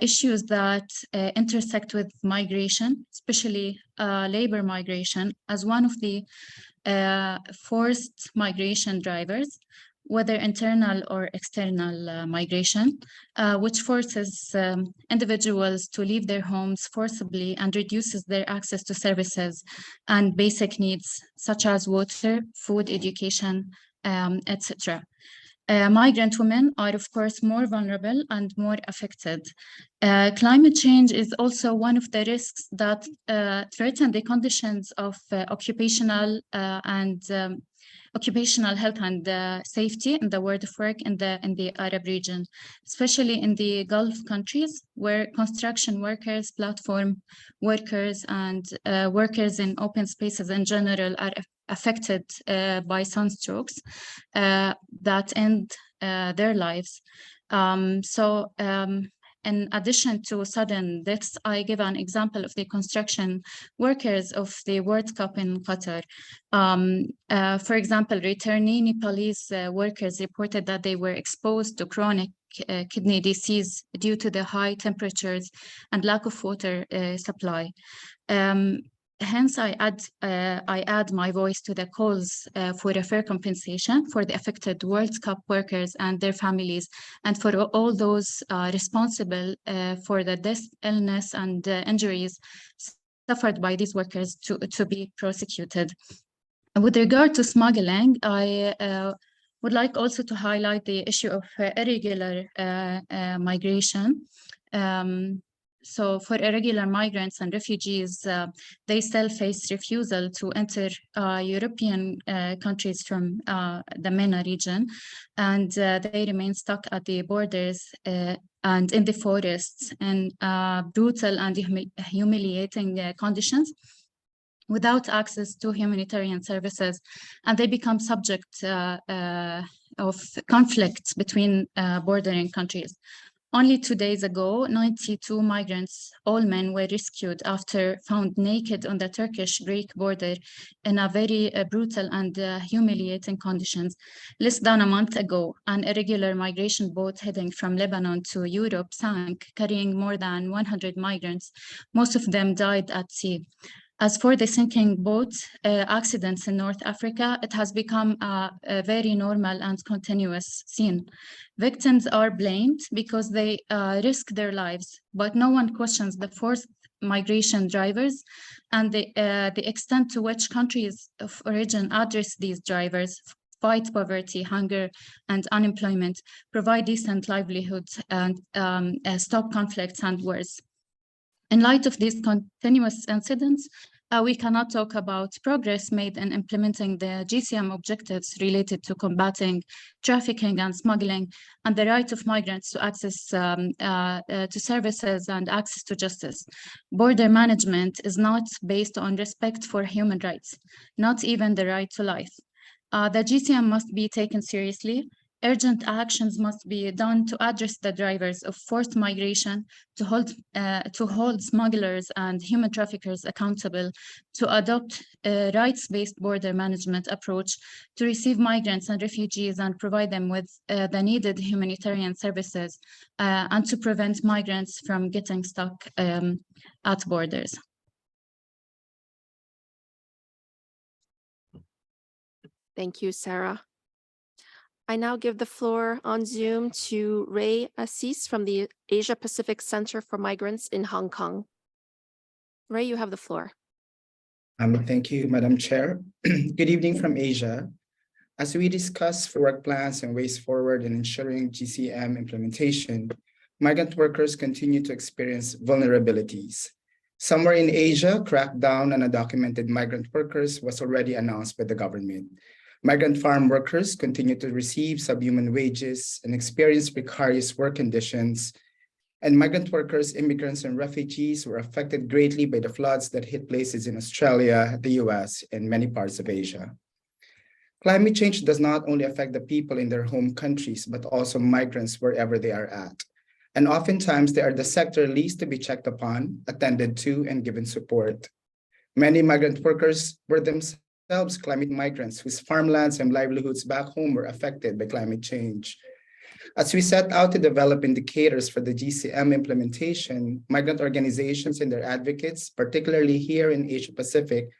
issues that intersect with migration, especially labor migration, as one of the forced migration drivers, whether internal or external migration, which forces individuals to leave their homes forcibly and reduces their access to services and basic needs such as water, food, education, etc. Migrant women are, of course, more vulnerable and more affected. Climate change is also one of the risks that threaten the conditions of occupational health and safety in the world of work in the Arab region, especially in the Gulf countries, where construction workers, platform workers, and workers in open spaces in general are affected by sunstrokes that end their lives. In addition to sudden deaths, I give an example of the construction workers of the World Cup in Qatar. For example, returnee Nepalese workers reported that they were exposed to chronic kidney disease due to the high temperatures and lack of water supply. Hence, I add my voice to the calls for a fair compensation for the affected World Cup workers and their families, and for all those responsible for the death, illness, and injuries suffered by these workers to be prosecuted. With regard to smuggling, I would like also to highlight the issue of irregular migration. So for irregular migrants and refugees, they still face refusal to enter European countries from the MENA region, and they remain stuck at the borders and in the forests in brutal and humiliating conditions without access to humanitarian services, and they become subject of conflicts between bordering countries. Only 2 days ago, 92 migrants, all men, were rescued after found naked on the Turkish-Greek border in a very brutal and humiliating conditions. Less than a month ago, an irregular migration boat heading from Lebanon to Europe sank, carrying more than 100 migrants. Most of them died at sea. As for the sinking boat accidents in North Africa, it has become a very normal and continuous scene. Victims are blamed because they risk their lives, but no one questions the forced migration drivers and the extent to which countries of origin address these drivers, fight poverty, hunger, and unemployment, provide decent livelihoods, and stop conflicts and wars. In light of these continuous incidents, we cannot talk about progress made in implementing the GCM objectives related to combating trafficking and smuggling and the right of migrants to access to services and access to justice. Border management is not based on respect for human rights, not even the right to life. The GCM must be taken seriously. Urgent actions must be done to address the drivers of forced migration, to hold smugglers and human traffickers accountable, to adopt a rights-based border management approach, to receive migrants and refugees and provide them with the needed humanitarian services, and to prevent migrants from getting stuck at borders. Thank you, Sarah. I now give the floor on Zoom to Ray Assis from the Asia Pacific Center for Migrants in Hong Kong. Ray, you have the floor. Thank you, Madam Chair. Good evening from Asia. As we discuss work plans and ways forward in ensuring GCM implementation, migrant workers continue to experience vulnerabilities. Somewhere in Asia, crackdown on undocumented migrant workers was already announced by the government. Migrant farm workers continue to receive subhuman wages and experience precarious work conditions. And migrant workers, immigrants, and refugees were affected greatly by the floods that hit places in Australia, the US, and many parts of Asia. Climate change does not only affect the people in their home countries, but also migrants wherever they are at. And oftentimes they are the sector least to be checked upon, attended to, and given support. Many migrant workers were themselves climate migrants whose farmlands and livelihoods back home were affected by climate change. As we set out to develop indicators for the GCM implementation, migrant organizations and their advocates, particularly here in Asia Pacific,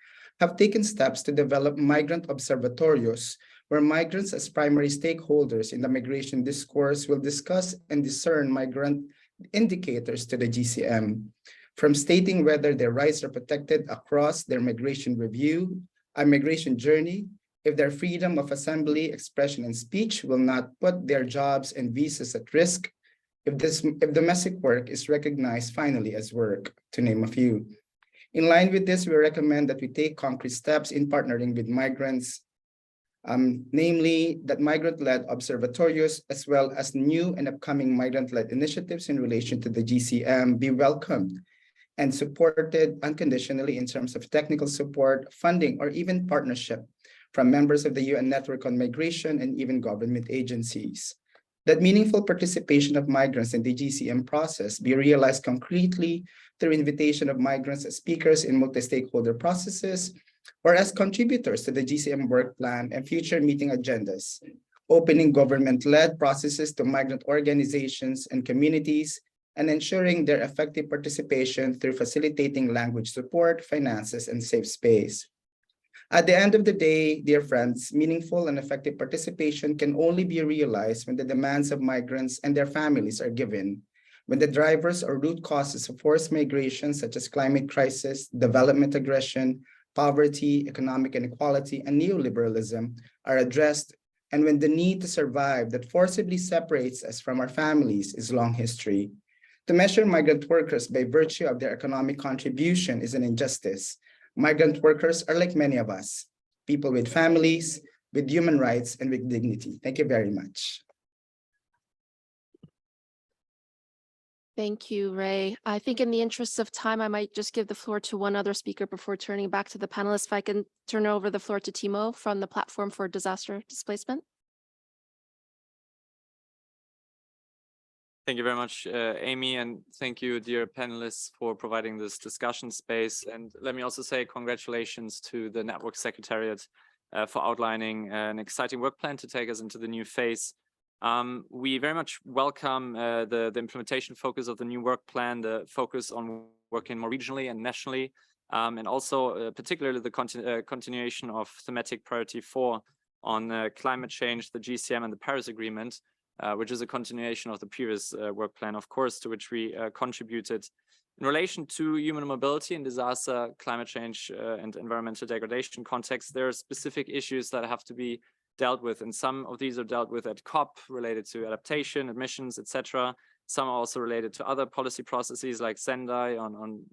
have taken steps to develop migrant observatorios, where migrants as primary stakeholders in the migration discourse will discuss and discern migrant indicators to the GCM, from stating whether their rights are protected across their migration review, a migration journey, if their freedom of assembly, expression, and speech will not put their jobs and visas at risk, if domestic work is recognized finally as work, to name a few. In line with this, we recommend that we take concrete steps in partnering with migrants, namely that migrant-led observatorios, as well as new and upcoming migrant-led initiatives in relation to the GCM, be welcomed and supported unconditionally in terms of technical support, funding, or even partnership from members of the UN Network on Migration and even government agencies. that meaningful participation of migrants in the GCM process be realized concretely through invitation of migrants as speakers in multi-stakeholder processes or as contributors to the GCM work plan and future meeting agendas, opening government-led processes to migrant organizations and communities, and ensuring their effective participation through facilitating language support, finances, and safe space. At the end of the day, dear friends, meaningful and effective participation can only be realized when the demands of migrants and their families are given, when the drivers or root causes of forced migration, such as climate crisis, development aggression, poverty, economic inequality, and neoliberalism are addressed, and when the need to survive that forcibly separates us from our families is long history. To measure migrant workers by virtue of their economic contribution is an injustice. Migrant workers are like many of us, people with families, with human rights, and with dignity. Thank you very much. Thank you, Ray. I think in the interest of time, I might just give the floor to one other speaker before turning back to the panelists. If I can turn over the floor to Timo from the Platform for Disaster Displacement. Thank you very much, Amy, and thank you, dear panelists, for providing this discussion space. And let me also say congratulations to the Network Secretariat for outlining an exciting work plan to take us into the new phase. We very much welcome the implementation focus of the new work plan, the focus on working more regionally and nationally, and also particularly the continuation of thematic priority 4 on climate change, the GCM, and the Paris Agreement, which is a continuation of the previous work plan, of course, to which we contributed. In relation to human mobility and disaster, climate change, and environmental degradation context, there are specific issues that have to be dealt with, and some of these are dealt with at COP, related to adaptation, emissions, etc. Some are also related to other policy processes like Sendai on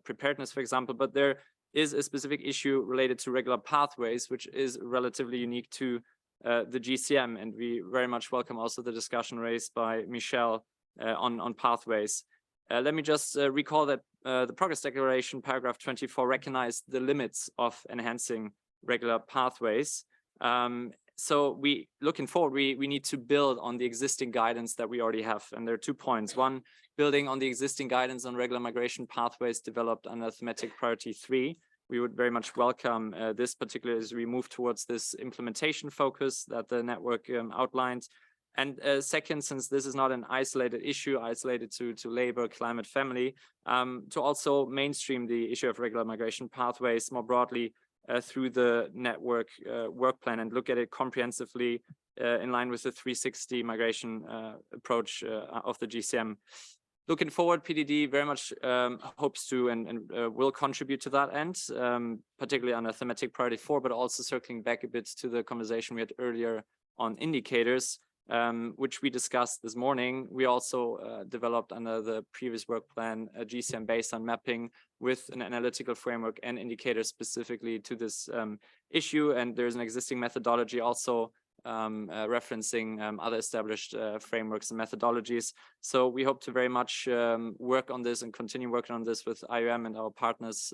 preparedness, for example, but there is a specific issue related to regular pathways, which is relatively unique to the GCM, and we very much welcome also the discussion raised by Michelle on pathways. Let me just recall that the Progress Declaration, paragraph 24, recognized the limits of enhancing regular pathways. So we, looking forward, we need to build on the existing guidance that we already have, and there are 2 points. One, building on the existing guidance on regular migration pathways developed under thematic priority 3. We would very much welcome this, particularly as we move towards this implementation focus that the network outlined. And second, since this is not an isolated issue, isolated to labor, climate, family, to also mainstream the issue of regular migration pathways more broadly through the network work plan and look at it comprehensively in line with the 360 migration approach of the GCM. Looking forward, PDD very much hopes to and will contribute to that end, particularly under thematic priority 4, but also circling back a bit to the conversation we had earlier on indicators, which we discussed this morning. We also developed under the previous work plan a GCM based on mapping with an analytical framework and indicators specifically to this issue. And there's an existing methodology also referencing other established frameworks and methodologies. So we hope to very much work on this and continue working on this with IOM and our partners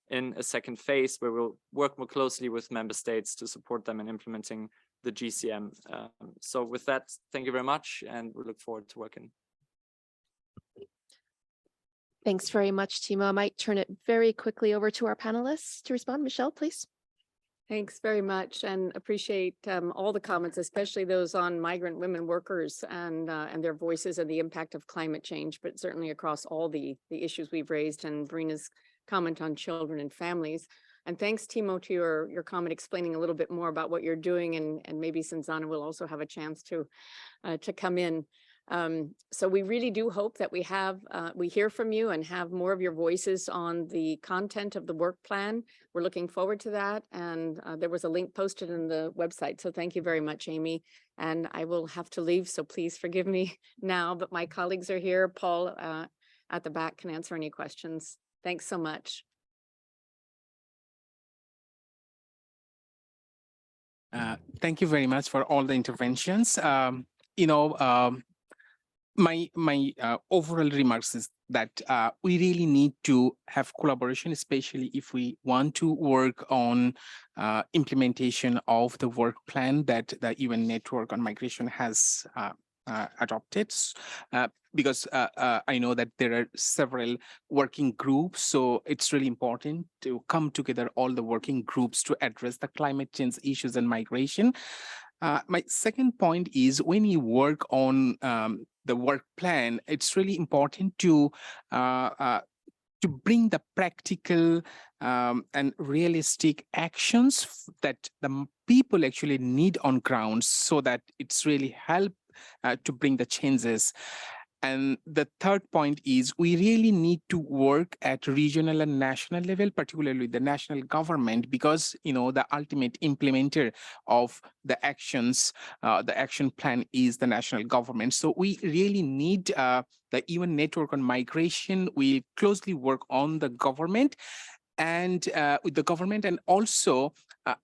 in a second phase where we'll work more closely with member states to support them in implementing the GCM. So with that, thank you very much, and we look forward to working. Thanks very much, Timo. I might turn it very quickly over to our panelists to respond. Michelle, please. Thanks very much, and appreciate all the comments, especially those on migrant women workers and their voices and the impact of climate change, but certainly across all the issues we've raised, and Verina's comment on children and families. And thanks, Timo, to your comment explaining a little bit more about what you're doing, and maybe Sanzana will also have a chance to come in. So we really do hope that we hear from you and have more of your voices on the content of the work plan. We're looking forward to that. And there was a link posted in the website. So thank you very much, Amy. And I will have to leave, so please forgive me now, but my colleagues are here. Paul at the back can answer any questions. Thanks so much. Thank you very much for all the interventions. My overall remarks is that we really need to have collaboration, especially if we want to work on implementation of the work plan that the UN Network on Migration has adopted, because I know that there are several working groups, so it's really important to come together, all the working groups, to address the climate change issues and migration. My second point is, when you work on the work plan, it's really important to bring the practical and realistic actions that the people actually need on ground, so that it's really help to bring the changes. And the third point is, we really need to work at regional and national level, particularly the national government, because the ultimate implementer of the actions, the action plan, is the national government. So we really need the UN network on migration. We closely work on the government and with the government, and also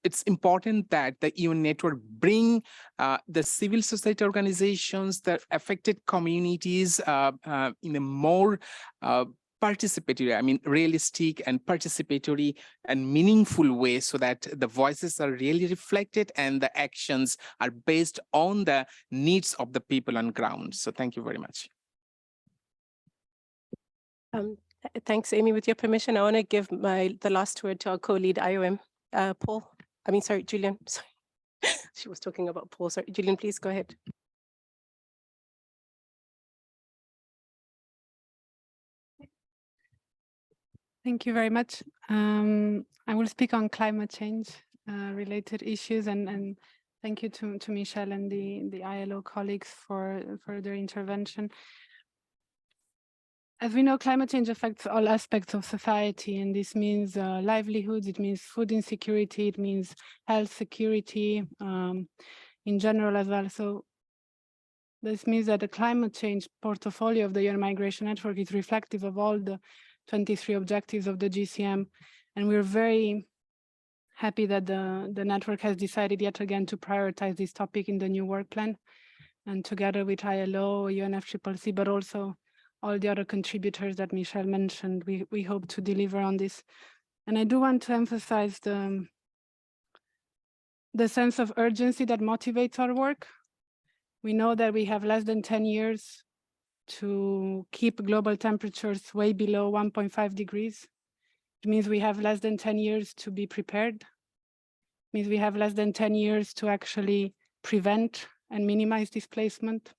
it's important that the UN network bring the civil society organizations, the affected communities in a more participatory, realistic and participatory and meaningful way, so that the voices are really reflected and the actions are based on the needs of the people on ground. So thank you very much. Thanks, Amy. With your permission, I want to give the last word to our co-lead IOM, Julian. Sorry, she was talking about Paul. Sorry, Julian, please go ahead. Thank you very much. I will speak on climate change related issues, and thank you to Michelle and the ILO colleagues for their intervention. As we know, climate change affects all aspects of society, and this means livelihoods, it means food insecurity, it means health security in general as well. So this means that the climate change portfolio of the UN Migration Network is reflective of all the 23 objectives of the GCM, and we're very happy that the network has decided yet again to prioritize this topic in the new work plan, and together with ILO, UNFCCC, but also all the other contributors that Michelle mentioned, we hope to deliver on this. And I do want to emphasize the sense of urgency that motivates our work. We know that we have less than 10 years to keep global temperatures way below 1.5 degrees. It means we have less than 10 years to be prepared. It means we have less than 10 years to actually prevent and minimize displacement.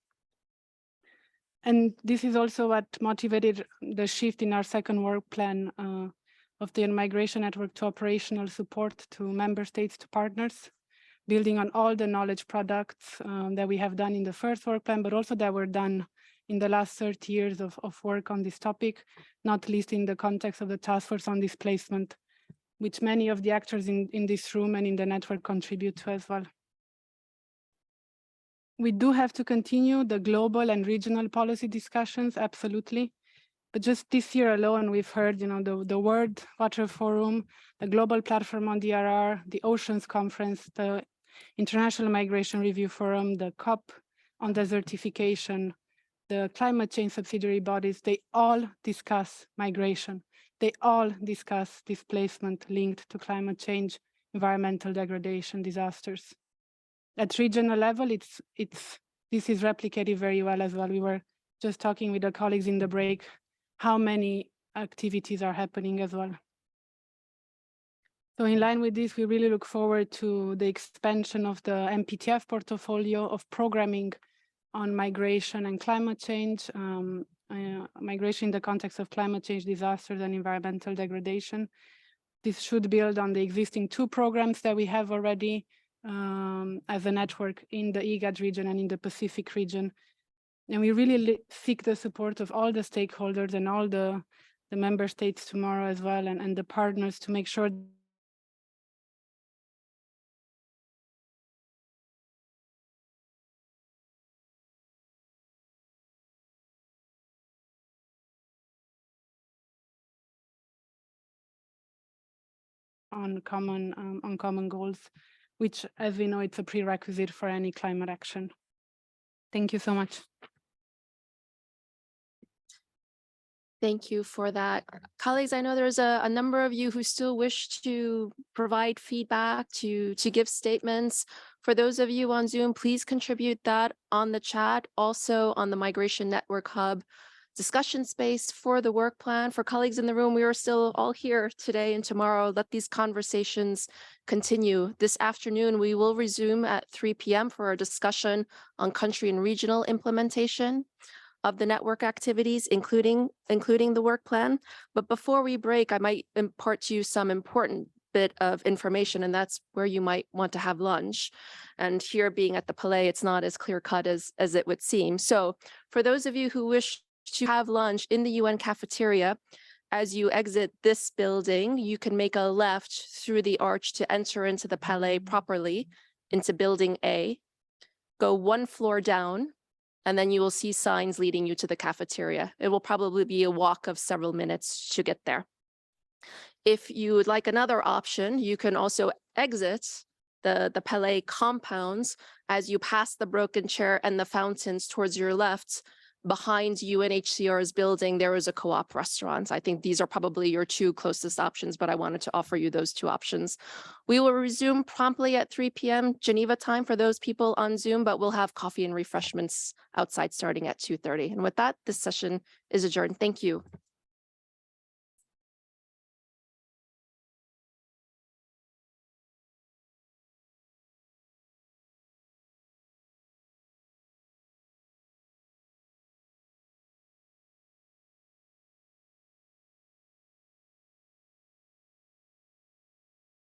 And this is also what motivated the shift in our second work plan of the Migration Network to operational support to member states, to partners, building on all the knowledge products that we have done in the first work plan, but also that were done in the last 30 years of work on this topic, not least in the context of the Task Force on Displacement, which many of the actors in this room and in the network contribute to as well. We do have to continue the global and regional policy discussions, absolutely. But just this year alone, we've heard, the World Water Forum, the Global Platform on DRR, the Oceans Conference, the International Migration Review Forum, the COP on desertification, the climate change subsidiary bodies, they all discuss migration. They all discuss displacement linked to climate change, environmental degradation, disasters. At regional level, this is replicated very well as well. We were just talking with the colleagues in the break, how many activities are happening as well. So in line with this, we really look forward to the expansion of the MPTF portfolio of programming on migration and climate change, migration in the context of climate change, disasters, and environmental degradation. This should build on the existing 2 programs that we have already as a network in the IGAD region and in the Pacific region. And we really seek the support of all the stakeholders and all the member states tomorrow as well, and the partners, to make sure on common goals, which, as we know, it's a prerequisite for any climate action. Thank you so much. Thank you for that. Colleagues, I know there's a number of you who still wish to provide feedback, to give statements. For those of you on Zoom, please contribute that on the chat, also on the Migration Network Hub discussion space for the work plan. For colleagues in the room, we are still all here today and tomorrow. Let these conversations continue. This afternoon, we will resume at 3 p.m. for a discussion on country and regional implementation of the network activities, including the work plan. But before we break, I might impart to you some important bit of information, and that's where you might want to have lunch. And here, being at the Palais, it's not as clear cut as it would seem. So for those of you who wish to have lunch in the UN cafeteria, as you exit this building, you can make a left through the arch to enter into the Palais properly, into Building A, go one floor down, and then you will see signs leading you to the cafeteria. It will probably be a walk of several minutes to get there. If you would like another option, you can also exit the Palais compounds as you pass the broken chair and the fountains towards your left. Behind UNHCR's building, there is a co-op restaurant. I think these are probably your two closest options, but I wanted to offer you those two options. We will resume promptly at 3 p.m. Geneva time for those people on Zoom, but we'll have coffee and refreshments outside starting at 2:30. And with that, this session is adjourned. Thank you.